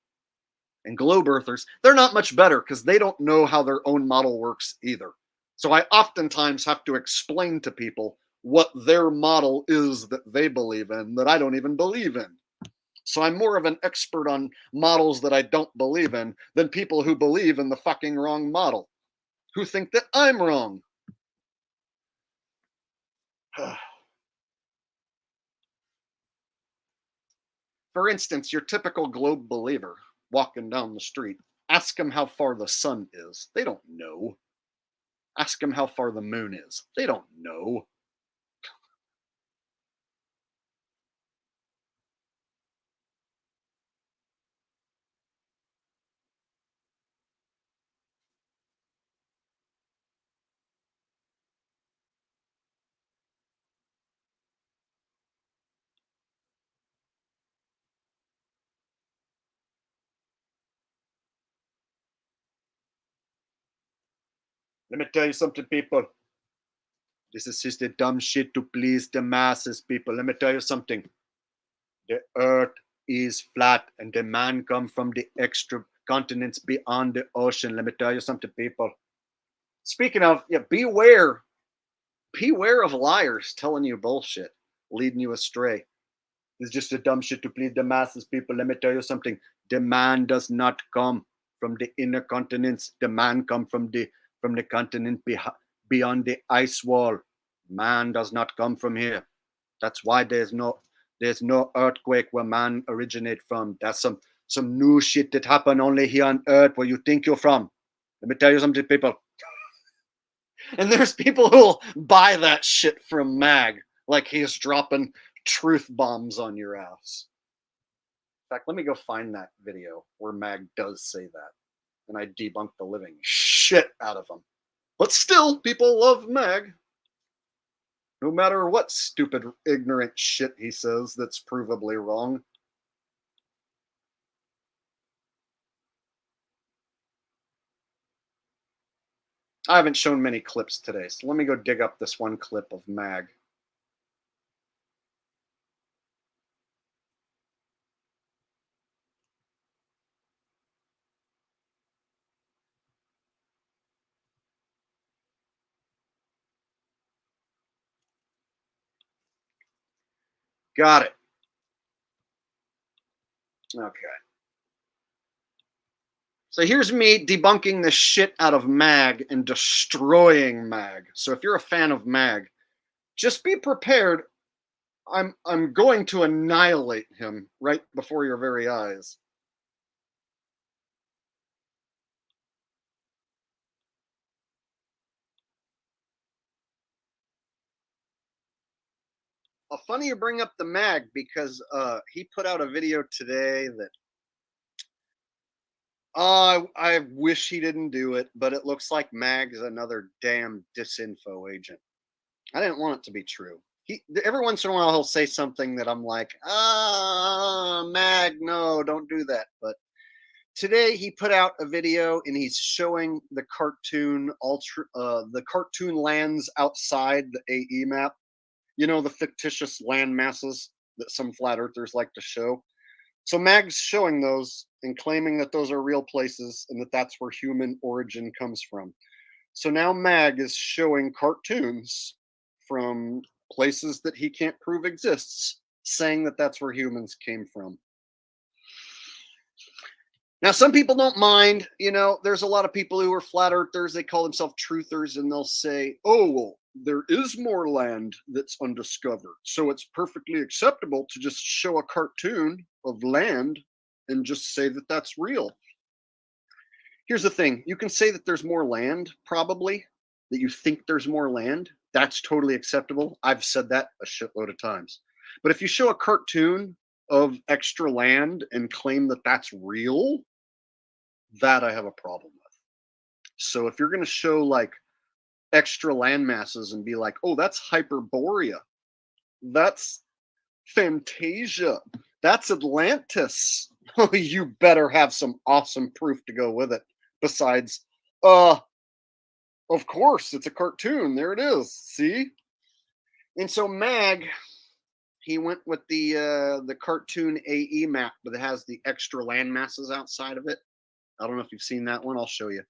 And globe earthers, they're not much better because they don't know how their own model works either. So I oftentimes have to explain to people what their model is that they believe in that I don't even believe in. So I'm more of an expert on models that I don't believe in than people who believe in the fucking wrong model, who think that I'm wrong. For instance, your typical globe believer walking down the street, ask them how far the sun is. They don't know. Ask them how far the moon is. They don't know. Let me tell you something, people. This is just the dumb shit to please the masses, people. Let me tell you something. The earth is flat and the man come from the extra continents beyond the ocean. Let me tell you something, people. Speaking of, yeah, beware of liars telling you bullshit, leading you astray. It's just a dumb shit to please the masses, people. Let me tell you something. The man does not come from the inner continents. The man come from the continent beyond the ice wall. Man does not come from here. That's why there's no earthquake where man originate from. That's some new shit that happened only here on Earth where you think you're from. Let me tell you something, people. And there's people who'll buy that shit from Mag like he's dropping truth bombs on your ass. In fact, let me go find that video where Mag does say that. And I debunk the living shit out of him. But still, people love Mag. No matter what stupid, ignorant shit he says that's provably wrong. I haven't shown many clips today, so let me go dig up this one clip of Mag. Got it. Okay. So here's me debunking the shit out of Mag and destroying Mag. So if you're a fan of Mag, just be prepared. I'm going to annihilate him right before your very eyes. Funny you bring up the Mag because he put out a video today that I wish he didn't do it, but it looks like Mag's another damn disinfo agent. I didn't want it to be true. Every once in a while he'll say something that I'm like, Mag, no, don't do that. But today he put out a video and he's showing the cartoon lands outside the AE map. You know, the fictitious land masses that some flat earthers like to show. So Mag's showing those and claiming that those are real places and that that's where human origin comes from. So now Mag is showing cartoons from places that he can't prove exists, saying that that's where humans came from. Now, some people don't mind, you know, there's a lot of people who are flat earthers, they call themselves truthers, and they'll say, oh, well, there is more land that's undiscovered. So it's perfectly acceptable to just show a cartoon of land and just say that that's real. Here's the thing. You can say that there's more land, probably, that you think there's more land. That's totally acceptable. I've said that a shitload of times. But if you show a cartoon of extra land and claim that that's real, that I have a problem with. So if you're going to show like extra land masses and be like, oh, that's Hyperborea, that's Fantasia, that's Atlantis, you better have some awesome proof to go with it. Besides, of course, it's a cartoon. There it is. See? And so Mag, he went with the cartoon AE map, but it has the extra land masses outside of it. I don't know if you've seen that one. I'll show you.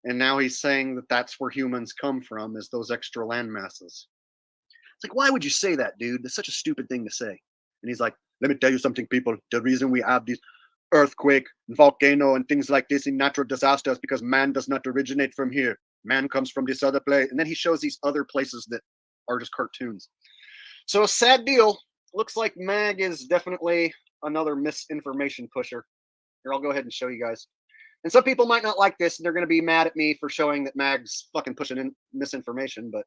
And now he's saying that that's where humans come from, is those extra land masses. It's like, why would you say that, dude? That's such a stupid thing to say. And he's like, let me tell you something, people. The reason we have these earthquake, volcano, and things like this in natural disasters because man does not originate from here. Man comes from this other place. And then he shows these other places that are just cartoons. So a sad deal. Looks like Mag is definitely another misinformation pusher. Here, I'll go ahead and show you guys. And some people might not like this, and they're going to be mad at me for showing that Mag's fucking pushing in misinformation, but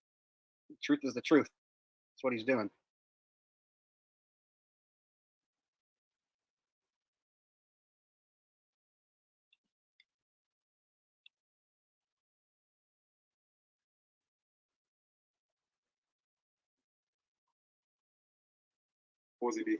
the truth is the truth. That's what he's doing. Positive.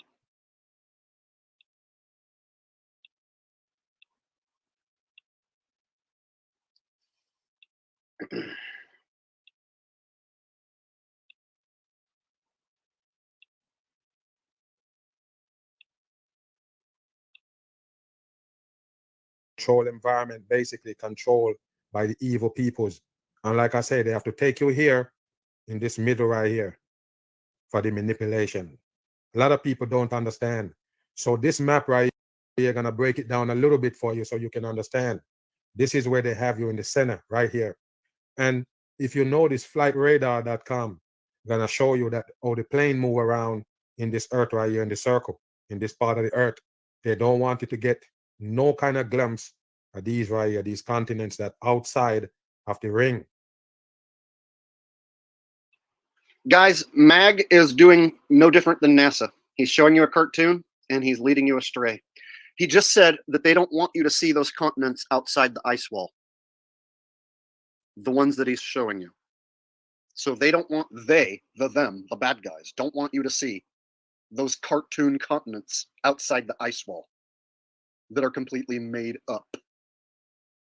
Control environment basically controlled by the evil peoples. And like I said, they have to take you here in this middle right here for the manipulation. A lot of people don't understand. So this map right here, going to break it down a little bit for you so you can understand. This is where they have you in the center right here. And if you notice flightradar.com, going to show you that how the plane move around in this earth right here in the circle, in this part of the earth. They don't want you to get no kind of glimpse of these right here, these continents that outside of the ring. Guys, Mag is doing no different than NASA. He's showing you a cartoon and he's leading you astray. He just said that they don't want you to see those continents outside the ice wall. The ones that he's showing you. So they don't want them, the bad guys, don't want you to see those cartoon continents outside the ice wall that are completely made up,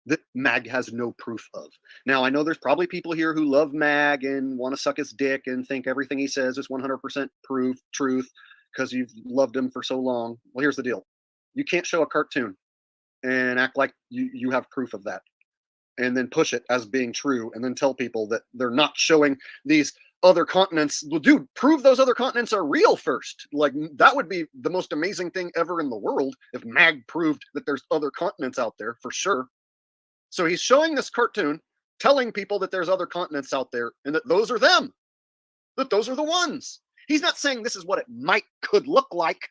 that Mag has no proof of. Now, I know there's probably people here who love Mag and want to suck his dick and think everything he says is 100% truth because you've loved him for so long. Well, here's the deal. You can't show a cartoon and act like you have proof of that and then push it as being true and then tell people that they're not showing these other continents. Well, dude, prove those other continents are real first. Like, that would be the most amazing thing ever in the world if Mag proved that there's other continents out there for sure. So he's showing this cartoon, telling people that there's other continents out there and that those are them, that those are the ones. He's not saying this is what it could look like.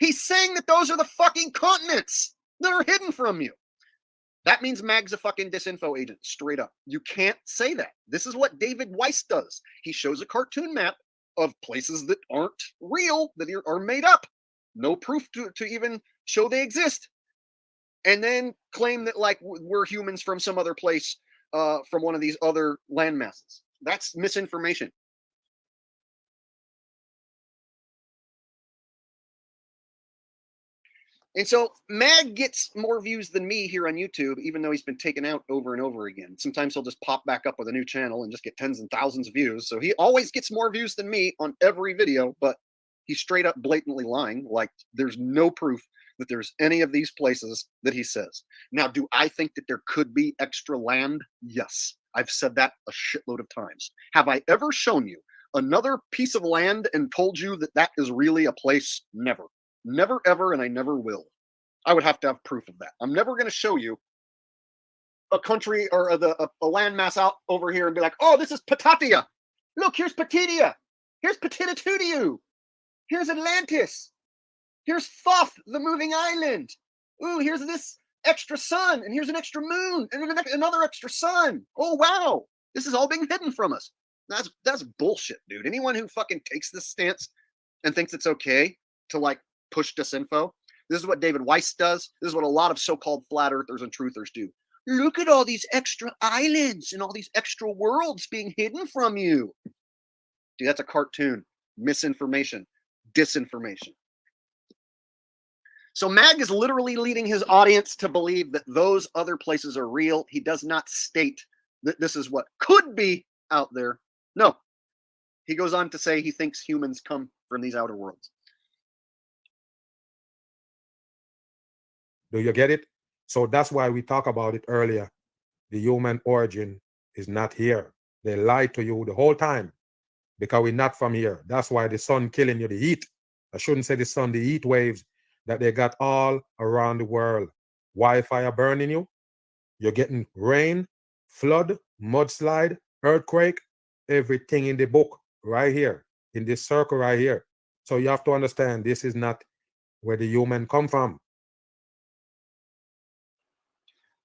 He's saying that those are the fucking continents that are hidden from you. That means Mag's a fucking disinfo agent, straight up. You can't say that. This is what David Weiss does. He shows a cartoon map of places that aren't real, that are made up. No proof to even show they exist. And then claim that, like, we're humans from some other place, from one of these other land masses. That's misinformation. And so Mag gets more views than me here on YouTube, even though he's been taken out over and over again. Sometimes he'll just pop back up with a new channel and just get tens and thousands of views. So he always gets more views than me on every video, but he's straight up blatantly lying. Like there's no proof that there's any of these places that he says. Now, do I think that there could be extra land? Yes. I've said that a shitload of times. Have I ever shown you another piece of land and told you that that is really a place? Never. Never, ever, and I never will. I would have to have proof of that. I'm never going to show you a country or a landmass out over here and be like, oh, this is Patatia. Look, here's Patitia. Here's Patitatutiu. Here's Atlantis. Here's Thoth, the moving island. Ooh, here's this extra sun, and here's an extra moon, and another extra sun. Oh, wow. This is all being hidden from us. That's bullshit, dude. Anyone who fucking takes this stance and thinks it's okay to like push disinfo, this is what David Weiss does. This is what a lot of so-called flat earthers and truthers do. Look at all these extra islands and all these extra worlds being hidden from you. Dude, that's a cartoon. Misinformation. Disinformation. So Mag is literally leading his audience to believe that those other places are real. He does not state that this is what could be out there. No. He goes on to say he thinks humans come from these outer worlds. Do you get it? So that's why we talked about it earlier. The human origin is not here. They lied to you the whole time because we're not from here. That's why the sun killing you, the heat. I shouldn't say the sun, the heat waves that they got all around the world. Wildfire burning you. You're getting rain, flood, mudslide, earthquake, everything in the book right here, in this circle right here. So you have to understand this is not where the human come from.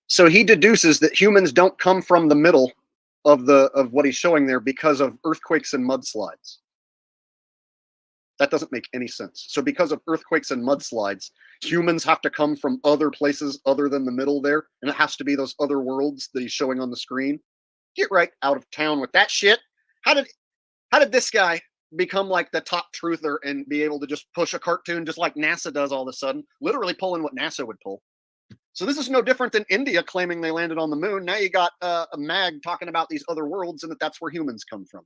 So he deduces that humans don't come from the middle of what he's showing there because of earthquakes and mudslides. That doesn't make any sense. So because of earthquakes and mudslides, humans have to come from other places other than the middle there, and it has to be those other worlds that he's showing on the screen. Get right out of town with that shit. How did this guy become like the top truther and be able to just push a cartoon just like NASA does all of a sudden, literally pulling what NASA would pull? So this is no different than India claiming they landed on the moon. Now you got a Mag talking about these other worlds and that's where humans come from.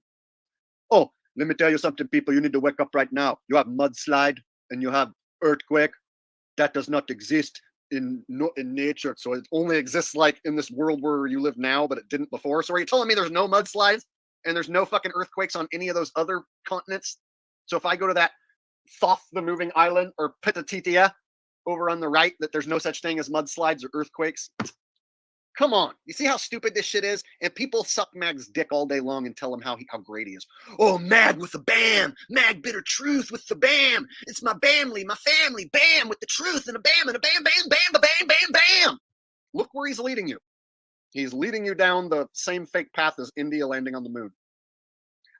Oh, let me tell you something, people. You need to wake up right now. You have mudslide and you have earthquake. That does not exist in nature. So it only exists like in this world where you live now, but it didn't before. So are you telling me there's no mudslides and there's no fucking earthquakes on any of those other continents? So if I go to that Thoth, the moving island, or Pitatitia over on the right, that there's no such thing as mudslides or earthquakes? Come on. You see how stupid this shit is? And people suck Mag's dick all day long and tell him how great he is. Oh, Mag with the bam. Mag bitter truth with the bam. It's my family, bam with the truth and a bam and a bam, bam, bam, bam, bam, bam. Look where he's leading you. He's leading you down the same fake path as India landing on the moon.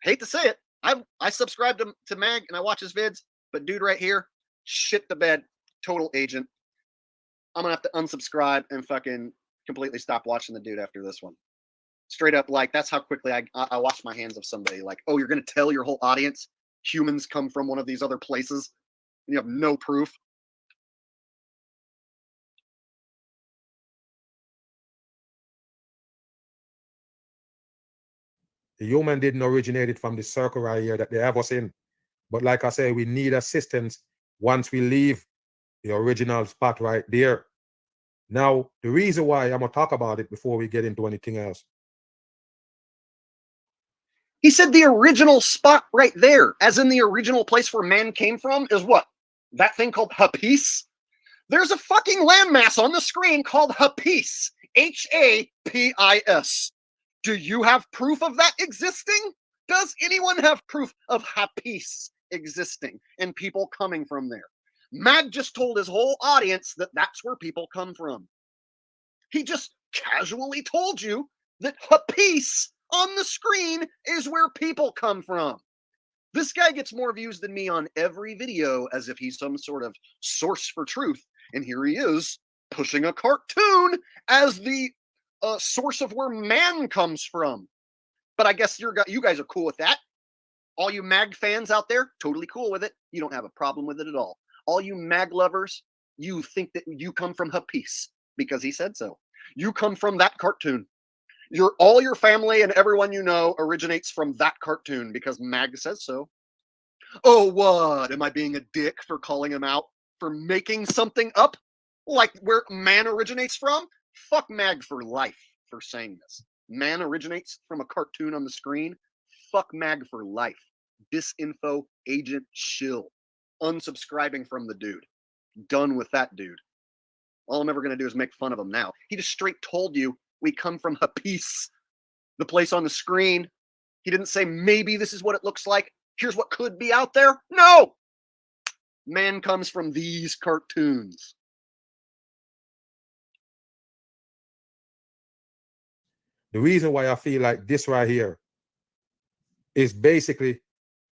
I hate to say it. I subscribe to Mag and I watch his vids, but dude right here, shit the bed, total agent. I'm going to have to unsubscribe and fucking completely stop watching the dude after this one. Straight up, like, that's how quickly I wash my hands of somebody. Like, oh, you're going to tell your whole audience humans come from one of these other places and you have no proof? The human didn't originate it from the circle right here that they have us in. But like I say, we need assistance once we leave the original spot right there. Now, the reason why I'm going to talk about it before we get into anything else. He said the original spot right there, as in the original place where man came from, is what? That thing called Hapis? There's a fucking landmass on the screen called Hapis. Hapis. Do you have proof of that existing? Does anyone have proof of Hapis existing and people coming from there? Mag just told his whole audience that that's where people come from. He just casually told you that Hapis on the screen is where people come from. This guy gets more views than me on every video as if he's some sort of source for truth. And here he is pushing a cartoon as the source of where man comes from. But I guess you guys are cool with that. All you Mag fans out there, totally cool with it. You don't have a problem with it at all. All you Mag lovers, you think that you come from Hapice because he said so. You come from that cartoon. All your family and everyone you know originates from that cartoon because Mag says so. Oh, what? Am I being a dick for calling him out for making something up? Like where man originates from? Fuck Mag for life for saying this. Man originates from a cartoon on the screen. Fuck Mag for life. Disinfo agent shill. Unsubscribing from the dude. Done with that dude. All I'm ever going to do is make fun of him now. He just straight told you we come from Hapice, the place on the screen. He didn't say maybe this is what it looks like. Here's what could be out there. No! Man comes from these cartoons. The reason why I feel like this right here is basically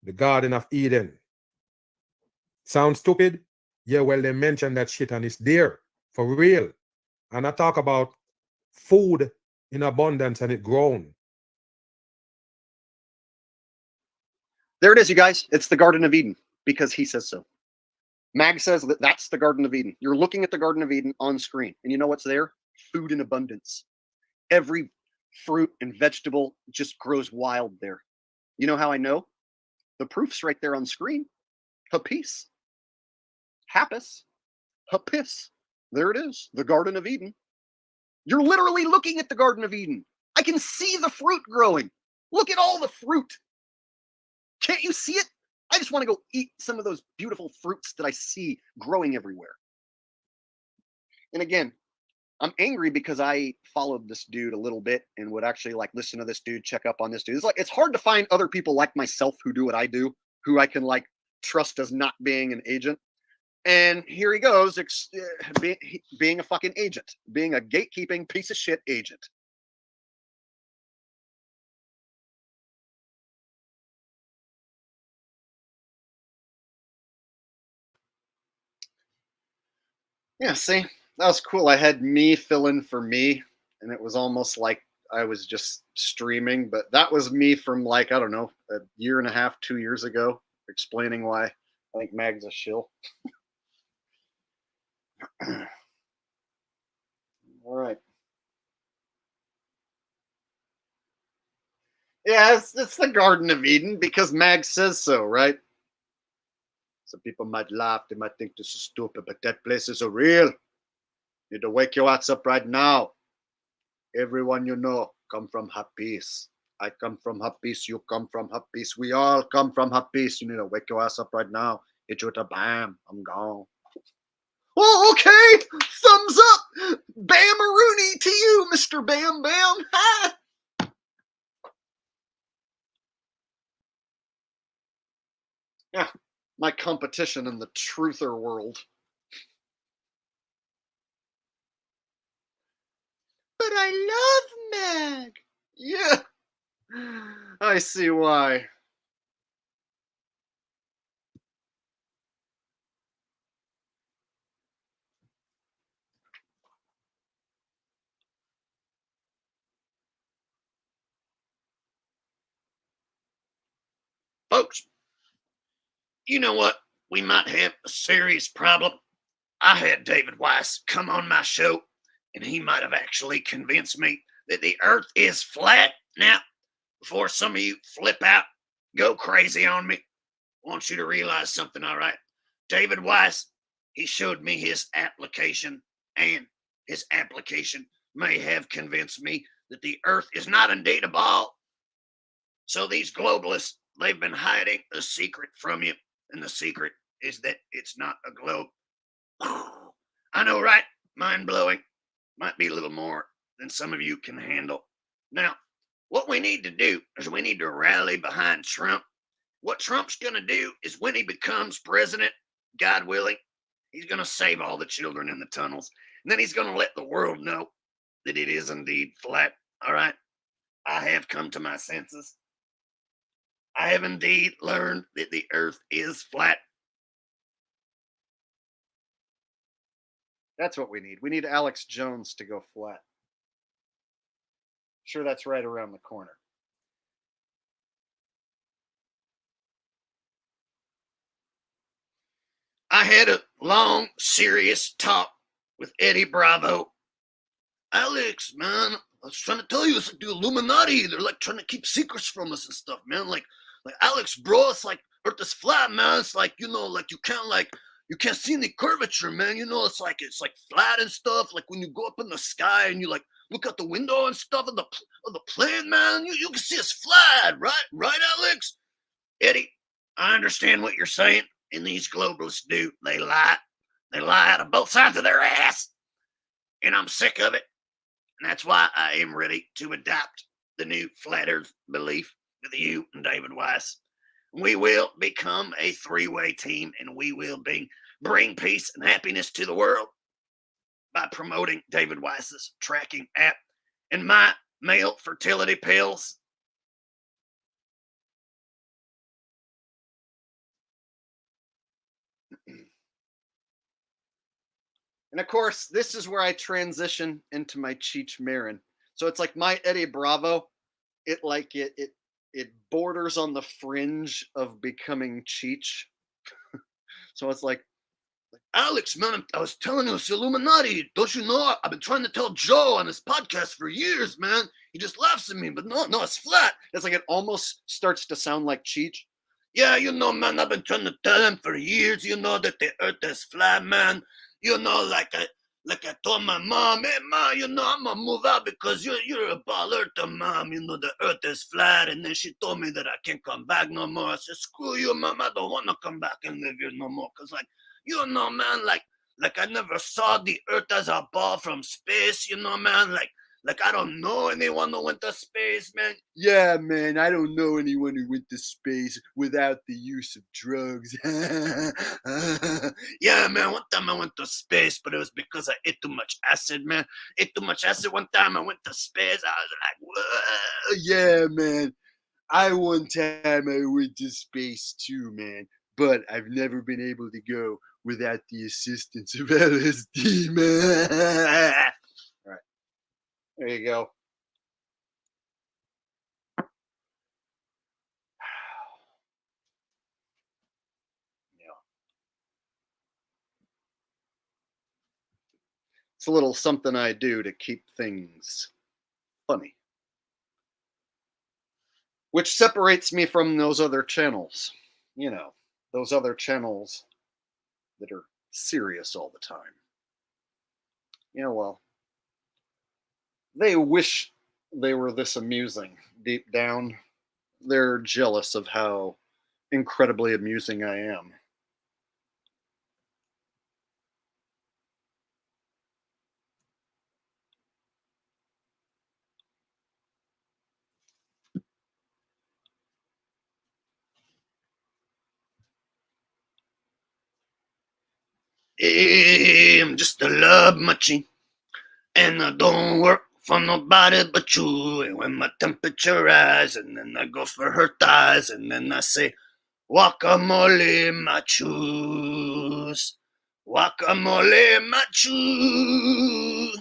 the Garden of Eden. Sounds stupid? Yeah, well, they mentioned that shit and it's there for real. And I talk about food in abundance and it grown. There it is, you guys. It's the Garden of Eden because he says so. Mag says that that's the Garden of Eden. You're looking at the Garden of Eden on screen. And you know what's there? Food in abundance. Every fruit and vegetable just grows wild there. You know how I know? The proof's right there on screen. Hapice. Happus. Hapice. There it is. The Garden of Eden. You're literally looking at the Garden of Eden. I can see the fruit growing. Look at all the fruit. Can't you see it? I just want to go eat some of those beautiful fruits that I see growing everywhere. And again, I'm angry because I followed this dude a little bit and would actually like listen to this dude, check up on this dude. It's hard to find other people like myself who do what I do, who I can like trust as not being an agent. And here he goes, being a fucking agent, being a gatekeeping piece of shit agent. Yeah, see, that was cool. I had me fill in for me, and it was almost like I was just streaming, but that was me from like, I don't know, a year and a half, 2 years ago, explaining why I think Mag's a shill. All right. Yeah, it's the Garden of Eden because Mag says so, right? Some people might laugh, they might think this is stupid, but that place is a real. You need to wake your ass up right now. Everyone you know come from Hapice. I come from Hapice, you come from Hapice, we all come from Hapice. You need to wake your ass up right now. Hit you with a bam, I'm gone. Oh, okay. Thumbs up. Bam-a-rooney to you, Mr. Bam Bam. Ha! Yeah, my competition in the truther world. But I love Mag. Yeah, I see why. Folks, you know what? We might have a serious problem. I had David Weiss come on my show, and he might have actually convinced me that the earth is flat. Now, before some of you flip out, go crazy on me, I want you to realize something, all right? David Weiss, he showed me his application, and his application may have convinced me that the earth is not indeed a ball. So these globalists, they've been hiding a secret from you, and the secret is that it's not a globe. I know, right? Mind-blowing. Might be a little more than some of you can handle. Now, what we need to do is we need to rally behind Trump. What Trump's going to do is when he becomes president, God willing, he's going to save all the children in the tunnels. And then he's going to let the world know that it is indeed flat. All right? I have come to my senses. I have indeed learned that the earth is flat. That's what we need. We need Alex Jones to go flat. Sure, that's right around the corner. I had a long, serious talk with Eddie Bravo. Alex, man, I was trying to tell you, it's like the Illuminati. They're like trying to keep secrets from us and stuff, man. Like Alex, bro, it's like Earth is flat, man. It's like, you know, like you can't see any curvature, man. You know, it's like flat and stuff. Like when you go up in the sky and you like look out the window and stuff of the plane, man, you can see it's flat, right? Right, Alex? Eddie, I understand what you're saying, and these globalists do. They lie. They lie out of both sides of their ass. And I'm sick of it. And that's why I am ready to adopt the new flat earth belief with you and David Weiss. We will become a three-way team, and we will bring peace and happiness to the world by promoting David Weiss's tracking app and my male fertility pills. And of course, this is where I transition into my Cheech Marin. So it's like my Eddie Bravo. It borders on the fringe of becoming Cheech. So it's like, Alex, man, I was telling you it's Illuminati. Don't you know? I've been trying to tell Joe on his podcast for years, man. He just laughs at me, but no, it's flat. It's like it almost starts to sound like Cheech. Yeah, you know, man, I've been trying to tell him for years, you know, that the earth is flat, man. You know, like I told my mom, hey, ma, you know, I'm gonna move out because you're a ball earther, mom. You know, the earth is flat. And then she told me that I can't come back no more. I said, screw you, mom. I don't want to come back and live here no more. Because, like, you know, man, like I never saw the earth as a ball from space, you know, man. Like I don't know anyone who went to space, man. Yeah, man, I don't know anyone who went to space without the use of drugs. Yeah, man, one time I went to space, but it was because I ate too much acid, man. Ate too much acid one time, I went to space. I was like, whoa, yeah, man. One time I went to space too, man. But I've never been able to go without the assistance of LSD, man. All right. There you go. Yeah. It's a little something I do to keep things funny. Which separates me from those other channels. You know, those other channels that are serious all the time. Yeah, well, they wish they were this amusing deep down. They're jealous of how incredibly amusing I am. I'm just a love machine, and I don't work for nobody but you. And when my temperature rises, and then I go for her thighs, and then I say, guacamole machos, guacamole machos.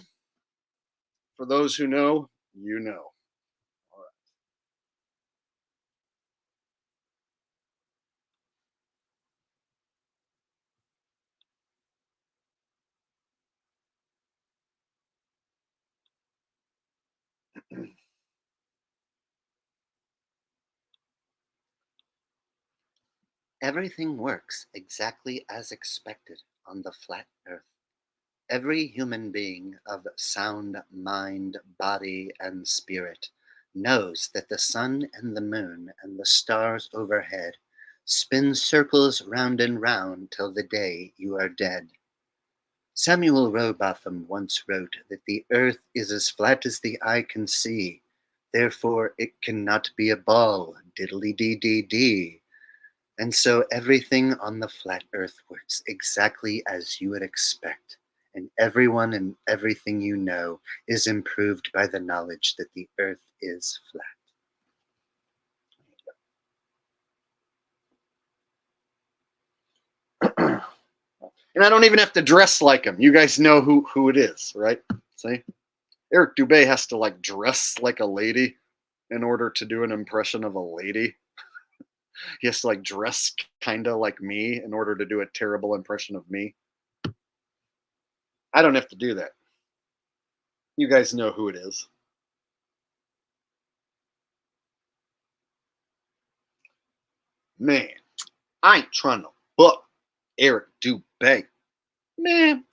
For those who know, you know. All right. Everything works exactly as expected on the flat earth. Every human being of sound mind, body, and spirit knows that the sun and the moon and the stars overhead spin circles round and round till the day you are dead. Samuel Rowbotham once wrote that the earth is as flat as the eye can see, therefore it cannot be a ball, diddly-dee-dee-dee. And so everything on the flat earth works exactly as you would expect, and everyone and everything you know is improved by the knowledge that the earth is flat. And I don't even have to dress like him. You guys know who it is, right? See? Eric Dubé has to like dress like a lady in order to do an impression of a lady. He has to like dress kind of like me in order to do a terrible impression of me. I don't have to do that. You guys know who it is. Man, I ain't trying to fuck Eric Dubé. Man,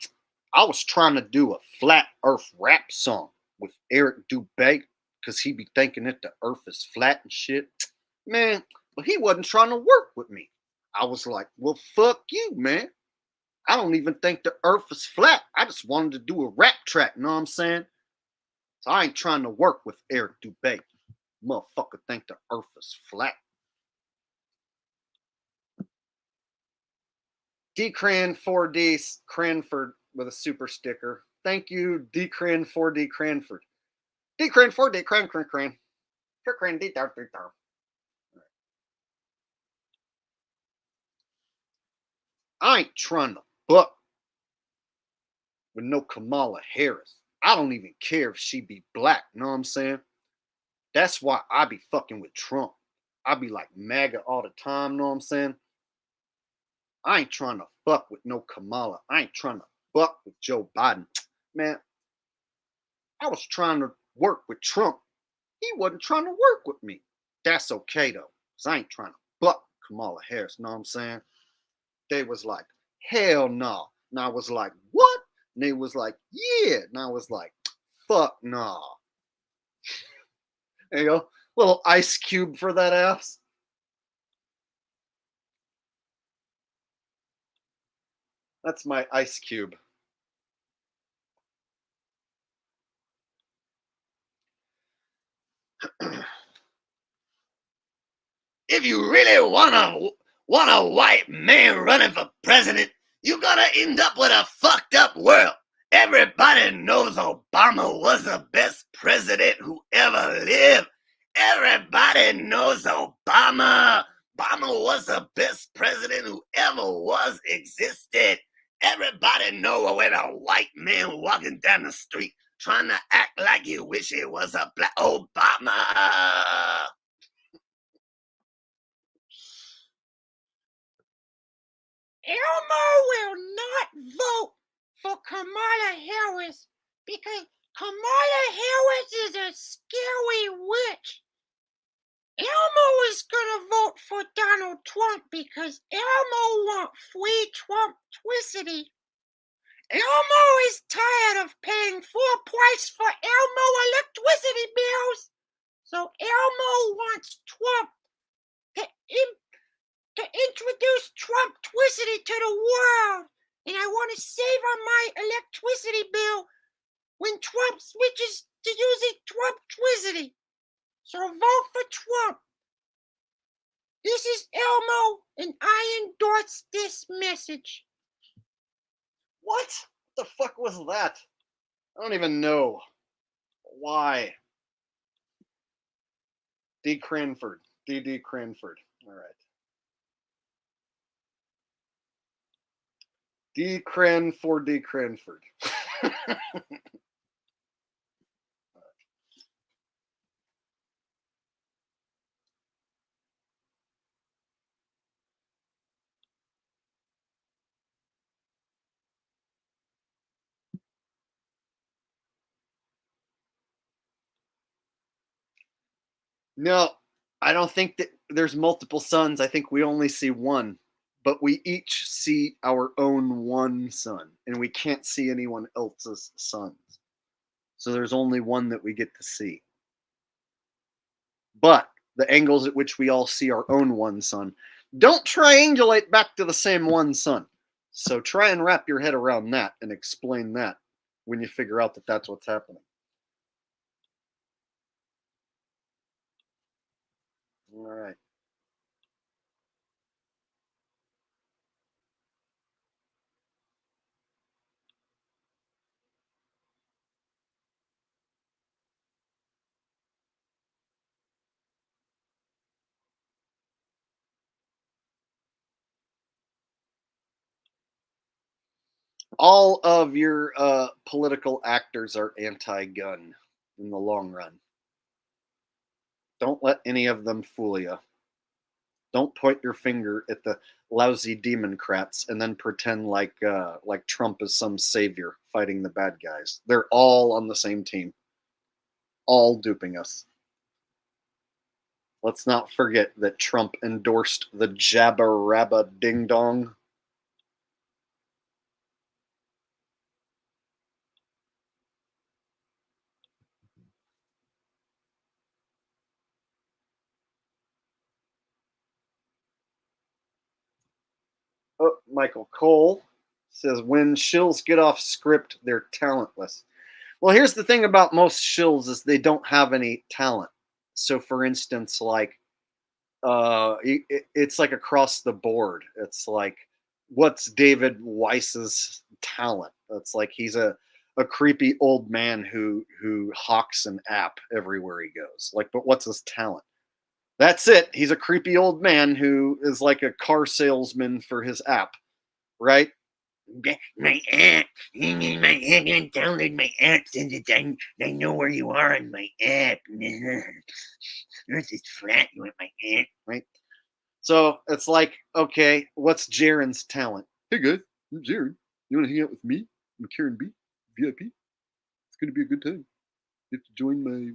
I was trying to do a flat earth rap song with Eric Dubé because he be thinking that the earth is flat and shit. Man, but he wasn't trying to work with me. I was like, well, fuck you, man. I don't even think the earth is flat. I just wanted to do a rap track, you know what I'm saying? So I ain't trying to work with Eric Dubé. Motherfucker think the earth is flat. DCran4D Cranford with a super sticker. Thank you, DCran4D Cranford. DCran4D Cran. Cran D dar. I ain't trying to fuck with no Kamala Harris. I don't even care if she be black, know what I'm saying? That's why I be fucking with Trump. I be like MAGA all the time, know what I'm saying? I ain't trying to fuck with no Kamala. I ain't trying to fuck with Joe Biden. Man, I was trying to work with Trump. He wasn't trying to work with me. That's okay though, because I ain't trying to fuck Kamala Harris, know what I'm saying? They was like, hell no. And I was like, what? And they was like, yeah. And I was like, fuck no. There you go. Little ice cube for that ass. That's my ice cube. If you really want a white man running for president, you're gonna end up with a fucked up world. Everybody knows Obama was the best president who ever lived. Everybody knows Obama. Obama was the best president who ever was existed. Everybody know when a white man walking down the street trying to act like he wish he was a black Obama. Elmo will not vote for Kamala Harris because Kamala Harris is a scary witch. Elmo is gonna vote for Donald Trump because Elmo wants free Trumptricity. Elmo is tired of paying full price for Elmo electricity bills. So Elmo wants Trump to introduce Trumptricity to the world. And I want to save on my electricity bill when Trump switches to using Trumptricity. So vote for Trump. This is Elmo, and I endorse this message. What the fuck was that? I don't even know. Why? D. Cranford. D. Cranford. All right. D. Cranford. No, I don't think that there's multiple suns. I think we only see one, but we each see our own one sun, and we can't see anyone else's suns. So there's only one that we get to see. But the angles at which we all see our own one sun don't triangulate back to the same one sun. So try and wrap your head around that and explain that when you figure out that that's what's happening. All right. All of your political actors are anti-gun in the long run. Don't let any of them fool you. Don't point your finger at the lousy Democrats and then pretend like Trump is some savior fighting the bad guys. They're all on the same team, all duping us. Let's not forget that Trump endorsed the Jabba Rabba Ding Dong. Oh, Michael Cole says, when shills get off script, they're talentless. Well, here's the thing about most shills is they don't have any talent. So, for instance, like, it's like across the board. It's like, what's David Weiss's talent? It's like he's a creepy old man who hawks an app everywhere he goes. Like, but what's his talent? That's it. He's a creepy old man who is like a car salesman for his app, right? My app. My app. I download my app so that I know where you are on my app. Earth is flat. You want my app, right? So it's like, okay, what's Jaren's talent? Hey guys, I'm Jaren. You want to hang out with me? I'm Karen B, VIP. It's going to be a good time. You have to join my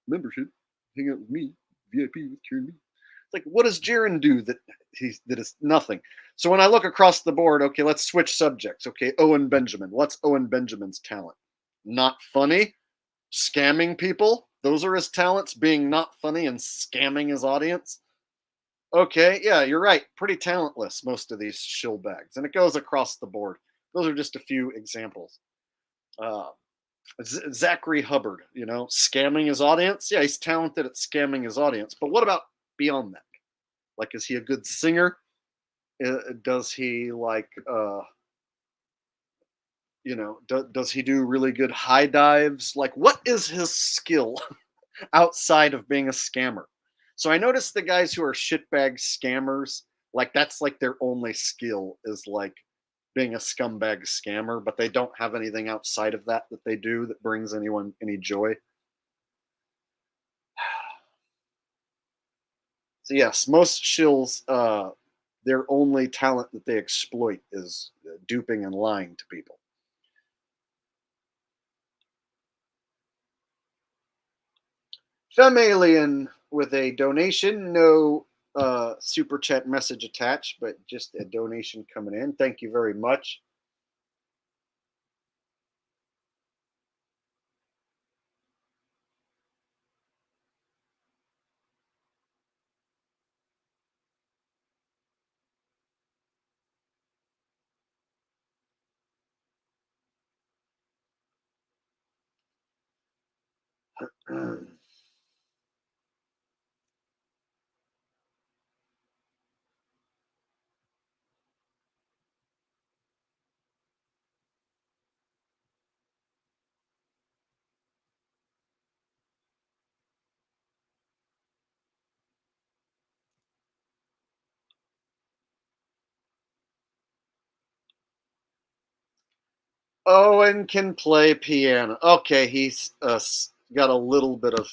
membership. Hang out with me, VIP with Karen B. It's like, what does Jaren do that is nothing? So when I look across the board, okay, let's switch subjects. Okay, Owen Benjamin. What's Owen Benjamin's talent? Not funny, scamming people. Those are his talents, being not funny and scamming his audience. Okay, yeah, you're right. Pretty talentless, most of these shill bags. And it goes across the board. Those are just a few examples. Zachary Hubbard, scamming his audience. Yeah, he's talented at scamming his audience. But what about beyond that? Like, is he a good singer? Does he does he do really good high dives? Like, what is his skill outside of being a scammer? So I noticed the guys who are shitbag scammers, like that's like their only skill is like being a scumbag scammer, but they don't have anything outside of that they do that brings anyone any joy. So yes, most shills, their only talent that they exploit is duping and lying to people. Femalien with a donation, no super chat message attached, but just a donation coming in. Thank you very much. Owen can play piano. Okay, he's got a little bit of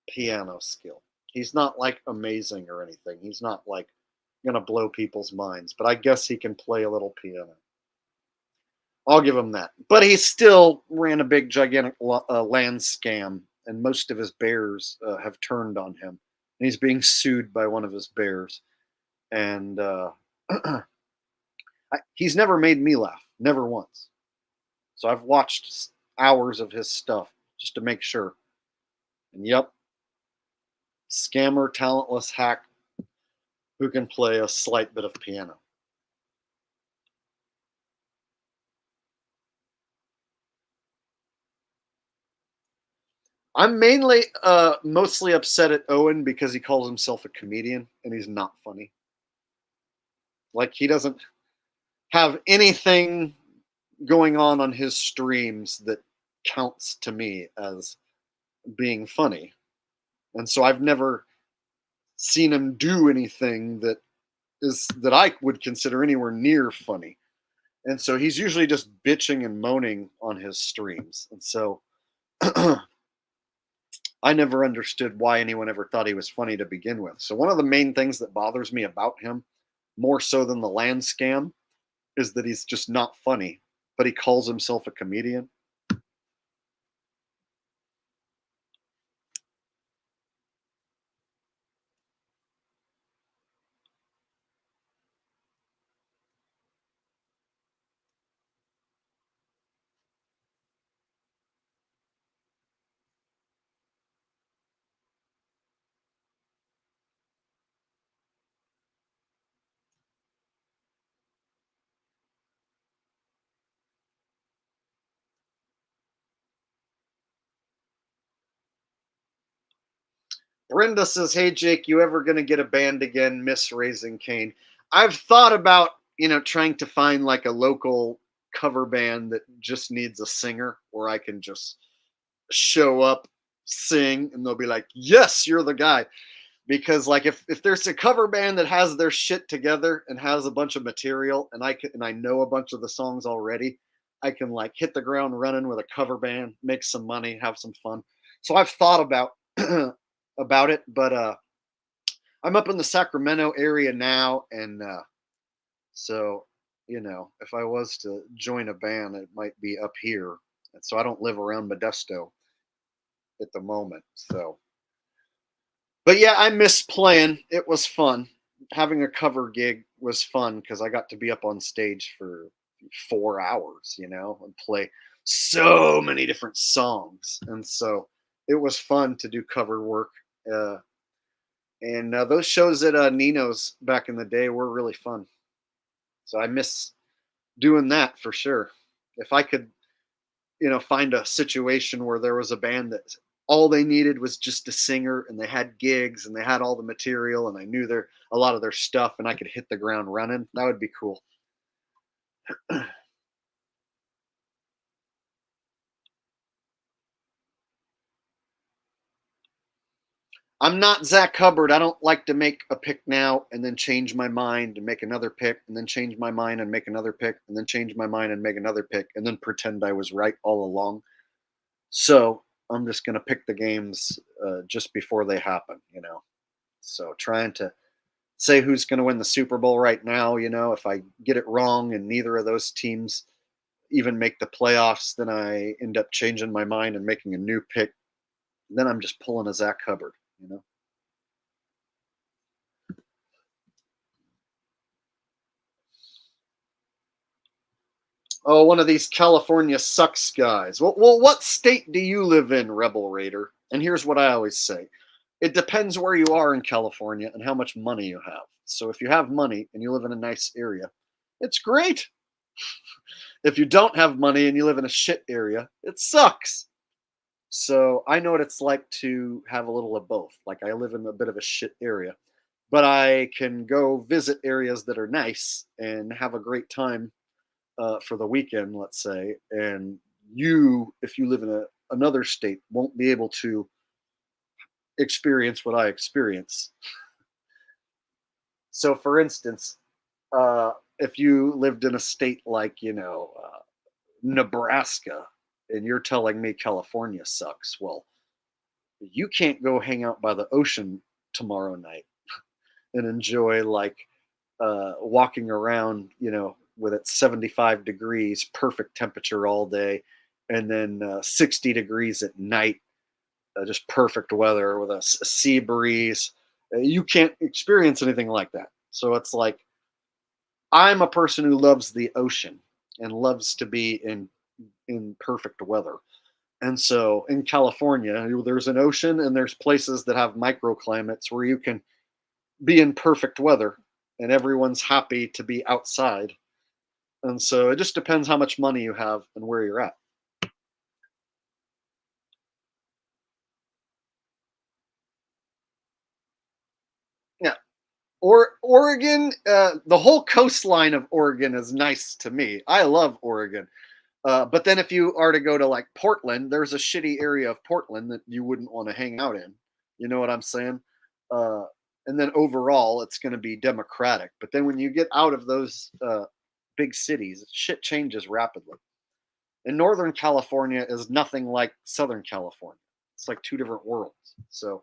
piano skill. He's not like amazing or anything. He's not like gonna blow people's minds, but I guess he can play a little piano. I'll give him that. But he still ran a big, gigantic land scam, and most of his bears have turned on him. And he's being sued by one of his bears, and he's never made me laugh, never once. So I've watched hours of his stuff just to make sure. And yep, scammer, talentless hack who can play a slight bit of piano. I'm mainly mostly upset at Owen because he calls himself a comedian and he's not funny. Like, he doesn't have anything going on his streams that counts to me as being funny. And so I've never seen him do anything that I would consider anywhere near funny. And so he's usually just bitching and moaning on his streams. And so I never understood why anyone ever thought he was funny to begin with. So one of the main things that bothers me about him, more so than the land scam, is that he's just not funny, but he calls himself a comedian. Brenda says, "Hey Jake, you ever gonna get a band again? Miss Raising Cane." I've thought about, trying to find like a local cover band that just needs a singer, where I can just show up, sing, and they'll be like, "Yes, you're the guy." Because like if there's a cover band that has their shit together and has a bunch of material, and I know a bunch of the songs already, I can like hit the ground running with a cover band, make some money, have some fun. So I've thought about about it, but I'm up in the Sacramento area now, and so if I was to join a band, it might be up here. And so I don't live around Modesto at the moment. So, but yeah, I miss playing. It was fun. Having a cover gig was fun because I got to be up on stage for 4 hours, and play so many different songs. And so it was fun to do cover work. And those shows at Nino's back in the day were really fun. So I miss doing that for sure. If I could, find a situation where there was a band that all they needed was just a singer, and they had gigs and they had all the material, and I knew a lot of their stuff, and I could hit the ground running, that would be cool. I'm not Zach Hubbard. I don't like to make a pick now and then change my mind and make another pick and then change my mind and make another pick and then change my mind and make another pick and then pretend I was right all along. So I'm just going to pick the games just before they happen. So trying to say who's going to win the Super Bowl right now, if I get it wrong and neither of those teams even make the playoffs, then I end up changing my mind and making a new pick. Then I'm just pulling a Zach Hubbard. Oh, one of these California sucks guys. Well, what state do you live in, Rebel Raider? And here's what I always say: it depends where you are in California and how much money you have. So if you have money and you live in a nice area, it's great. If you don't have money and you live in a shit area, it sucks. So I know what it's like to have a little of both. Like I live in a bit of a shit area, but I can go visit areas that are nice and have a great time for the weekend, let's say. And you, if you live in another state, won't be able to experience what I experience. So, for instance, if you lived in a state like, Nebraska, and you're telling me California sucks, well, you can't go hang out by the ocean tomorrow night and enjoy like walking around, with it 75 degrees, perfect temperature all day, and then 60 degrees at night, just perfect weather with a sea breeze. You can't experience anything like that. So it's like I'm a person who loves the ocean and loves to be in perfect weather. And so in California, there's an ocean and there's places that have microclimates where you can be in perfect weather and everyone's happy to be outside. And so it just depends how much money you have and where you're at. Yeah. Or Oregon, the whole coastline of Oregon is nice to me. I love Oregon. But then if you are to go to like Portland, there's a shitty area of Portland that you wouldn't want to hang out in. You know what I'm saying? Uh, and then overall, it's going to be democratic. But then when you get out of those big cities, shit changes rapidly. And Northern California is nothing like Southern California. It's like two different worlds. So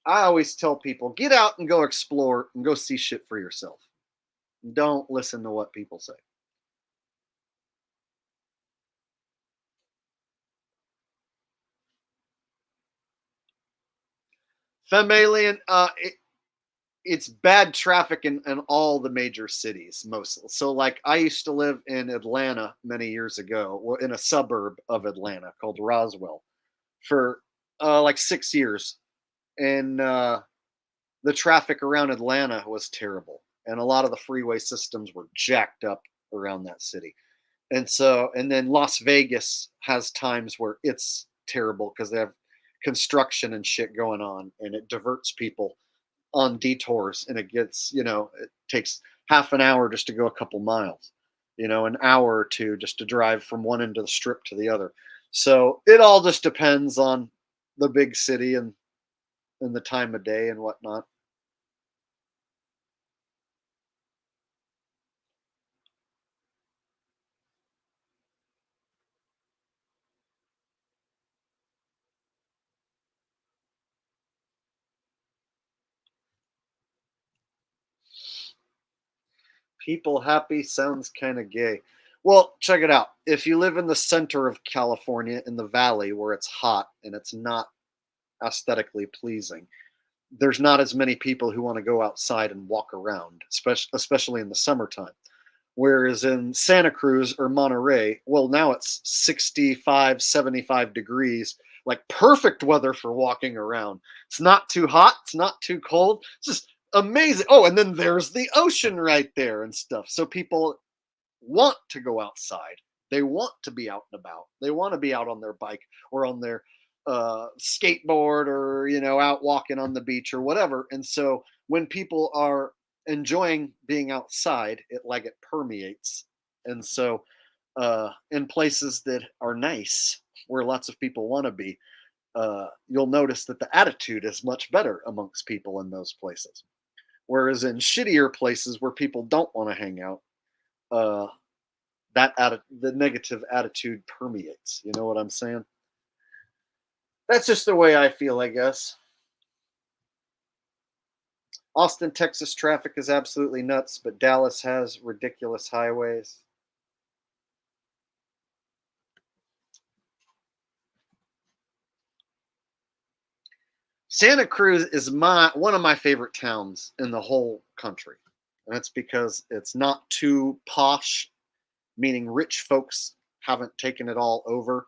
I always tell people, get out and go explore and go see shit for yourself. Don't listen to what people say. Femalian, it's bad traffic in all the major cities mostly. So like I used to live in Atlanta many years ago, well, in a suburb of Atlanta called Roswell for like 6 years. And the traffic around Atlanta was terrible. And a lot of the freeway systems were jacked up around that city. And then Las Vegas has times where it's terrible because they have construction and shit going on and it diverts people on detours and it gets, it takes half an hour just to go a couple miles, an hour or two just to drive from one end of the strip to the other. So it all just depends on the big city and the time of day and whatnot. People happy sounds kind of gay. Well, check it out. If you live in the center of California in the valley where it's hot and it's not aesthetically pleasing, there's not as many people who want to go outside and walk around, especially in the summertime. Whereas in Santa Cruz or Monterey, well, now it's 65, 75 degrees, like perfect weather for walking around. It's not too hot, it's not too cold. It's just amazing. Oh, and then there's the ocean right there and stuff. So people want to go outside. They want to be out and about. They want to be out on their bike or on their skateboard or, out walking on the beach or whatever. And so when people are enjoying being outside, it permeates. And so in places that are nice, where lots of people want to be, you'll notice that the attitude is much better amongst people in those places. Whereas in shittier places where people don't want to hang out, the negative attitude permeates. You know what I'm saying? That's just the way I feel, I guess. Austin, Texas traffic is absolutely nuts, but Dallas has ridiculous highways. Santa Cruz is one of my favorite towns in the whole country. And that's because it's not too posh, meaning rich folks haven't taken it all over.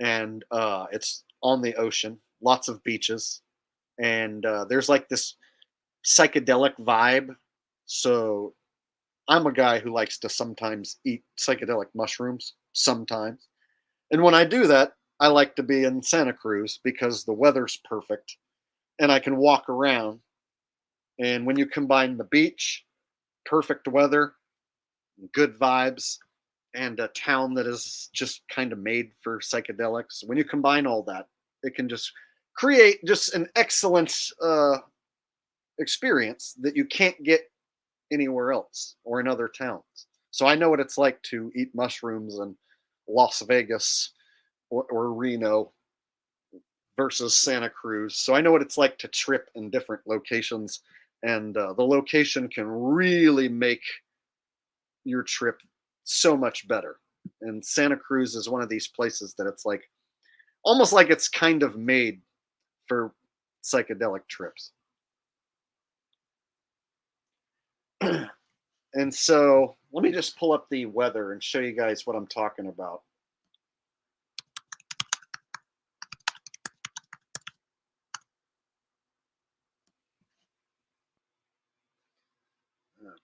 And it's on the ocean, lots of beaches. And there's like this psychedelic vibe. So I'm a guy who likes to sometimes eat psychedelic mushrooms, sometimes. And when I do that, I like to be in Santa Cruz because the weather's perfect and I can walk around. And when you combine the beach, perfect weather, good vibes, and a town that is just kind of made for psychedelics, when you combine all that, it can just create just an excellent experience that you can't get anywhere else or in other towns. So I know what it's like to eat mushrooms in Las Vegas or Reno versus Santa Cruz. So I know what it's like to trip in different locations, and the location can really make your trip so much better. And Santa Cruz is one of these places that it's like almost like it's kind of made for psychedelic trips. And so let me just pull up the weather and show you guys what I'm talking about. Okay.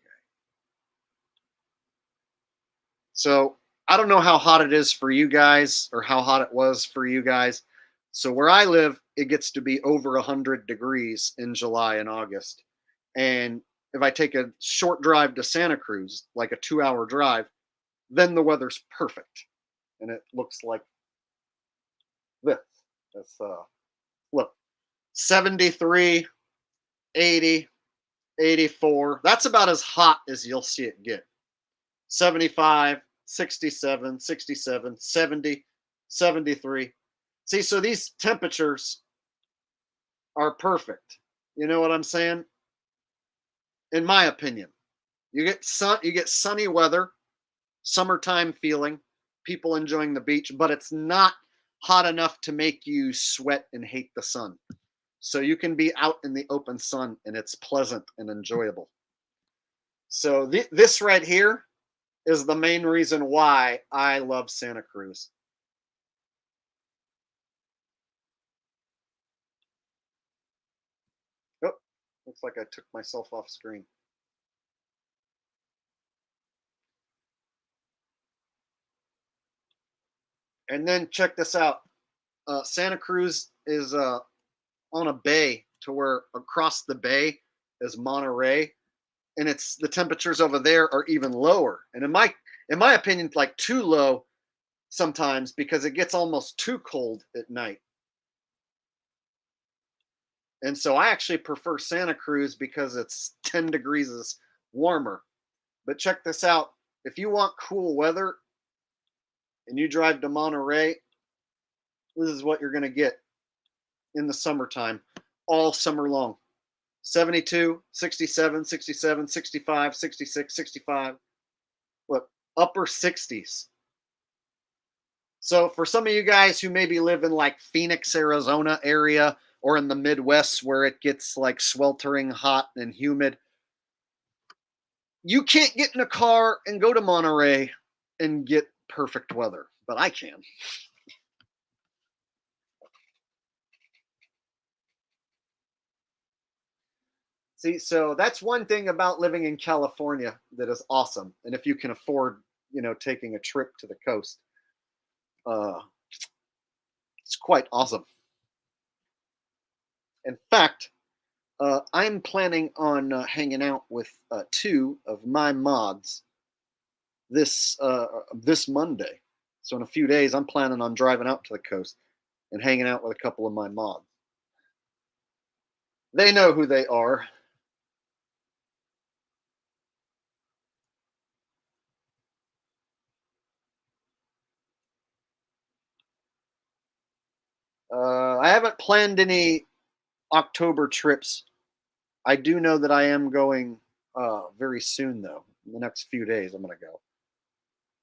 So I don't know how hot it is for you guys or how hot it was for you guys. So where I live, it gets to be over 100 degrees in July and August. And if I take a short drive to Santa Cruz, like a 2-hour drive, then the weather's perfect. And it looks like this. It's look, 73, 80, 84. That's about as hot as you'll see it get. 75, 67, 67, 70, 73. See, so these temperatures are perfect. You know what I'm saying? In my opinion, you get sunny weather, summertime feeling, people enjoying the beach, but it's not hot enough to make you sweat and hate the sun. So you can be out in the open sun and it's pleasant and enjoyable. So this right here is the main reason why I love Santa Cruz. Oh, looks like I took myself off screen. And then check this out. Santa Cruz is on a bay to where across the bay is Monterey, and it's the temperatures over there are even lower. And in my opinion, like too low sometimes because it gets almost too cold at night. And so I actually prefer Santa Cruz because it's 10 degrees warmer. But check this out. If you want cool weather and you drive to Monterey, this is what you're going to get in the summertime all summer long. 72, 67, 67, 65, 66, 65. Look, upper 60s. So for some of you guys who maybe live in like Phoenix, Arizona area or in the Midwest where it gets like sweltering hot and humid, you can't get in a car and go to Monterey and get perfect weather, but I can. See, so that's one thing about living in California that is awesome. And if you can afford, taking a trip to the coast, it's quite awesome. In fact, I'm planning on hanging out with two of my mods this Monday. So in a few days, I'm planning on driving out to the coast and hanging out with a couple of my mods. They know who they are. I haven't planned any October trips. I do know that I am going very soon, though. In the next few days, I'm going to go.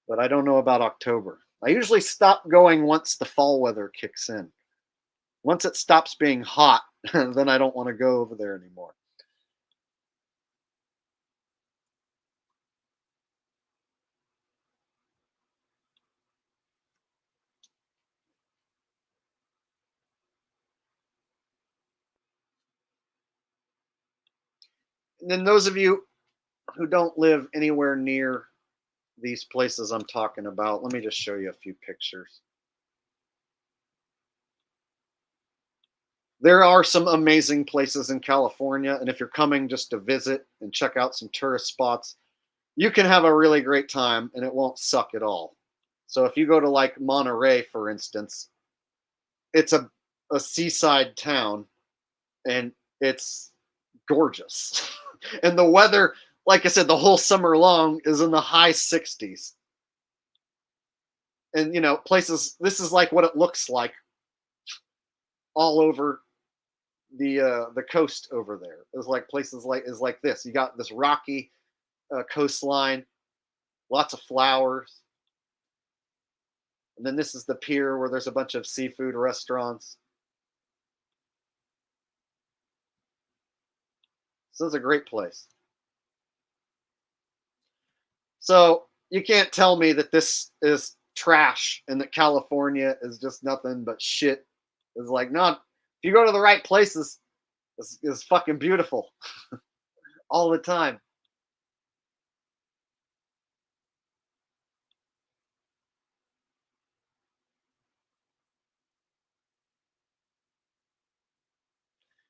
But I don't know about October. I usually stop going once the fall weather kicks in. Once it stops being hot, then I don't want to go over there anymore. And then those of you who don't live anywhere near these places I'm talking about, let me just show you a few pictures. There are some amazing places in California, and if you're coming just to visit and check out some tourist spots, you can have a really great time and it won't suck at all. So if you go to like Monterey, for instance, it's a seaside town and it's gorgeous. And the weather, like I said, the whole summer long is in the high 60s. And places, this is like what it looks like all over the coast over there. It's like places like this. You got this rocky coastline, lots of flowers. And then this is the pier where there's a bunch of seafood restaurants. So it's a great place. So you can't tell me that this is trash and that California is just nothing but shit. It's like, no, if you go to the right places, it's fucking beautiful all the time.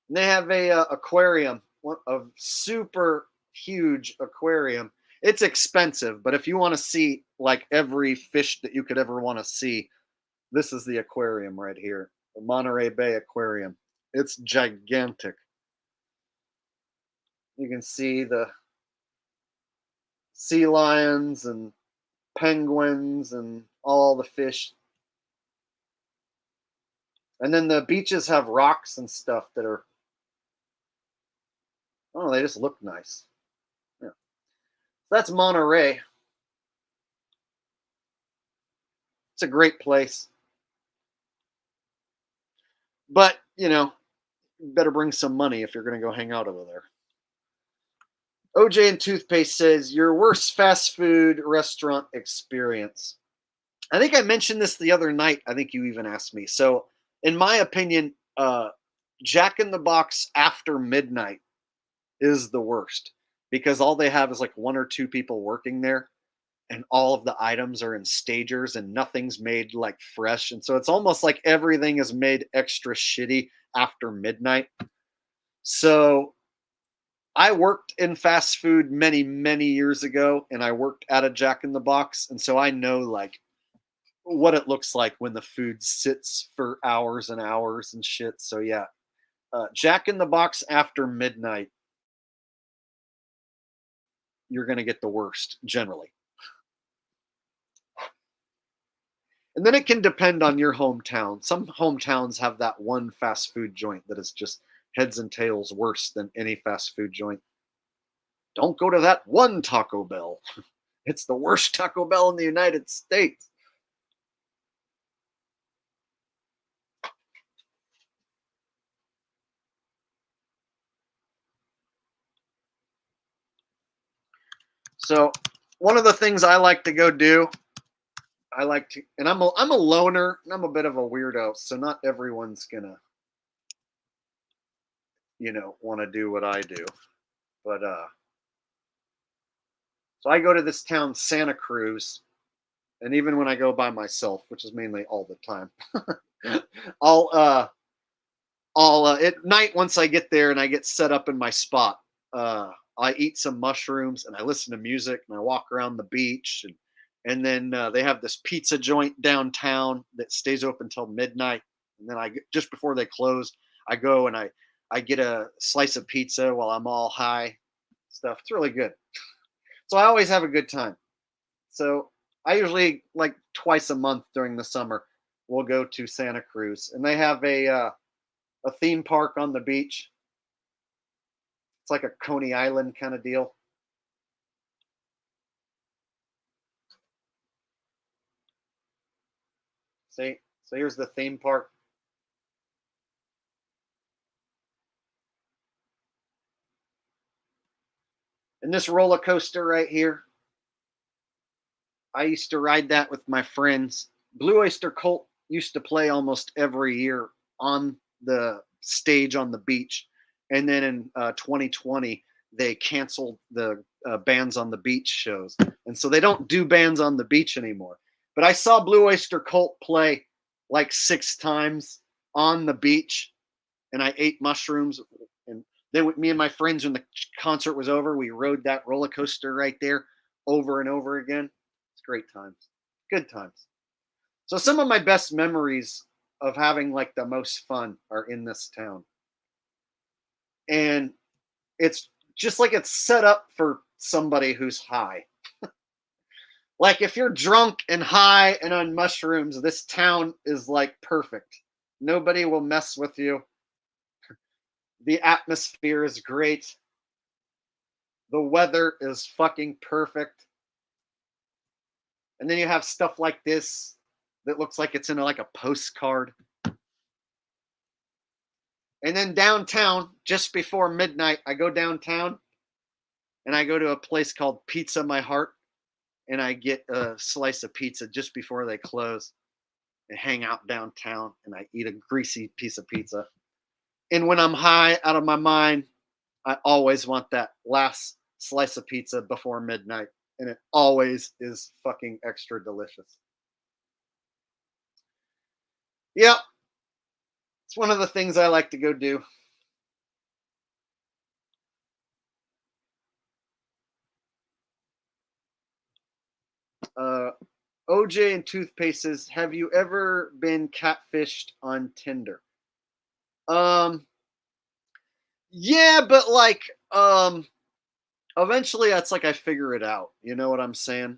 And they have a aquarium, a super huge aquarium. It's expensive, but if you want to see like every fish that you could ever want to see, this is the aquarium right here, the Monterey Bay Aquarium. It's gigantic. You can see the sea lions and penguins and all the fish. And then the beaches have rocks and stuff that are, oh, they just look nice. Yeah. That's Monterey. It's a great place. But, you know, you better bring some money if you're going to go hang out over there. OJ and Toothpaste says, your worst fast food restaurant experience. I think I mentioned this the other night. I think you even asked me. So, in my opinion, Jack in the Box after midnight is the worst because all they have is like one or two people working there, and all of the items are in stagers and nothing's made like fresh. And so it's almost like everything is made extra shitty after midnight. So I worked in fast food many, many years ago, and I worked at a Jack in the Box. And so I know like what it looks like when the food sits for hours and hours and shit. So yeah, Jack in the Box after midnight, you're going to get the worst generally. And then it can depend on your hometown. Some hometowns have that one fast food joint that is just heads and tails worse than any fast food joint. Don't go to that one Taco Bell. It's the worst Taco Bell in the United States. So one of the things I like to go do, I like to, and I'm a loner, and I'm a bit of a weirdo, so not everyone's gonna, you know, want to do what I do. But so I go to this town, Santa Cruz, and even when I go by myself, which is mainly all the time, I'll at night once I get there and I get set up in my spot, I eat some mushrooms and I listen to music and I walk around the beach and then they have this pizza joint downtown that stays open till midnight, and then just before they close, I go and I get a slice of pizza while I'm all high stuff. It's really good. So I always have a good time. So I usually like twice a month during the summer we'll go to Santa Cruz, and they have a theme park on the beach. It's like a Coney Island kind of deal. See, so here's the theme park. And this roller coaster right here, I used to ride that with my friends. Blue Oyster Cult used to play almost every year on the stage on the beach. And then in 2020, they canceled the Bands on the Beach shows. And so they don't do Bands on the Beach anymore. But I saw Blue Oyster Cult play like 6 times on the beach, and I ate mushrooms. And then me and my friends, when the concert was over, we rode that roller coaster right there over and over again. It's great times, good times. So some of my best memories of having like the most fun are in this town. And it's just like it's set up for somebody who's high. Like if you're drunk and high and on mushrooms, this town is like perfect. Nobody will mess with you. The atmosphere is great. The weather is fucking perfect. And then you have stuff like this that looks like it's in like a postcard. And then downtown, just before midnight, I go downtown and I go to a place called Pizza My Heart, and I get a slice of pizza just before they close and hang out downtown, and I eat a greasy piece of pizza. And when I'm high out of my mind, I always want that last slice of pizza before midnight, and it always is fucking extra delicious. Yep. It's one of the things I like to go do. OJ and Toothpaste says, have you ever been catfished on Tinder? Yeah, but like, eventually that's like I figure it out. You know what I'm saying?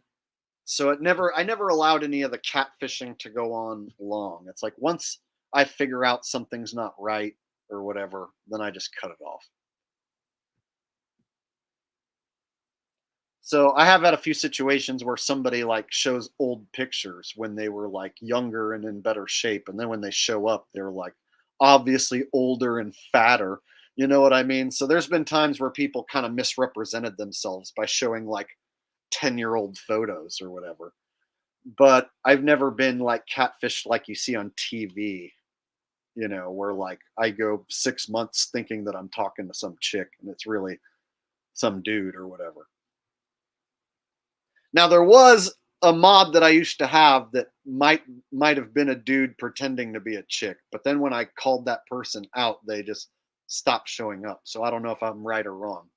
So I never allowed any of the catfishing to go on long. It's like once I figure out something's not right or whatever, then I just cut it off. So I have had a few situations where somebody like shows old pictures when they were like younger and in better shape, and then when they show up, they're like obviously older and fatter. You know what I mean? So there's been times where people kind of misrepresented themselves by showing like 10-year-old photos or whatever. But I've never been like catfished like you see on TV, where like I go 6 months thinking that I'm talking to some chick and it's really some dude or whatever. Now there was a mod that I used to have that might have been a dude pretending to be a chick, but then when I called that person out, they just stopped showing up. So I don't know if I'm right or wrong.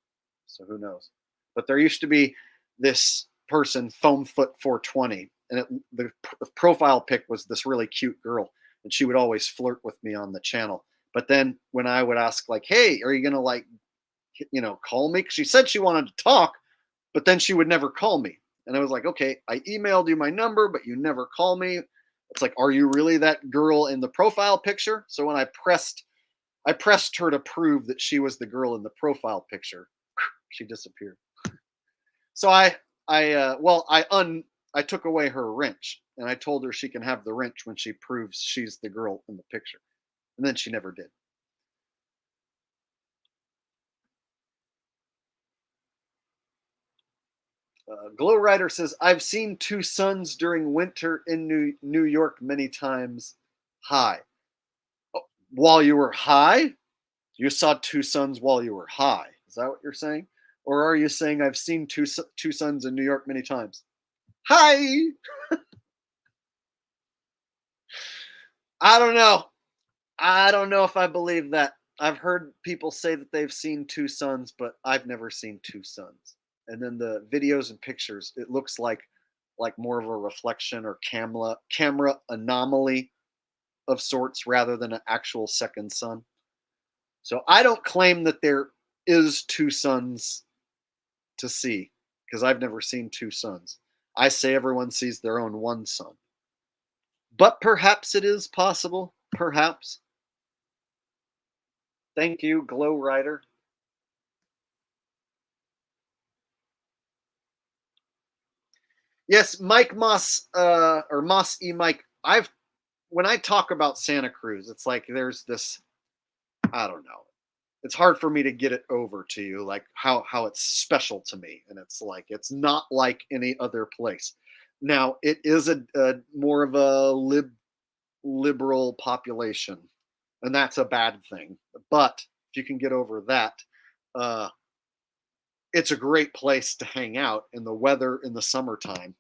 So who knows? But there used to be this person, Foamfoot 420, and the profile pic was this really cute girl, and she would always flirt with me on the channel. But then when I would ask like, "Hey, are you gonna like, call me?" 'Cause she said she wanted to talk, but then she would never call me. And I was like, okay, I emailed you my number, but you never call me. It's like, are you really that girl in the profile picture? So when I pressed her to prove that she was the girl in the profile picture, she disappeared. So I took away her wrench and I told her she can have the wrench when she proves she's the girl in the picture. And then she never did. Glow Rider says, I've seen two suns during winter in New York many times. High. Oh, while you were high? You saw two suns while you were high. Is that what you're saying? Or are you saying I've seen two suns in New York many times? Hi! I don't know. I don't know if I believe that. I've heard people say that they've seen two suns, but I've never seen two suns. And then the videos and pictures, it looks like more of a reflection or camera anomaly of sorts rather than an actual second sun. So I don't claim that there is two suns to see because I've never seen two suns. I say everyone sees their own one sun. But perhaps it is possible. Perhaps. Thank you, Glow Rider. Yes, Mike Moss, or Moss E. Mike. When I talk about Santa Cruz, it's like there's this, I don't know. It's hard for me to get it over to you, like how it's special to me, and it's like it's not like any other place. Now it is a more of a liberal population, and that's a bad thing. But if you can get over that, uh, it's a great place to hang out, and the weather in the summertime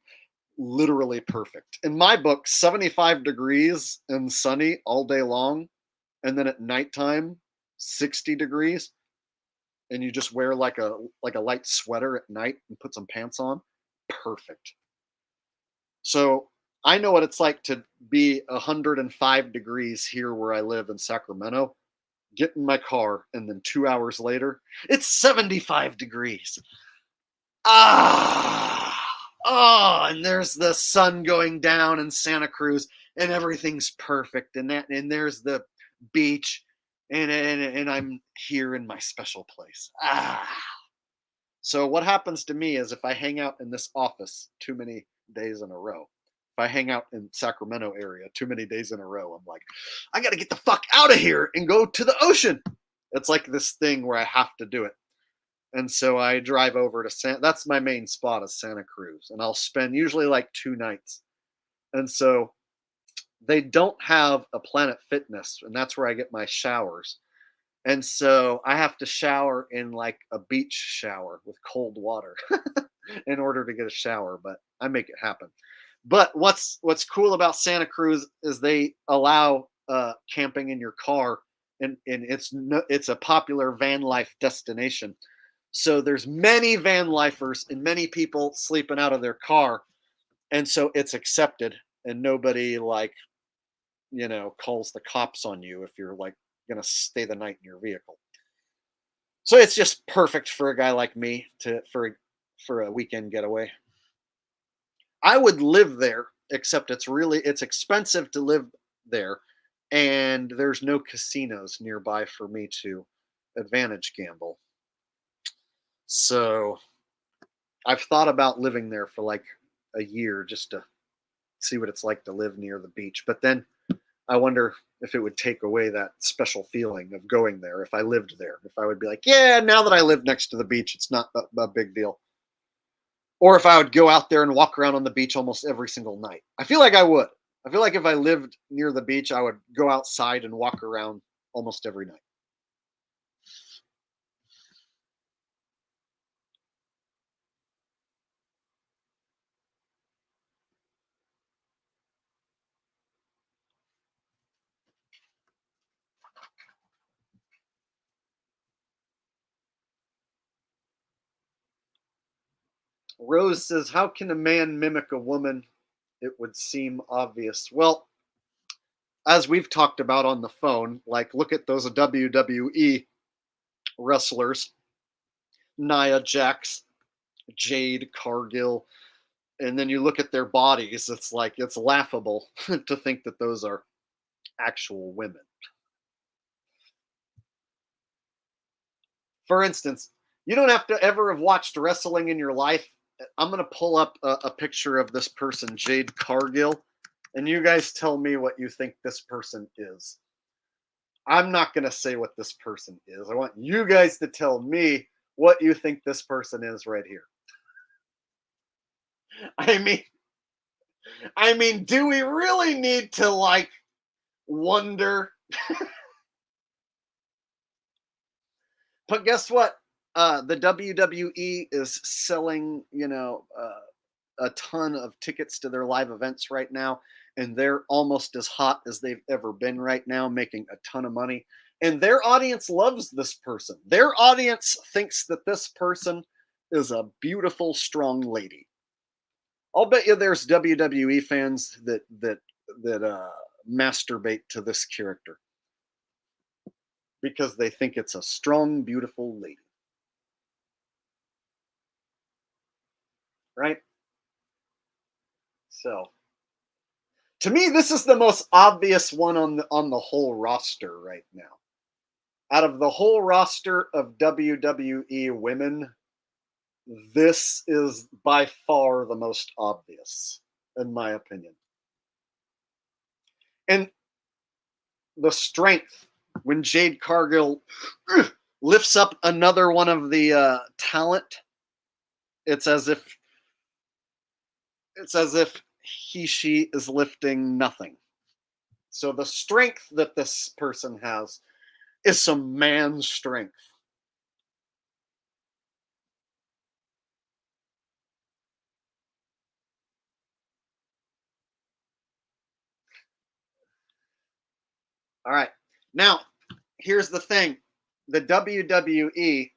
literally perfect. In my book, 75 degrees and sunny all day long, and then at nighttime, 60 degrees, and you just wear like a light sweater at night and put some pants on. Perfect. So I know what it's like to be 105 degrees here where I live in Sacramento. Get in my car, and then 2 hours later, it's 75 degrees. And there's the sun going down in Santa Cruz, and everything's perfect, and there's the beach, and I'm here in my special place. So what happens to me is if I hang out in this office too many days in a row, if I hang out in Sacramento area too many days in a row, I'm like, I got to get the fuck out of here and go to the ocean. It's like this thing where I have to do it. And so I drive over to that's my main spot is Santa Cruz. And I'll spend usually like 2 nights. And so they don't have a Planet Fitness, and that's where I get my showers. And so I have to shower in like a beach shower with cold water in order to get a shower, but I make it happen. But what's cool about Santa Cruz is they allow camping in your car, and it's a popular van life destination. So there's many van lifers and many people sleeping out of their car, and so it's accepted, and nobody calls the cops on you if you're like gonna stay the night in your vehicle. So it's just perfect for a guy like me for a weekend getaway. I would live there, except it's expensive to live there, and there's no casinos nearby for me to advantage gamble. So I've thought about living there for like a year just to see what it's like to live near the beach. But then I wonder if it would take away that special feeling of going there if I lived there. If I would be like, yeah, now that I live next to the beach, it's not a big deal. Or if I would go out there and walk around on the beach almost every single night. I feel like I would. I feel like if I lived near the beach, I would go outside and walk around almost every night. Rose says, how can a man mimic a woman? It would seem obvious. Well, as we've talked about on the phone, like look at those WWE wrestlers, Nia Jax, Jade Cargill, and then you look at their bodies, it's like it's laughable to think that those are actual women. For instance, you don't have to ever have watched wrestling in your life. I'm going to pull up a picture of this person, Jade Cargill, and you guys tell me what you think this person is. I'm not going to say what this person is. I want you guys to tell me what you think this person is right here. I mean, do we really need to like wonder? But guess what? The WWE is selling, a ton of tickets to their live events right now, and they're almost as hot as they've ever been right now, making a ton of money. And their audience loves this person. Their audience thinks that this person is a beautiful, strong lady. I'll bet you there's WWE fans that masturbate to this character because they think it's a strong, beautiful lady. Right? So, to me, this is the most obvious one on the whole roster right now. Out of the whole roster of WWE women, this is by far the most obvious, in my opinion. And the strength when Jade Cargill lifts up another one of the talent, it's as if she is lifting nothing. So the strength that this person has is some man strength. All right. Now, here's the thing. The WWE,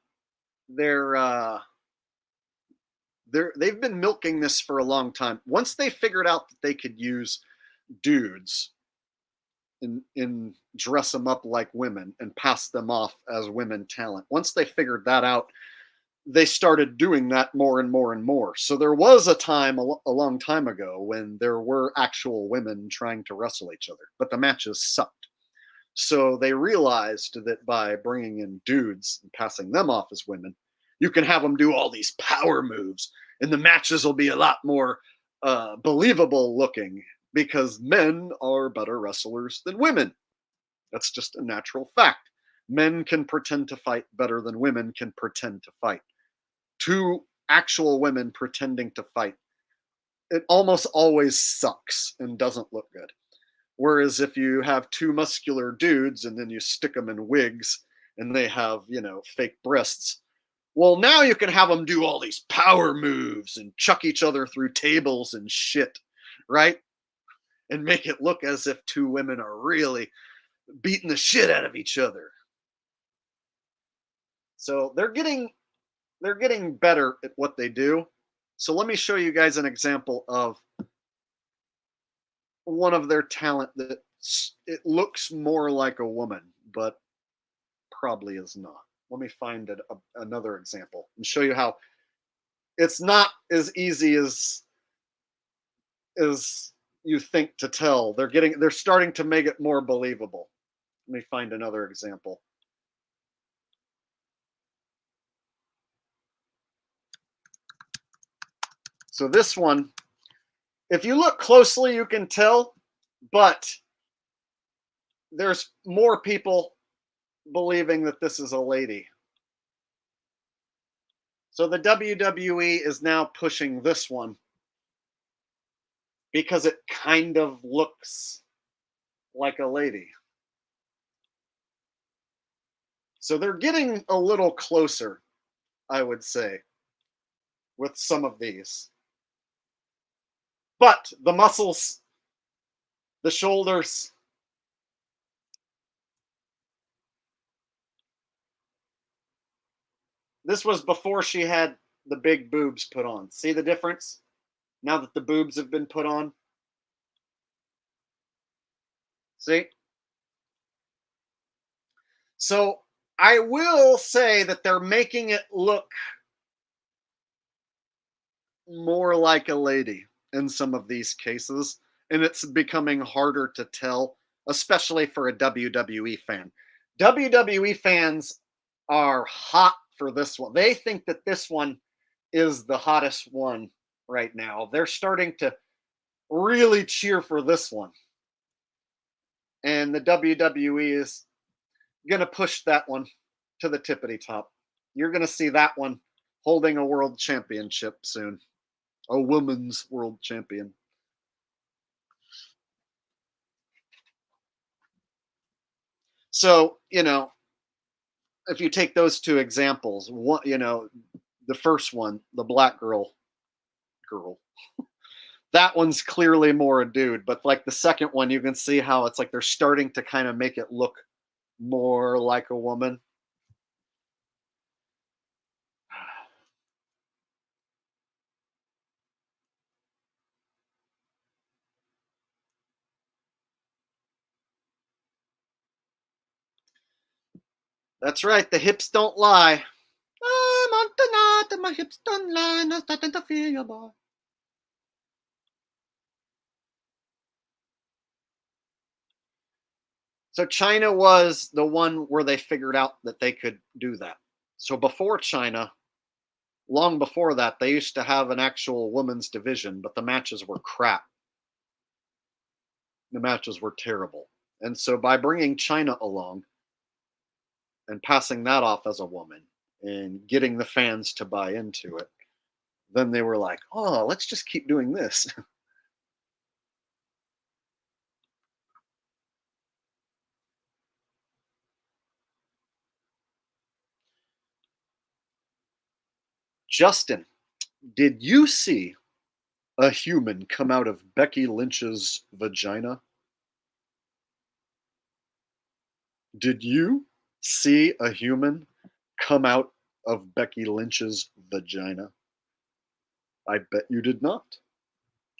they've been milking this for a long time. Once they figured out that they could use dudes and dress them up like women and pass them off as women talent. Once they figured that out, they started doing that more and more and more. So there was a time a long time ago when there were actual women trying to wrestle each other, but the matches sucked. So they realized that by bringing in dudes and passing them off as women, you can have them do all these power moves, and the matches will be a lot more believable looking because men are better wrestlers than women. That's just a natural fact. Men can pretend to fight better than women can pretend to fight. Two actual women pretending to fight, it almost always sucks and doesn't look good. Whereas if you have two muscular dudes and then you stick them in wigs and they have, fake breasts, well, now you can have them do all these power moves and chuck each other through tables and shit, right? And make it look as if two women are really beating the shit out of each other. So they're getting better at what they do. So let me show you guys an example of one of their talent that it looks more like a woman, but probably is not. Let me find another example and show you how it's not as easy as you think to tell. They're starting to make it more believable. Let me find another example. So this one, if you look closely, you can tell, but there's more people believing that this is a lady. So the WWE is now pushing this one because it kind of looks like a lady. So they're getting a little closer, I would say, with some of these. But the muscles, the shoulders, this was before she had the big boobs put on. See the difference? Now that the boobs have been put on. See? So I will say that they're making it look more like a lady in some of these cases, and it's becoming harder to tell, especially for a WWE fan. WWE fans are hot for this one. They think that this one is the hottest one right now. They're starting to really cheer for this one. And the WWE is going to push that one to the tippity top. You're going to see that one holding a world championship soon. A women's world champion. So, if you take those two examples, one, the first one, the black girl, that one's clearly more a dude. But like the second one, you can see how it's like they're starting to kind of make it look more like a woman. That's right. The hips don't lie. I'm on tonight and my hips don't lie. I'm starting to feel your boy. So China was the one where they figured out that they could do that. So before China, long before that, they used to have an actual women's division, but the matches were crap. The matches were terrible. And so by bringing China along and passing that off as a woman and getting the fans to buy into it, then they were like, oh, let's just keep doing this. Justin, did you see a human come out of Becky Lynch's vagina? Did you see a human come out of Becky Lynch's vagina? I bet you did not.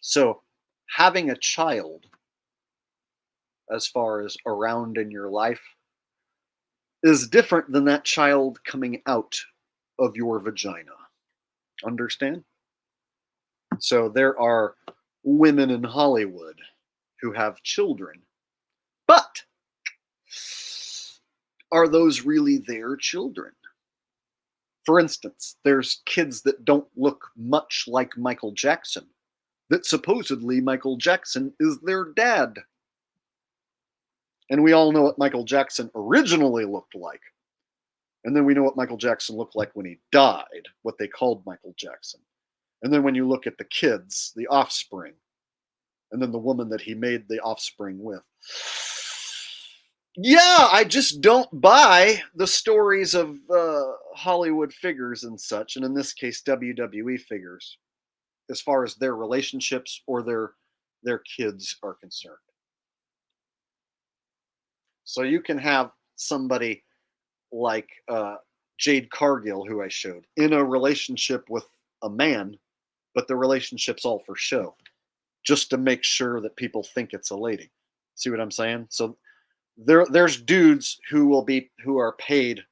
So, having a child, as far as around in your life, is different than that child coming out of your vagina. Understand? So, there are women in Hollywood who have children, but are those really their children? For instance, there's kids that don't look much like Michael Jackson, that supposedly Michael Jackson is their dad. And we all know what Michael Jackson originally looked like. And then we know what Michael Jackson looked like when he died, what they called Michael Jackson. And then when you look at the kids, the offspring, and then the woman that he made the offspring with. Yeah, I just don't buy the stories of Hollywood figures and such, and in this case, WWE figures, as far as their relationships or their kids are concerned. So you can have somebody like Jade Cargill, who I showed, in a relationship with a man, but the relationship's all for show, just to make sure that people think it's a lady. See what I'm saying? So there's dudes who are paid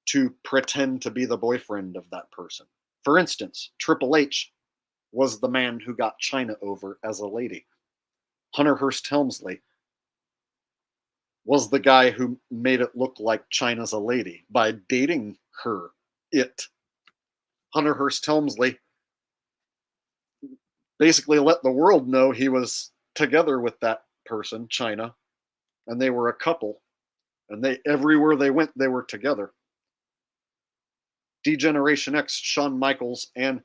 to pretend to be the boyfriend of that person. For instance, Triple H was the man who got China over as a lady. Hunter Hearst Helmsley was the guy who made it look like China's a lady by dating her. Hunter Hearst Helmsley basically let the world know he was together with that person, China, and they were a couple. And they everywhere they went, they were together. Degeneration X, Shawn Michaels, and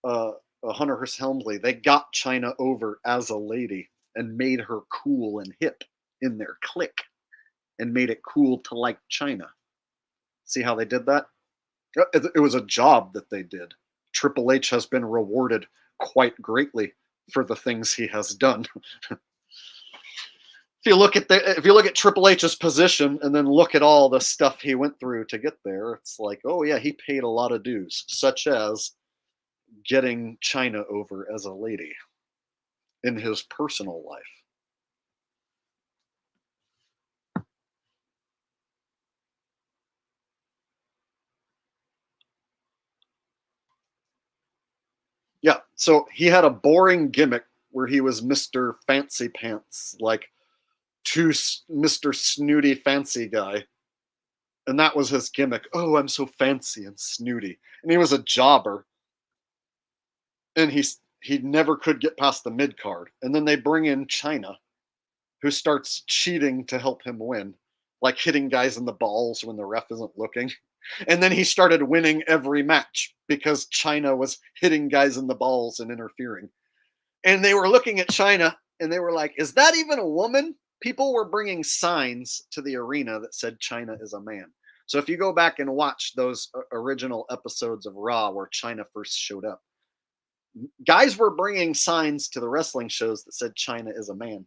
Hunter Hearst Helmsley, they got China over as a lady and made her cool and hip in their clique and made it cool to like China. See how they did that? It was a job that they did. Triple H has been rewarded quite greatly for the things he has done. If you look at Triple H's position and then look at all the stuff he went through to get there, it's like, oh yeah, he paid a lot of dues, such as getting China over as a lady in his personal life. Yeah, so he had a boring gimmick where he was Mr. Fancy Pants, like Mr. Snooty Fancy Guy. And that was his gimmick. Oh, I'm so fancy and snooty. And he was a jobber. And he never could get past the mid card. And then they bring in China, who starts cheating to help him win, like hitting guys in the balls when the ref isn't looking. And then he started winning every match because China was hitting guys in the balls and interfering. And they were looking at China and they were like, is that even a woman? People were bringing signs to the arena that said China is a man. So if you go back and watch those original episodes of Raw where China first showed up, guys were bringing signs to the wrestling shows that said China is a man.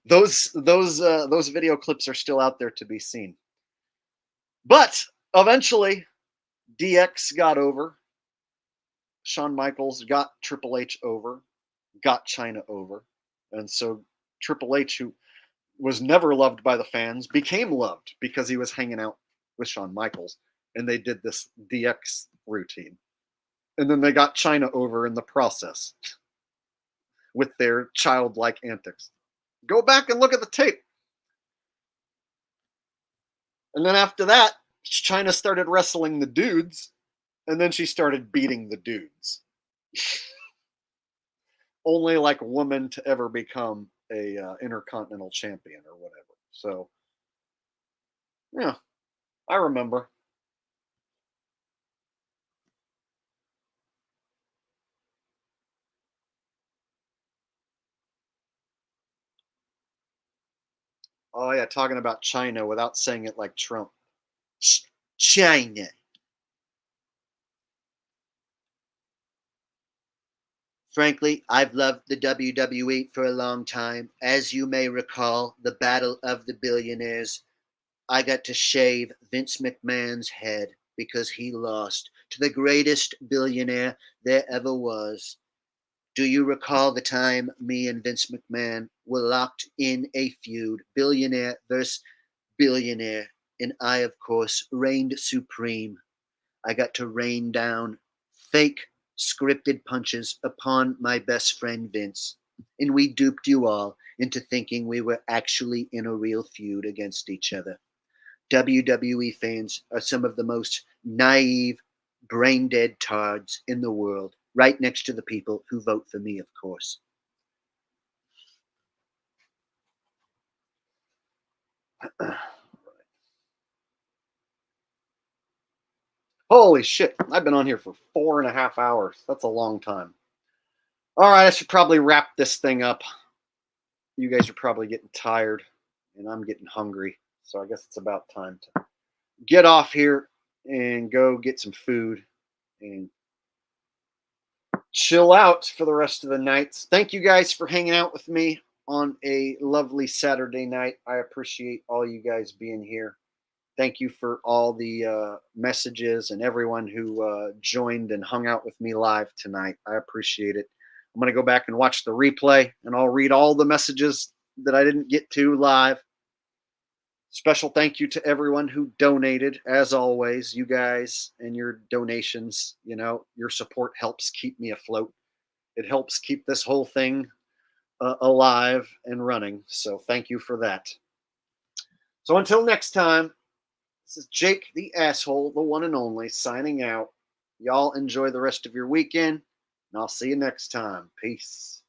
Those video clips are still out there to be seen. But eventually, DX got over. Shawn Michaels got Triple H over, got China over. And so Triple H, who was never loved by the fans, became loved because he was hanging out with Shawn Michaels. And they did this DX routine. And then they got China over in the process with their childlike antics. Go back and look at the tape. And then after that, China started wrestling the dudes, and then she started beating the dudes. Only like a woman to ever become a intercontinental champion or whatever. So, yeah, I remember. Oh yeah, talking about China without saying it like Trump. China. Frankly, I've loved the WWE for a long time. As you may recall, the Battle of the Billionaires, I got to shave Vince McMahon's head because he lost to the greatest billionaire there ever was. Do you recall the time me and Vince McMahon were locked in a feud, billionaire versus billionaire, and I, of course, reigned supreme. I got to rain down fake scripted punches upon my best friend Vince, and we duped you all into thinking we were actually in a real feud against each other. WWE fans are some of the most naive, brain dead tards in the world, right next to the people who vote for me, of course. Holy shit, I've been on here for 4.5 hours. That's a long time. All right, I should probably wrap this thing up. You guys are probably getting tired, and I'm getting hungry. So I guess it's about time to get off here and go get some food and chill out for the rest of the night. Thank you guys for hanging out with me on a lovely Saturday night. I appreciate all you guys being here. Thank you for all the messages and everyone who joined and hung out with me live tonight. I appreciate it. I'm going to go back and watch the replay, and I'll read all the messages that I didn't get to live. Special thank you to everyone who donated. As always, you guys and your donations, your support helps keep me afloat. It helps keep this whole thing alive and running. So thank you for that. So until next time, this is Jake the Asshole, the one and only, signing out. Y'all enjoy the rest of your weekend, and I'll see you next time. Peace.